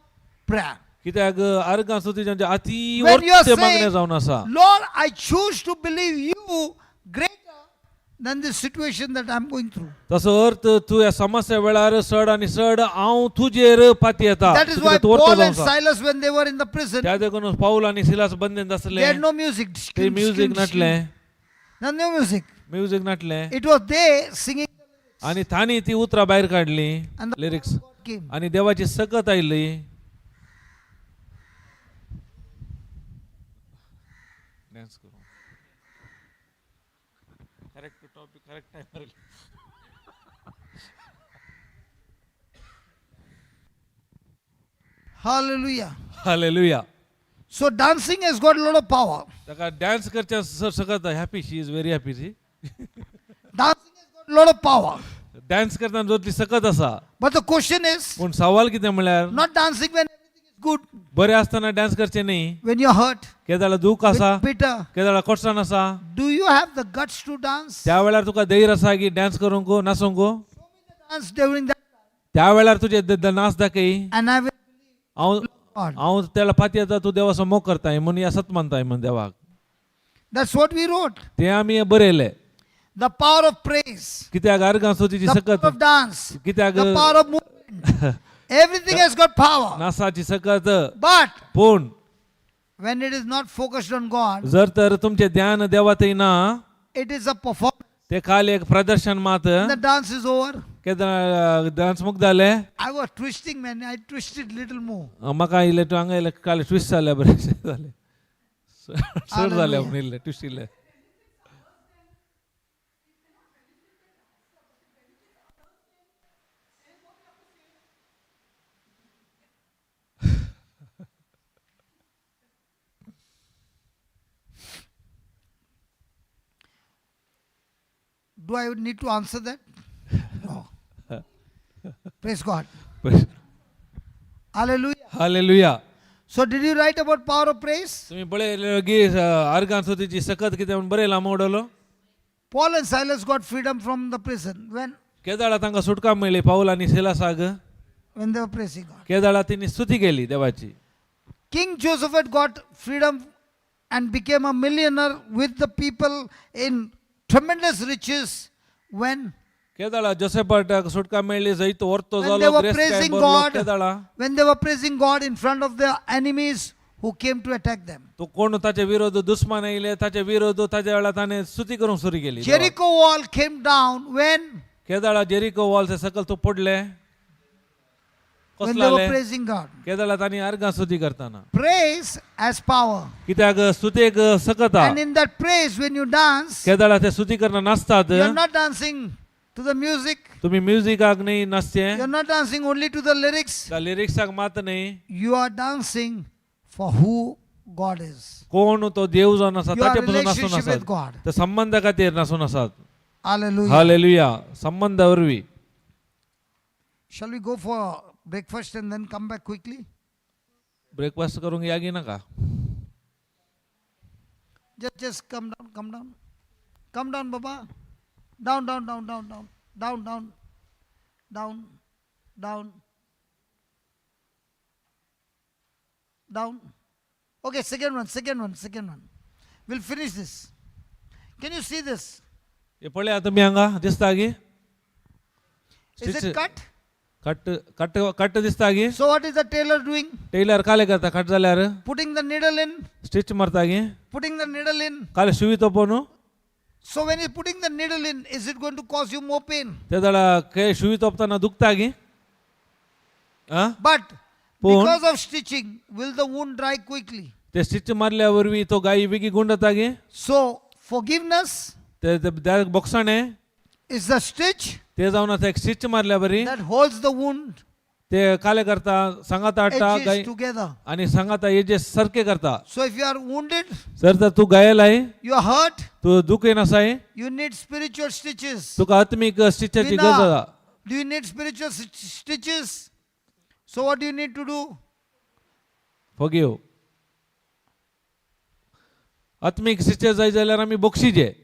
prayer. कित्याक अर्गां स्तुतीचें अति When you are वर्ते मागणें saying, जावन आसा Lord, I choose to believe you greater than the situation that I'm going through. तसो अर्थ तू ह्या समस्या वेळार चड आनी चड हांव तुजेर पाती येता That is why कित्याक तूं वर्तो Paul and जावन आसा. Silas, when they were in the prison, त्या देखून पाऊल आनी सिलास बंदीन आसले they had no music. ते म्युझिक नटले No music. म्युझिक नटले It was they singing, आणि तांणी ती उतरां भायर काडली and the lyrics God came. आणि देवाची सकत आयली डान्स करू correct topic correct time Hallelujah. Hallelujah So dancing has got a lot of power. ताका डान्स करच्या सकत happy she is very happy she Dancing has got a lot of power. Dance करतना जोतली सकत आसा But the question is, पूण सवाल कितें म्हळ्यार not dancing when everything is good, बरें आसतना डान्स करचें न्ही when you're hurt, केदाळा दूख आसा when bitter. केदाळा कोडसाण आसा Do you have the guts to dance? त्या वेळार तुका धैर्य आसा की डान्स करूंक नाचूंक Dance during that time. त्या वेळार तुजे नाच दाखय And I will हांव God. हांव त्याला पाती येता तूं देवाचो मोग करताय म्हणून या सत मानताय म्हण देवाक That's what we wrote. ते आमी बरयले The power of praise, कित्याक अर्गां स्तुतीची the सकत power of dance, कित्याक the power of movement. Everything has got power. नाचाची सकत But पूण when it is not focused on God, जर तर तुमचे ध्यान देवात ना it is a performance. ते खाली एक प्रदर्शन मात The dance is over. Dance मुक्त जाले I was twisting, man. I twisted little more. म्हाका इले तूं हांगा इले काले ट्विस्ट जाले बरें जाले सर झाल्या म्हणले ट्युशीले. Do I need to answer that? No. Praise God. Hallelujah. Hallelujah. So did you write about power of praise? तुम्ही बळे गी आर्गान स्तुतीची सकत किती म्हणून बरे लांबवडलो. Paul and Silas got freedom from the prison केदाळा तांकां सुटका मेळ्ळी पाऊल आणि सिलासाक. when they were praising God. केदाळा तिने स्तुती केली देवाची. King Josephat got freedom and became a millionaire with the people in tremendous riches when केदाळा जोसेफाटाक सुटका मेळ्ळी जैतो वरतो When जालो they were ग्रेस काय praising बरलो God. केदाळा. when they were praising God in front of their enemies who came to attack them. तो कोण ताचे विरोध दुश्मन येयले ताचे विरोध ताच्या वेळा ताने स्तुती करूंक सुरू केली. Jericho wall came down when केदाळा जेरिको वॉल सकल तो पडले. they कसला were praising God. केदाळा तांणी आर्गां स्तुती करताना Praise as power. कित्याक स्तुतेक सकत And in that praise, when you dance, केदाळा ते स्तुती करना नाचतात. you are not dancing to the music. तुम्ही म्युझिकाक नाही नाचते. You are not dancing only to the lyrics. त्या लिरिक्साक मात नाही. You are dancing for who God is. कोण तो देव जावन आसा Your ताचे पासून नासून relationship with आसात. God. ते संबंध खातीर नासून आसात. Hallelujah. हालेलुया. संबंध वरवी. Shall we go for breakfast and then come back quickly? Breakfast करूंक यागी नका. Just come down, come down. Come down, Baba. Down, down, down, down, down. Down, down. Down, down. Down. Okay, second one. We'll finish this. Can you see this? हे पळया तुम्ही हांगा दिसता गी. Is it cut? Cut दिसता गी. So what is the tailor doing? Tailor काले करता cut जाल्यार Putting the needle in. Stitch मारता गी. Putting the needle in. काले शिवी तो Ponu. So when he's putting the needle in, is it going to cause you more pain? ते जाल्यार के शिवी तोपताना दुखता गी. But Pon. because of stitching, will the wound dry quickly? ते स्टिच मारल्या वरवी तो गायी बेगी गुंडता गी. So forgiveness ते बोक्साणे is the stitch ते जाऊन आता एक स्टिच मारल्या बरी that holds the wound ते काले करता सांगाता हाडटा edges गाय together. आणि सांगाता एजेस सारखे करता. So if you are wounded, जर तर तू घायल आहे you are hurt, तू दुखेन आसाय you need spiritual stitches. तुका आत्मिक स्टिचची Vina, गरज आसा. do you need spiritual stitches? So what do you need to do? Forgive. आत्मिक स्टिचेस जाय जाल्यार आमी बक्षीचे.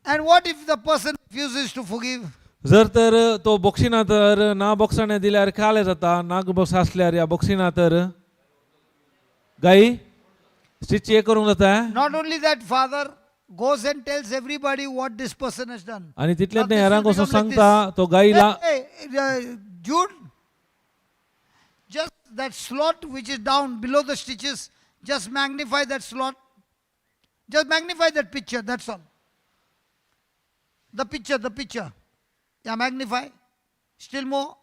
And what if the person refuses to forgive? जर तर तो बक्षिना तर ना बक्षाने दिल्यार काले जाता. नाग बॉक्स असल्यार या बक्षिना तर गाई स्टिच हे करूंक जाता. Not only that, father goes and tells everybody what this person has done. आणि तितलेच Now नाही this will हेरांक वचून become like सांगता तो गाईला Hey, Jude, just that slot which is down below the stitches, just magnify that slot. Just magnify that picture, that's all. The picture. Yeah, magnify. Still more.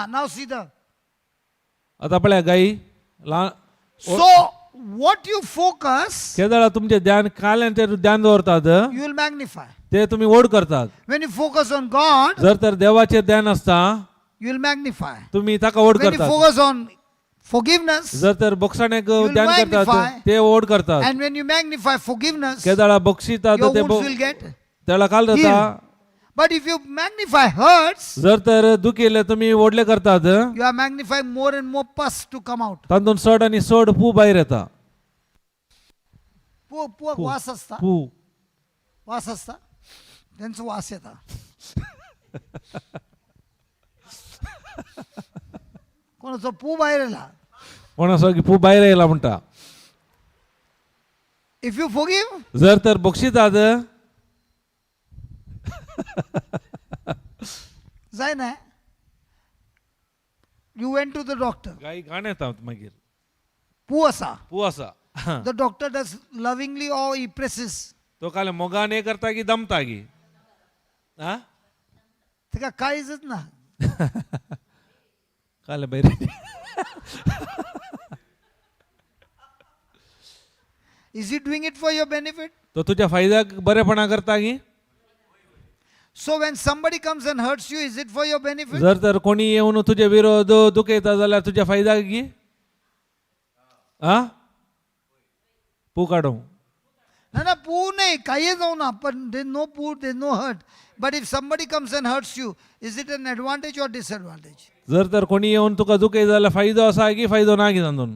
Now see the. आता पळया गाई So, what you focus, केदाळा तुमचे ध्यान काल्यांचेर ध्यान दवरतात you will magnify. ते तुम्ही ओढ करतात. When you focus on God, जर तर देवाचेर ध्यान असता you will magnify. तुम्ही ताका ओढ When you करतात. focus on forgiveness, जर तर बक्षाणेक will ध्यान करतात magnify. ते ओढ करतात. and when you magnify forgiveness, केदाळा बक्षितात your ते wounds will get. त्याला काल जाता. healed. But if you magnify hurts, जर तर दुखीले तुम्ही ओढले करतात you are magnifying more and more pus to come out. तातून सड आणि सोड पू बाहेर येता. वास असता. पू वास असता. त्यांचं वास येता. कोणाचा पू बाहेर आला. कोणासो की पू बाहेर येयला म्हणटा. If you forgive, जर तर बक्षितात जाय ना. You went to the doctor. गाई घाण येतात मागीर. पू असा. पू असा. The doctor does lovingly or he presses. तो काल मोगान हे करता की दमता की तेका काळीजच ना. काल बाहेर Is he doing it for your benefit? तो तुझ्या फायद्या बरेपणा करता की So when somebody comes and hurts you, is it for your benefit? जर तर कोणी येऊन तुझे विरोध दुखयता जाल्यार तुझ्या फायद्याक की हा पू काढू No, poo nahi, kahiye जाऊ ना, पण there's no poo, there's no hurt. But if somebody comes and hurts you, is it an advantage or disadvantage? जर तर कोणी येऊन तुका दुखय जाल्यार फायदो आसा की फायदो ना की तातून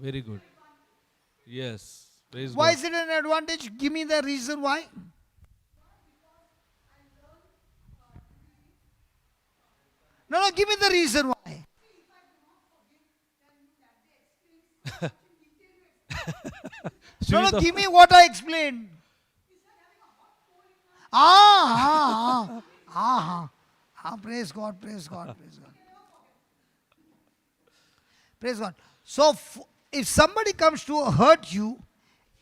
very good yes praise Why is it an advantage? Give me the reason why. No, give me the reason why. No, give me what I explained. Praise God, praise God, praise God. Praise God. So, if somebody comes to hurt you,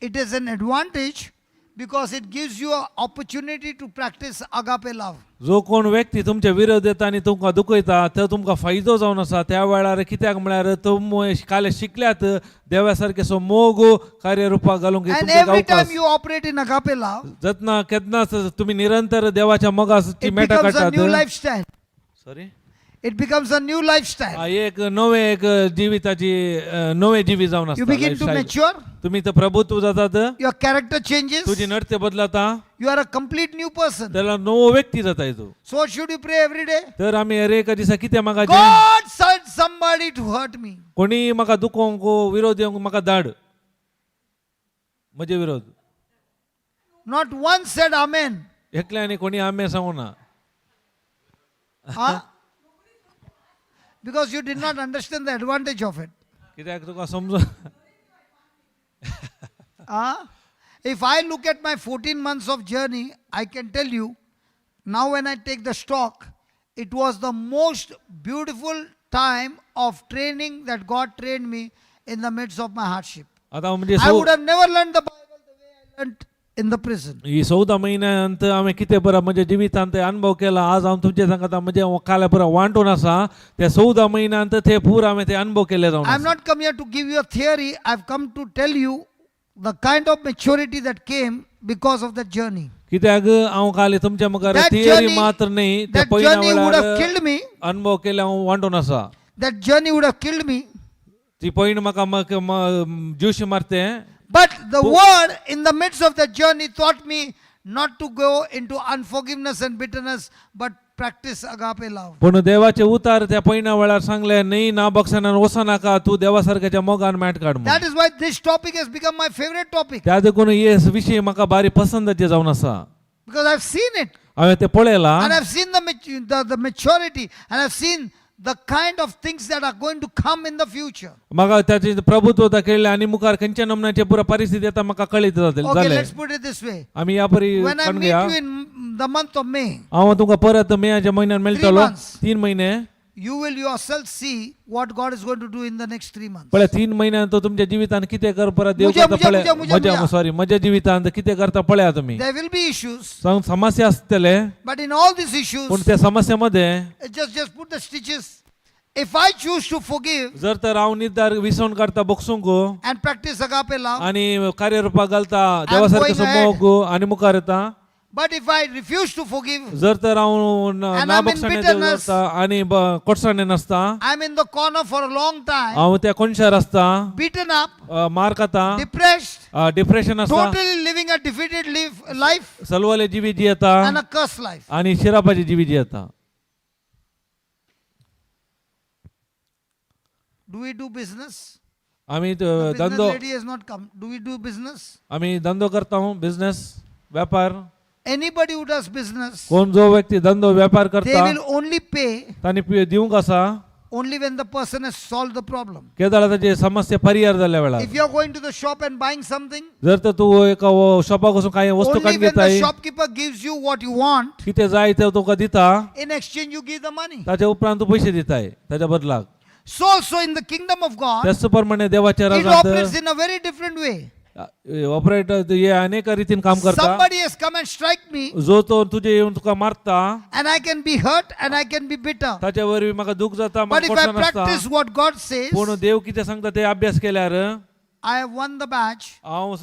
it is an advantage because it gives you an opportunity to practice agape love. जो कोण व्यक्ती तुमच्या विरोध येता आणि तुमका दुखयता तो तुमका फायदो जावन आसा त्या वेळार कित्याक म्हळ्यार तुम काल शिकल्यात देवासारखे सो मोग कार्यरूपाक घालूंक And तुमचे every गावकास time you operate in agape love, जतना केदनाच तुम्ही निरंतर देवाच्या मोगाची it Meta becomes a new काढतात lifestyle. Sorry It becomes a new lifestyle. एक नवे एक जीविताची नवे जीवी जावन You आसता begin to lifestyle. mature, तुम्ही तर प्रभुत्व जातात your character changes, तुझी नृत्य बदलता you are a complete new person. त्याला नवो व्यक्ती जाता येतो So what should you pray every day? तर आम्ही अरे एका दिसा कितें मागाचे God sent somebody to hurt me. कोणी म्हाका दुखोवंक विरोध येवंक म्हाका धाड म्हजे विरोध Not one said amen. एकल्यानी कोणी आम्ही सांगू ना Huh? Because you did not understand the advantage of it. कित्याक तुका समजू If I look at my 14 months of journey, I can tell you, now when I take the stock, it was the most beautiful time of training that God trained me in the midst of my hardship. आता म्हणजे I would have never learned the Bible the way I learned in the prison. ही 14 महिन्यांत आम्ही किती बरं म्हणजे जिवितांत अनुभव केला आज आम्ही तुमचे सांगता म्हणजे काल पुरा वांटून आसा त्या 14 महिन्यांत ते पूर आम्ही ते अनुभव केले जाऊन I'm not come here to give you a theory. I've come to tell you the kind of maturity that came because of that journey. कित्याक हांव काल तुमच्या मुखार That थियरी journey- मात्र नाही त्या That पहिल्या journey would have वेळार killed me. अनुभव केले हांव वांटून आसा That journey would have killed me. ती पयण म्हाका ज्यूश मारते But the word in the midst of the journey taught me not to go into unforgiveness and bitterness, but practice agape love. पण देवाचे उतार त्या पहिल्या वेळार सांगले नाही ना बक्षान वसा नाका तू देवासारख्याच्या मोगान मॅट काढ म्हणून. That is why this topic has become my favorite topic. त्या देखून हे विषय म्हाका भारी पसंदचे जावन आसा Because I've seen it. हांवें ते पळयला And I've seen the maturity. And I've seen the kind of things that are going to come in the future. म्हाका त्याचे प्रभुत्व दाखयले आणि मुखार खंयच्या नमन्याचे पुरा परिस्थिती आता म्हाका कळीत Okay, जाले let's put it this way. आम्ही या परी When I meet घेया you in the month of May, हांव तुमकां परत मेच्या म्हयन्यान मेळटलो 3 months. 3 महिने you will yourself see what God is going to do in the next 3 months. पळय 3 महिन्यान तो तुमच्या जिवितान कितें कर परत देव मुझे- करता मुझे- पळय मुझे- मुझे- म्हज्या सॉरी म्हज्या जिवितांत कितें करता पळया तुम्ही There will be issues, समस्या आसतले but in all these issues, पण त्या समस्येमध्ये just put the stitches. If I choose to forgive जर तर हांव निर्धार विसवण करता बक्षूंक and practice agape love, आणि कार्यरूपाक घालता देवासारखे going ahead. मोग आणि मुखार येता but if I refuse to forgive, जर तर हांव And ना I'm in बक्षाने bitterness. आणि कोटसाणे नसता I'm in the corner for a long time, हांव त्या कोणशार असता beaten up, मार खाता depressed, डिप्रेशन असता totally living a defeated life सलवाले जिवी जी येता and a cursed life. आणि शिरापाची जिवी जी येता Do we do business? आम्ही The business धंदो lady has not come. Do we do business? आम्ही धंदो करता हूं बिझनेस व्यापार Anybody who does business, कोण जो व्यक्ती धंदो व्यापार they करता will only pay तांणी दिवंक आसा only when the person has solved the problem. केदाळा ताची समस्या परिहार जाल्या वेळार If you are going to the shop and buying something, जर तर तू एका शॉपाक वचून काही वस्तू only काडून when the घेताय shopkeeper gives you what you want, कितें जाय ते तुका दिता in exchange you give the money. ताच्या उपरांत तू पैसे दिताय ताच्या बदलाक So also in the kingdom of God, त्याच प्रमाणे देवाच्या it राजांत operates in a very different way. Operate हे अनेक रीतीन काम करता Somebody has come and strike me, जो तो तुझे येऊन तुका मारता and I can be hurt and I can be bitter. ताच्यावर बी म्हाका दुःख जाता But म्हाका if I कोसला नसता practice what God says, पूण देव कितें सांगता ते अभ्यास केल्यार I have won the match, हांव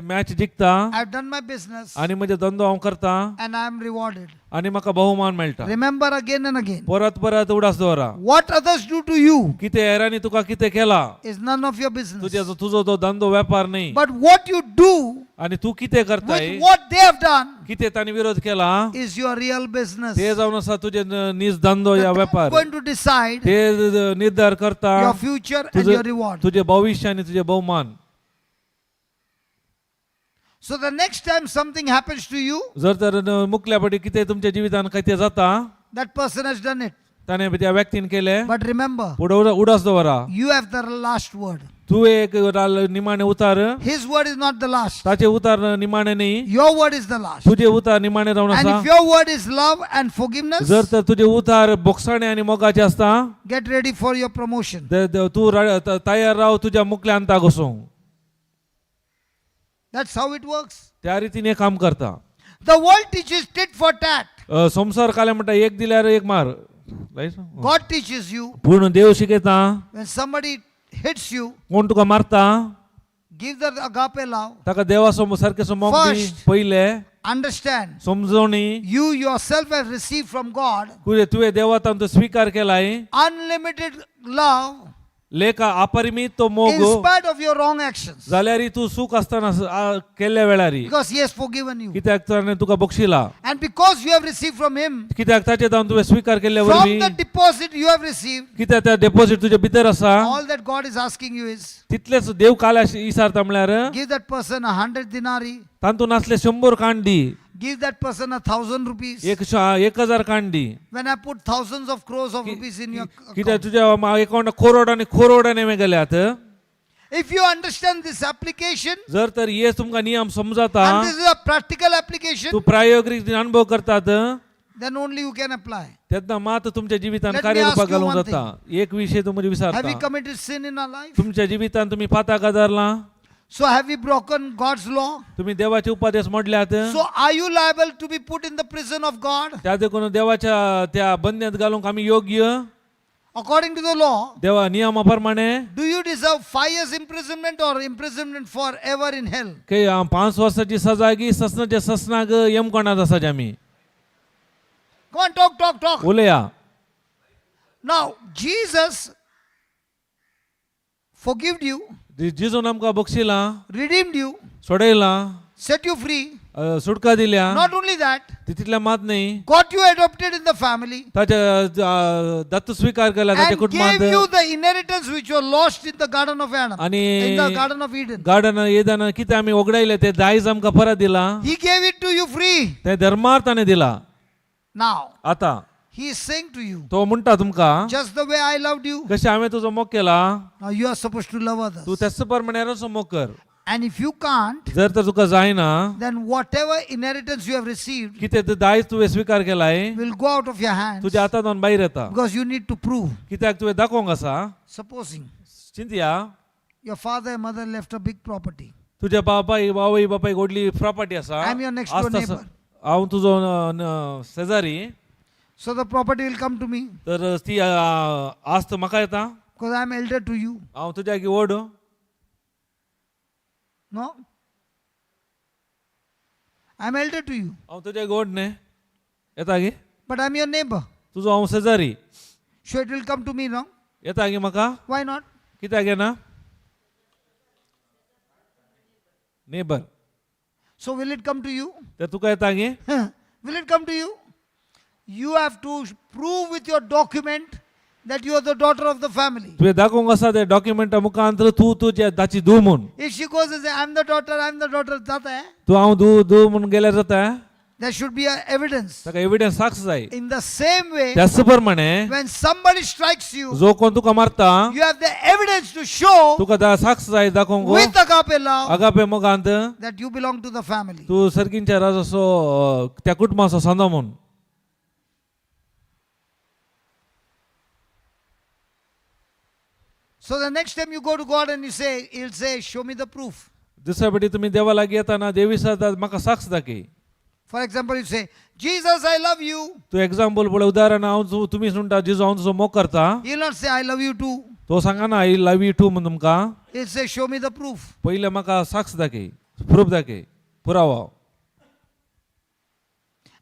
match जिखता I have done my business, आणि म्हजे धंदो हांव करता and I am rewarded. आणि म्हाका बहुमान मेळटा Remember again and again, परत परत उडास दवरा what others do to you कितें हेरांनी तुका कितें केला is none of your business. तुजो तो धंदो वेपार न्ही But what you do आणि तू कितें करताय with what they have done कितें तांणी विरोध केला is your real business. ते जावन आसा तुजे नीज धंदो या That वेपार is going to decide ते निर्धार करता your future and your reward. तुझे भविष्य आणि तुझे बहुमान So the next time something happens to you, जर तर मुकल्या पटी कितें तुमच्या जिवितान कितें जाता that person has done it. ताणें त्या व्यक्तीन केलें But remember, पुढे उडास दवरा you have the last word. तू एक निमाणे उतार His word is not the last. ताचे उतार निमाणे न्ही Your word is the last. तुझे उतार निमाणे रावन And आसा if your word is love and forgiveness, जर तर तुझे उतार बोगसाणे आणि मोगाचे असता get ready for your promotion. तू तयार राव तुझ्या मुकल्या अंता घुसूंक That's how it works. त्या रीतीने हे काम करता The world teaches tit for tat. संसार काले म्हणटा एक दिल्यार एक मार God teaches you पूर्ण देव शिकयता when somebody hits you, कोण तुका मारता give the agape love. ताका देवा सारखे मोग दी First. पहिले Understand, समजवणी you yourself have received from God तुवे देवातान तो स्वीकार केलाय unlimited love लेका अपरिमित तो मोग in spite of your wrong actions. जाल्यार तू सुख असताना केल्ल्या वेळारी Because He has forgiven you. कित्याक ताणें तुका बक्षिला And because you have received from Him, कित्याक ताचे जावन तुवें स्वीकार केल्ल्या from वरवीं the deposit you have received, कित्याक त्या डेपॉझिट तुजे भितर आसा all that God is asking you is तितलेच देव काल इसारता म्हळ्यार give that person 100 dinari, तातून असले 100 कांड दी give that person 1,000 rupees. 1000 कांड दी When I put thousands of crores of rupees in your कित्याक account. तुज्या अकाउंटाक करोडांनी गेल्यात If you understand this application, जर तर हे तुमकां नियम समजता and this is a practical application, तू प्रायोगिक अनुभव करतात then only you can apply. तेन्ना मात तुमच्या जिवितान Let me कार्यरूपाक ask you घालूंक one जाता एक विषय तुम्ही Have we विचारता committed sin in our life? तुमच्या जिवितान तुम्ही पाता गदारला So have we broken God's law? तुम्ही देवाचे उपदेश मोडल्यात So are you liable to be put in the prison of God? त्या देखून देवाच्या त्या बंदण्यात घालूंक आम्ही योग्य According to the law, देवा नियमाप्रमाणे do you deserve 5 years imprisonment or imprisonment forever in hell? काही 5 वर्षाची सजा गी ससनाच्या ससनाक यमकोणात आसा आमी Come on, talk. उलया Now, Jesus forgived you, जिजून आमकां बक्षिला redeemed you, सोडयला set you free. सुटका दिल्या Not only that, तितल्या मात नाही got you adopted in the family, ताच्या दत्त स्वीकार केला त्याच्या and gave कुटुंबात you the inheritance which was lost in the Garden of Adam, आणि in the Garden of Eden. Garden येताना कितें आमी ओगडायले ते दायज आमकां परत दिला He gave it to you free. ते धर्मार्थाने दिला Now, आता He is saying to you, तो म्हणटा तुमकां just the way I loved you, कशें हांवें तुजो मोग केला now you are supposed to love others. तू त्याच प्रमाणे मोग कर And if you can't, जर तर तुका जायना then whatever inheritance you have received कितें ते दायज तुवें स्वीकार केलाय will go out of your hands तुज्या हातांतून भायर येता because you need to prove. कित्याक तुवें दाखोवंक आसा Supposing चिंतया your father and mother left a big property. तुज्या बापाय बापायक व्हडली प्रॉपर्टी आसा I'm your next door आस्त आसा. neighbor. हांव तुजो शेजारी So the property will come to me तर ती आस्त म्हाका येता because I'm elder to you. हांव तुज्या व्हड No? I'm elder to you, हांव तुज्या व्हड न्ही येता गे but I'm your neighbor. तुजो हांव शेजारी So it will come to me, no? येता गे म्हाका Why not? कित्याक येना neighbour So will it come to you? तर तुका येता गे Will it come to you? You have to prove with your document that you are the daughter of the family. तुवें दाखोवंक आसा ते डॉक्युमेंटा मुखांतर तू तुज्या दाची धू म्हूण If she goes and says, I'm the daughter, जाता है, तू हांव धू म्हूण गेल्यार जाता there should be a evidence. ताका एविडन्स साक्ष जाय In the same way, त्याच प्रमाणे when somebody strikes you, जो कोण तुका मारता you have the evidence to show तुका साक्ष जाय दाखोवंक with agape love आगापे मोगांत that you belong to the family. तू सर्गींच्या राजाचो त्या कुटुंबाचो सांदो म्हूण So the next time you go to God and you say, He'll say, show me the proof. दुसऱ्या फाटी तुम्ही देवा लागी येताना देवी सांगतात म्हाका साक्ष दाखय. For example, you say, Jesus, I love you. तू एक्झाम्पल पळय उदाहरण हांव तुम्ही म्हणटा जेजू हांव तुजो मोग करता. He'll not say, I love you too. तो सांगा ना आय लव यू टू म्हणून तुमकां. He'll say, show me the proof. पहिले म्हाका साक्ष दाखय, प्रूफ दाखय, पुरावो.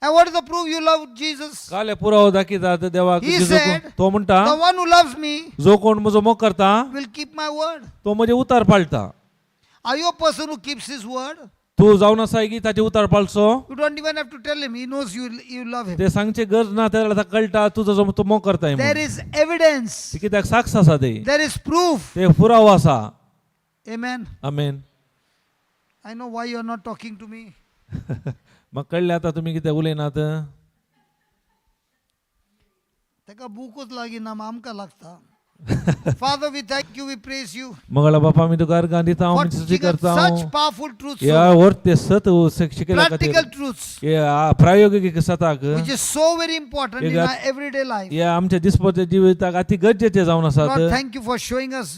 And what is the proof you love Jesus? काले पुरावो दाखयतात देवाक. He जेजू said, तो म्हणटा the one who loves me जो कोण म्हजो मोग करता will keep my word. तो म्हजे उतार पाळटा. Are you a person who keeps his word? तू जावन आसा की ताचे उतार पाळचो. You don't even have to tell him. He knows you love him. ते सांगचे गरज ना, त्याला कळटा तुजो जो तो मोग करताय There म्हणून. is evidence. ती कित्याक साक्ष आसा ते. There is proof. ते पुरावो आसा. Amen. Amen. I know why you are not talking to me. म्हाका कळ्ळें आतां तुमी कितें उलयनात. तेका भूकूच लागीना आमकां लागता. Father, we thank you, we praise you. Mangala बापा मी तुका अर्गां दिता हांव For आमी स्तुती teaching us करता such हांव. powerful truths, या Lord. वर्त ते सत शिकयल्या Practical खातीर. truths, या प्रायोगिक सताक which is so very important in Egat- our everyday life. या आमच्या दिसपट्या जिविताक अति गरजेचे जावन Lord, आसात. thank you for showing us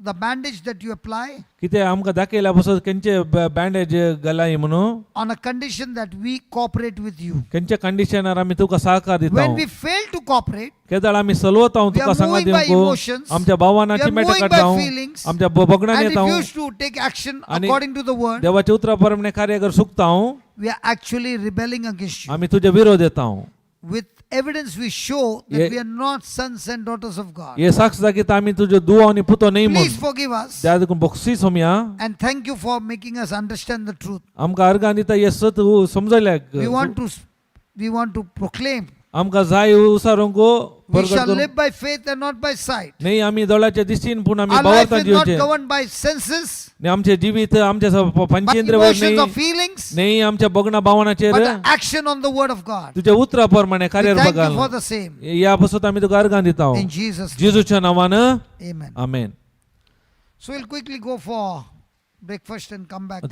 the bandage that you apply कितें आमकां दाखयल्या पासून खंयचे बँडेज घालाय म्हणून. on a condition that we cooperate with you. खंयच्या कंडिशनार आमी तुका सहकार दिता. When we fail to cooperate, केदाळ आमी सलवता हांव we तुका are सांगा moving by दिवंक. emotions, आमच्या we भावनाची are मेटा moving काडटा by हांव. feelings, आमच्या बगणान and येता हांव. refuse to take action आणि according to the word, देवाच्या उतरा प्रमाणे कार्य कर सुकता हांव. we are actually rebelling against you. आमी तुजे विरोध येता हांव. With evidence we show that Ye- we are not sons and daughters of God. हे साक्ष दाखयता आमी तुजे दुवा आनी पुतो न्ही Please म्हणून. forgive us त्या देखून बक्षीस Somaiya. and thank you for making us understand the truth. आमकां अर्गां दिता हे सत समजल्याक. We want to proclaim. आमकां जाय उसारूंक We प्रगट shall करूंक. live by faith and not by sight. नाही आमी दोळ्याच्या दिश्टीन पूण आमी Our life भावार्थान is not जिवचे. governed by senses, नाही आमचे जिवीत आमच्या by पंचेंद्रियावर emotions or नाही. feelings, नाही आमच्या बगणा भावनाचेर. but the action on the word of God. तुझ्या उतरा प्रमाणे We कार्य thank you for बघाल. the same. या पासून आमी तुका अर्गां दिता हांव. In Jesus' name. जेजूच्या नावान Amen. Amen. So we'll quickly go for breakfast and come back.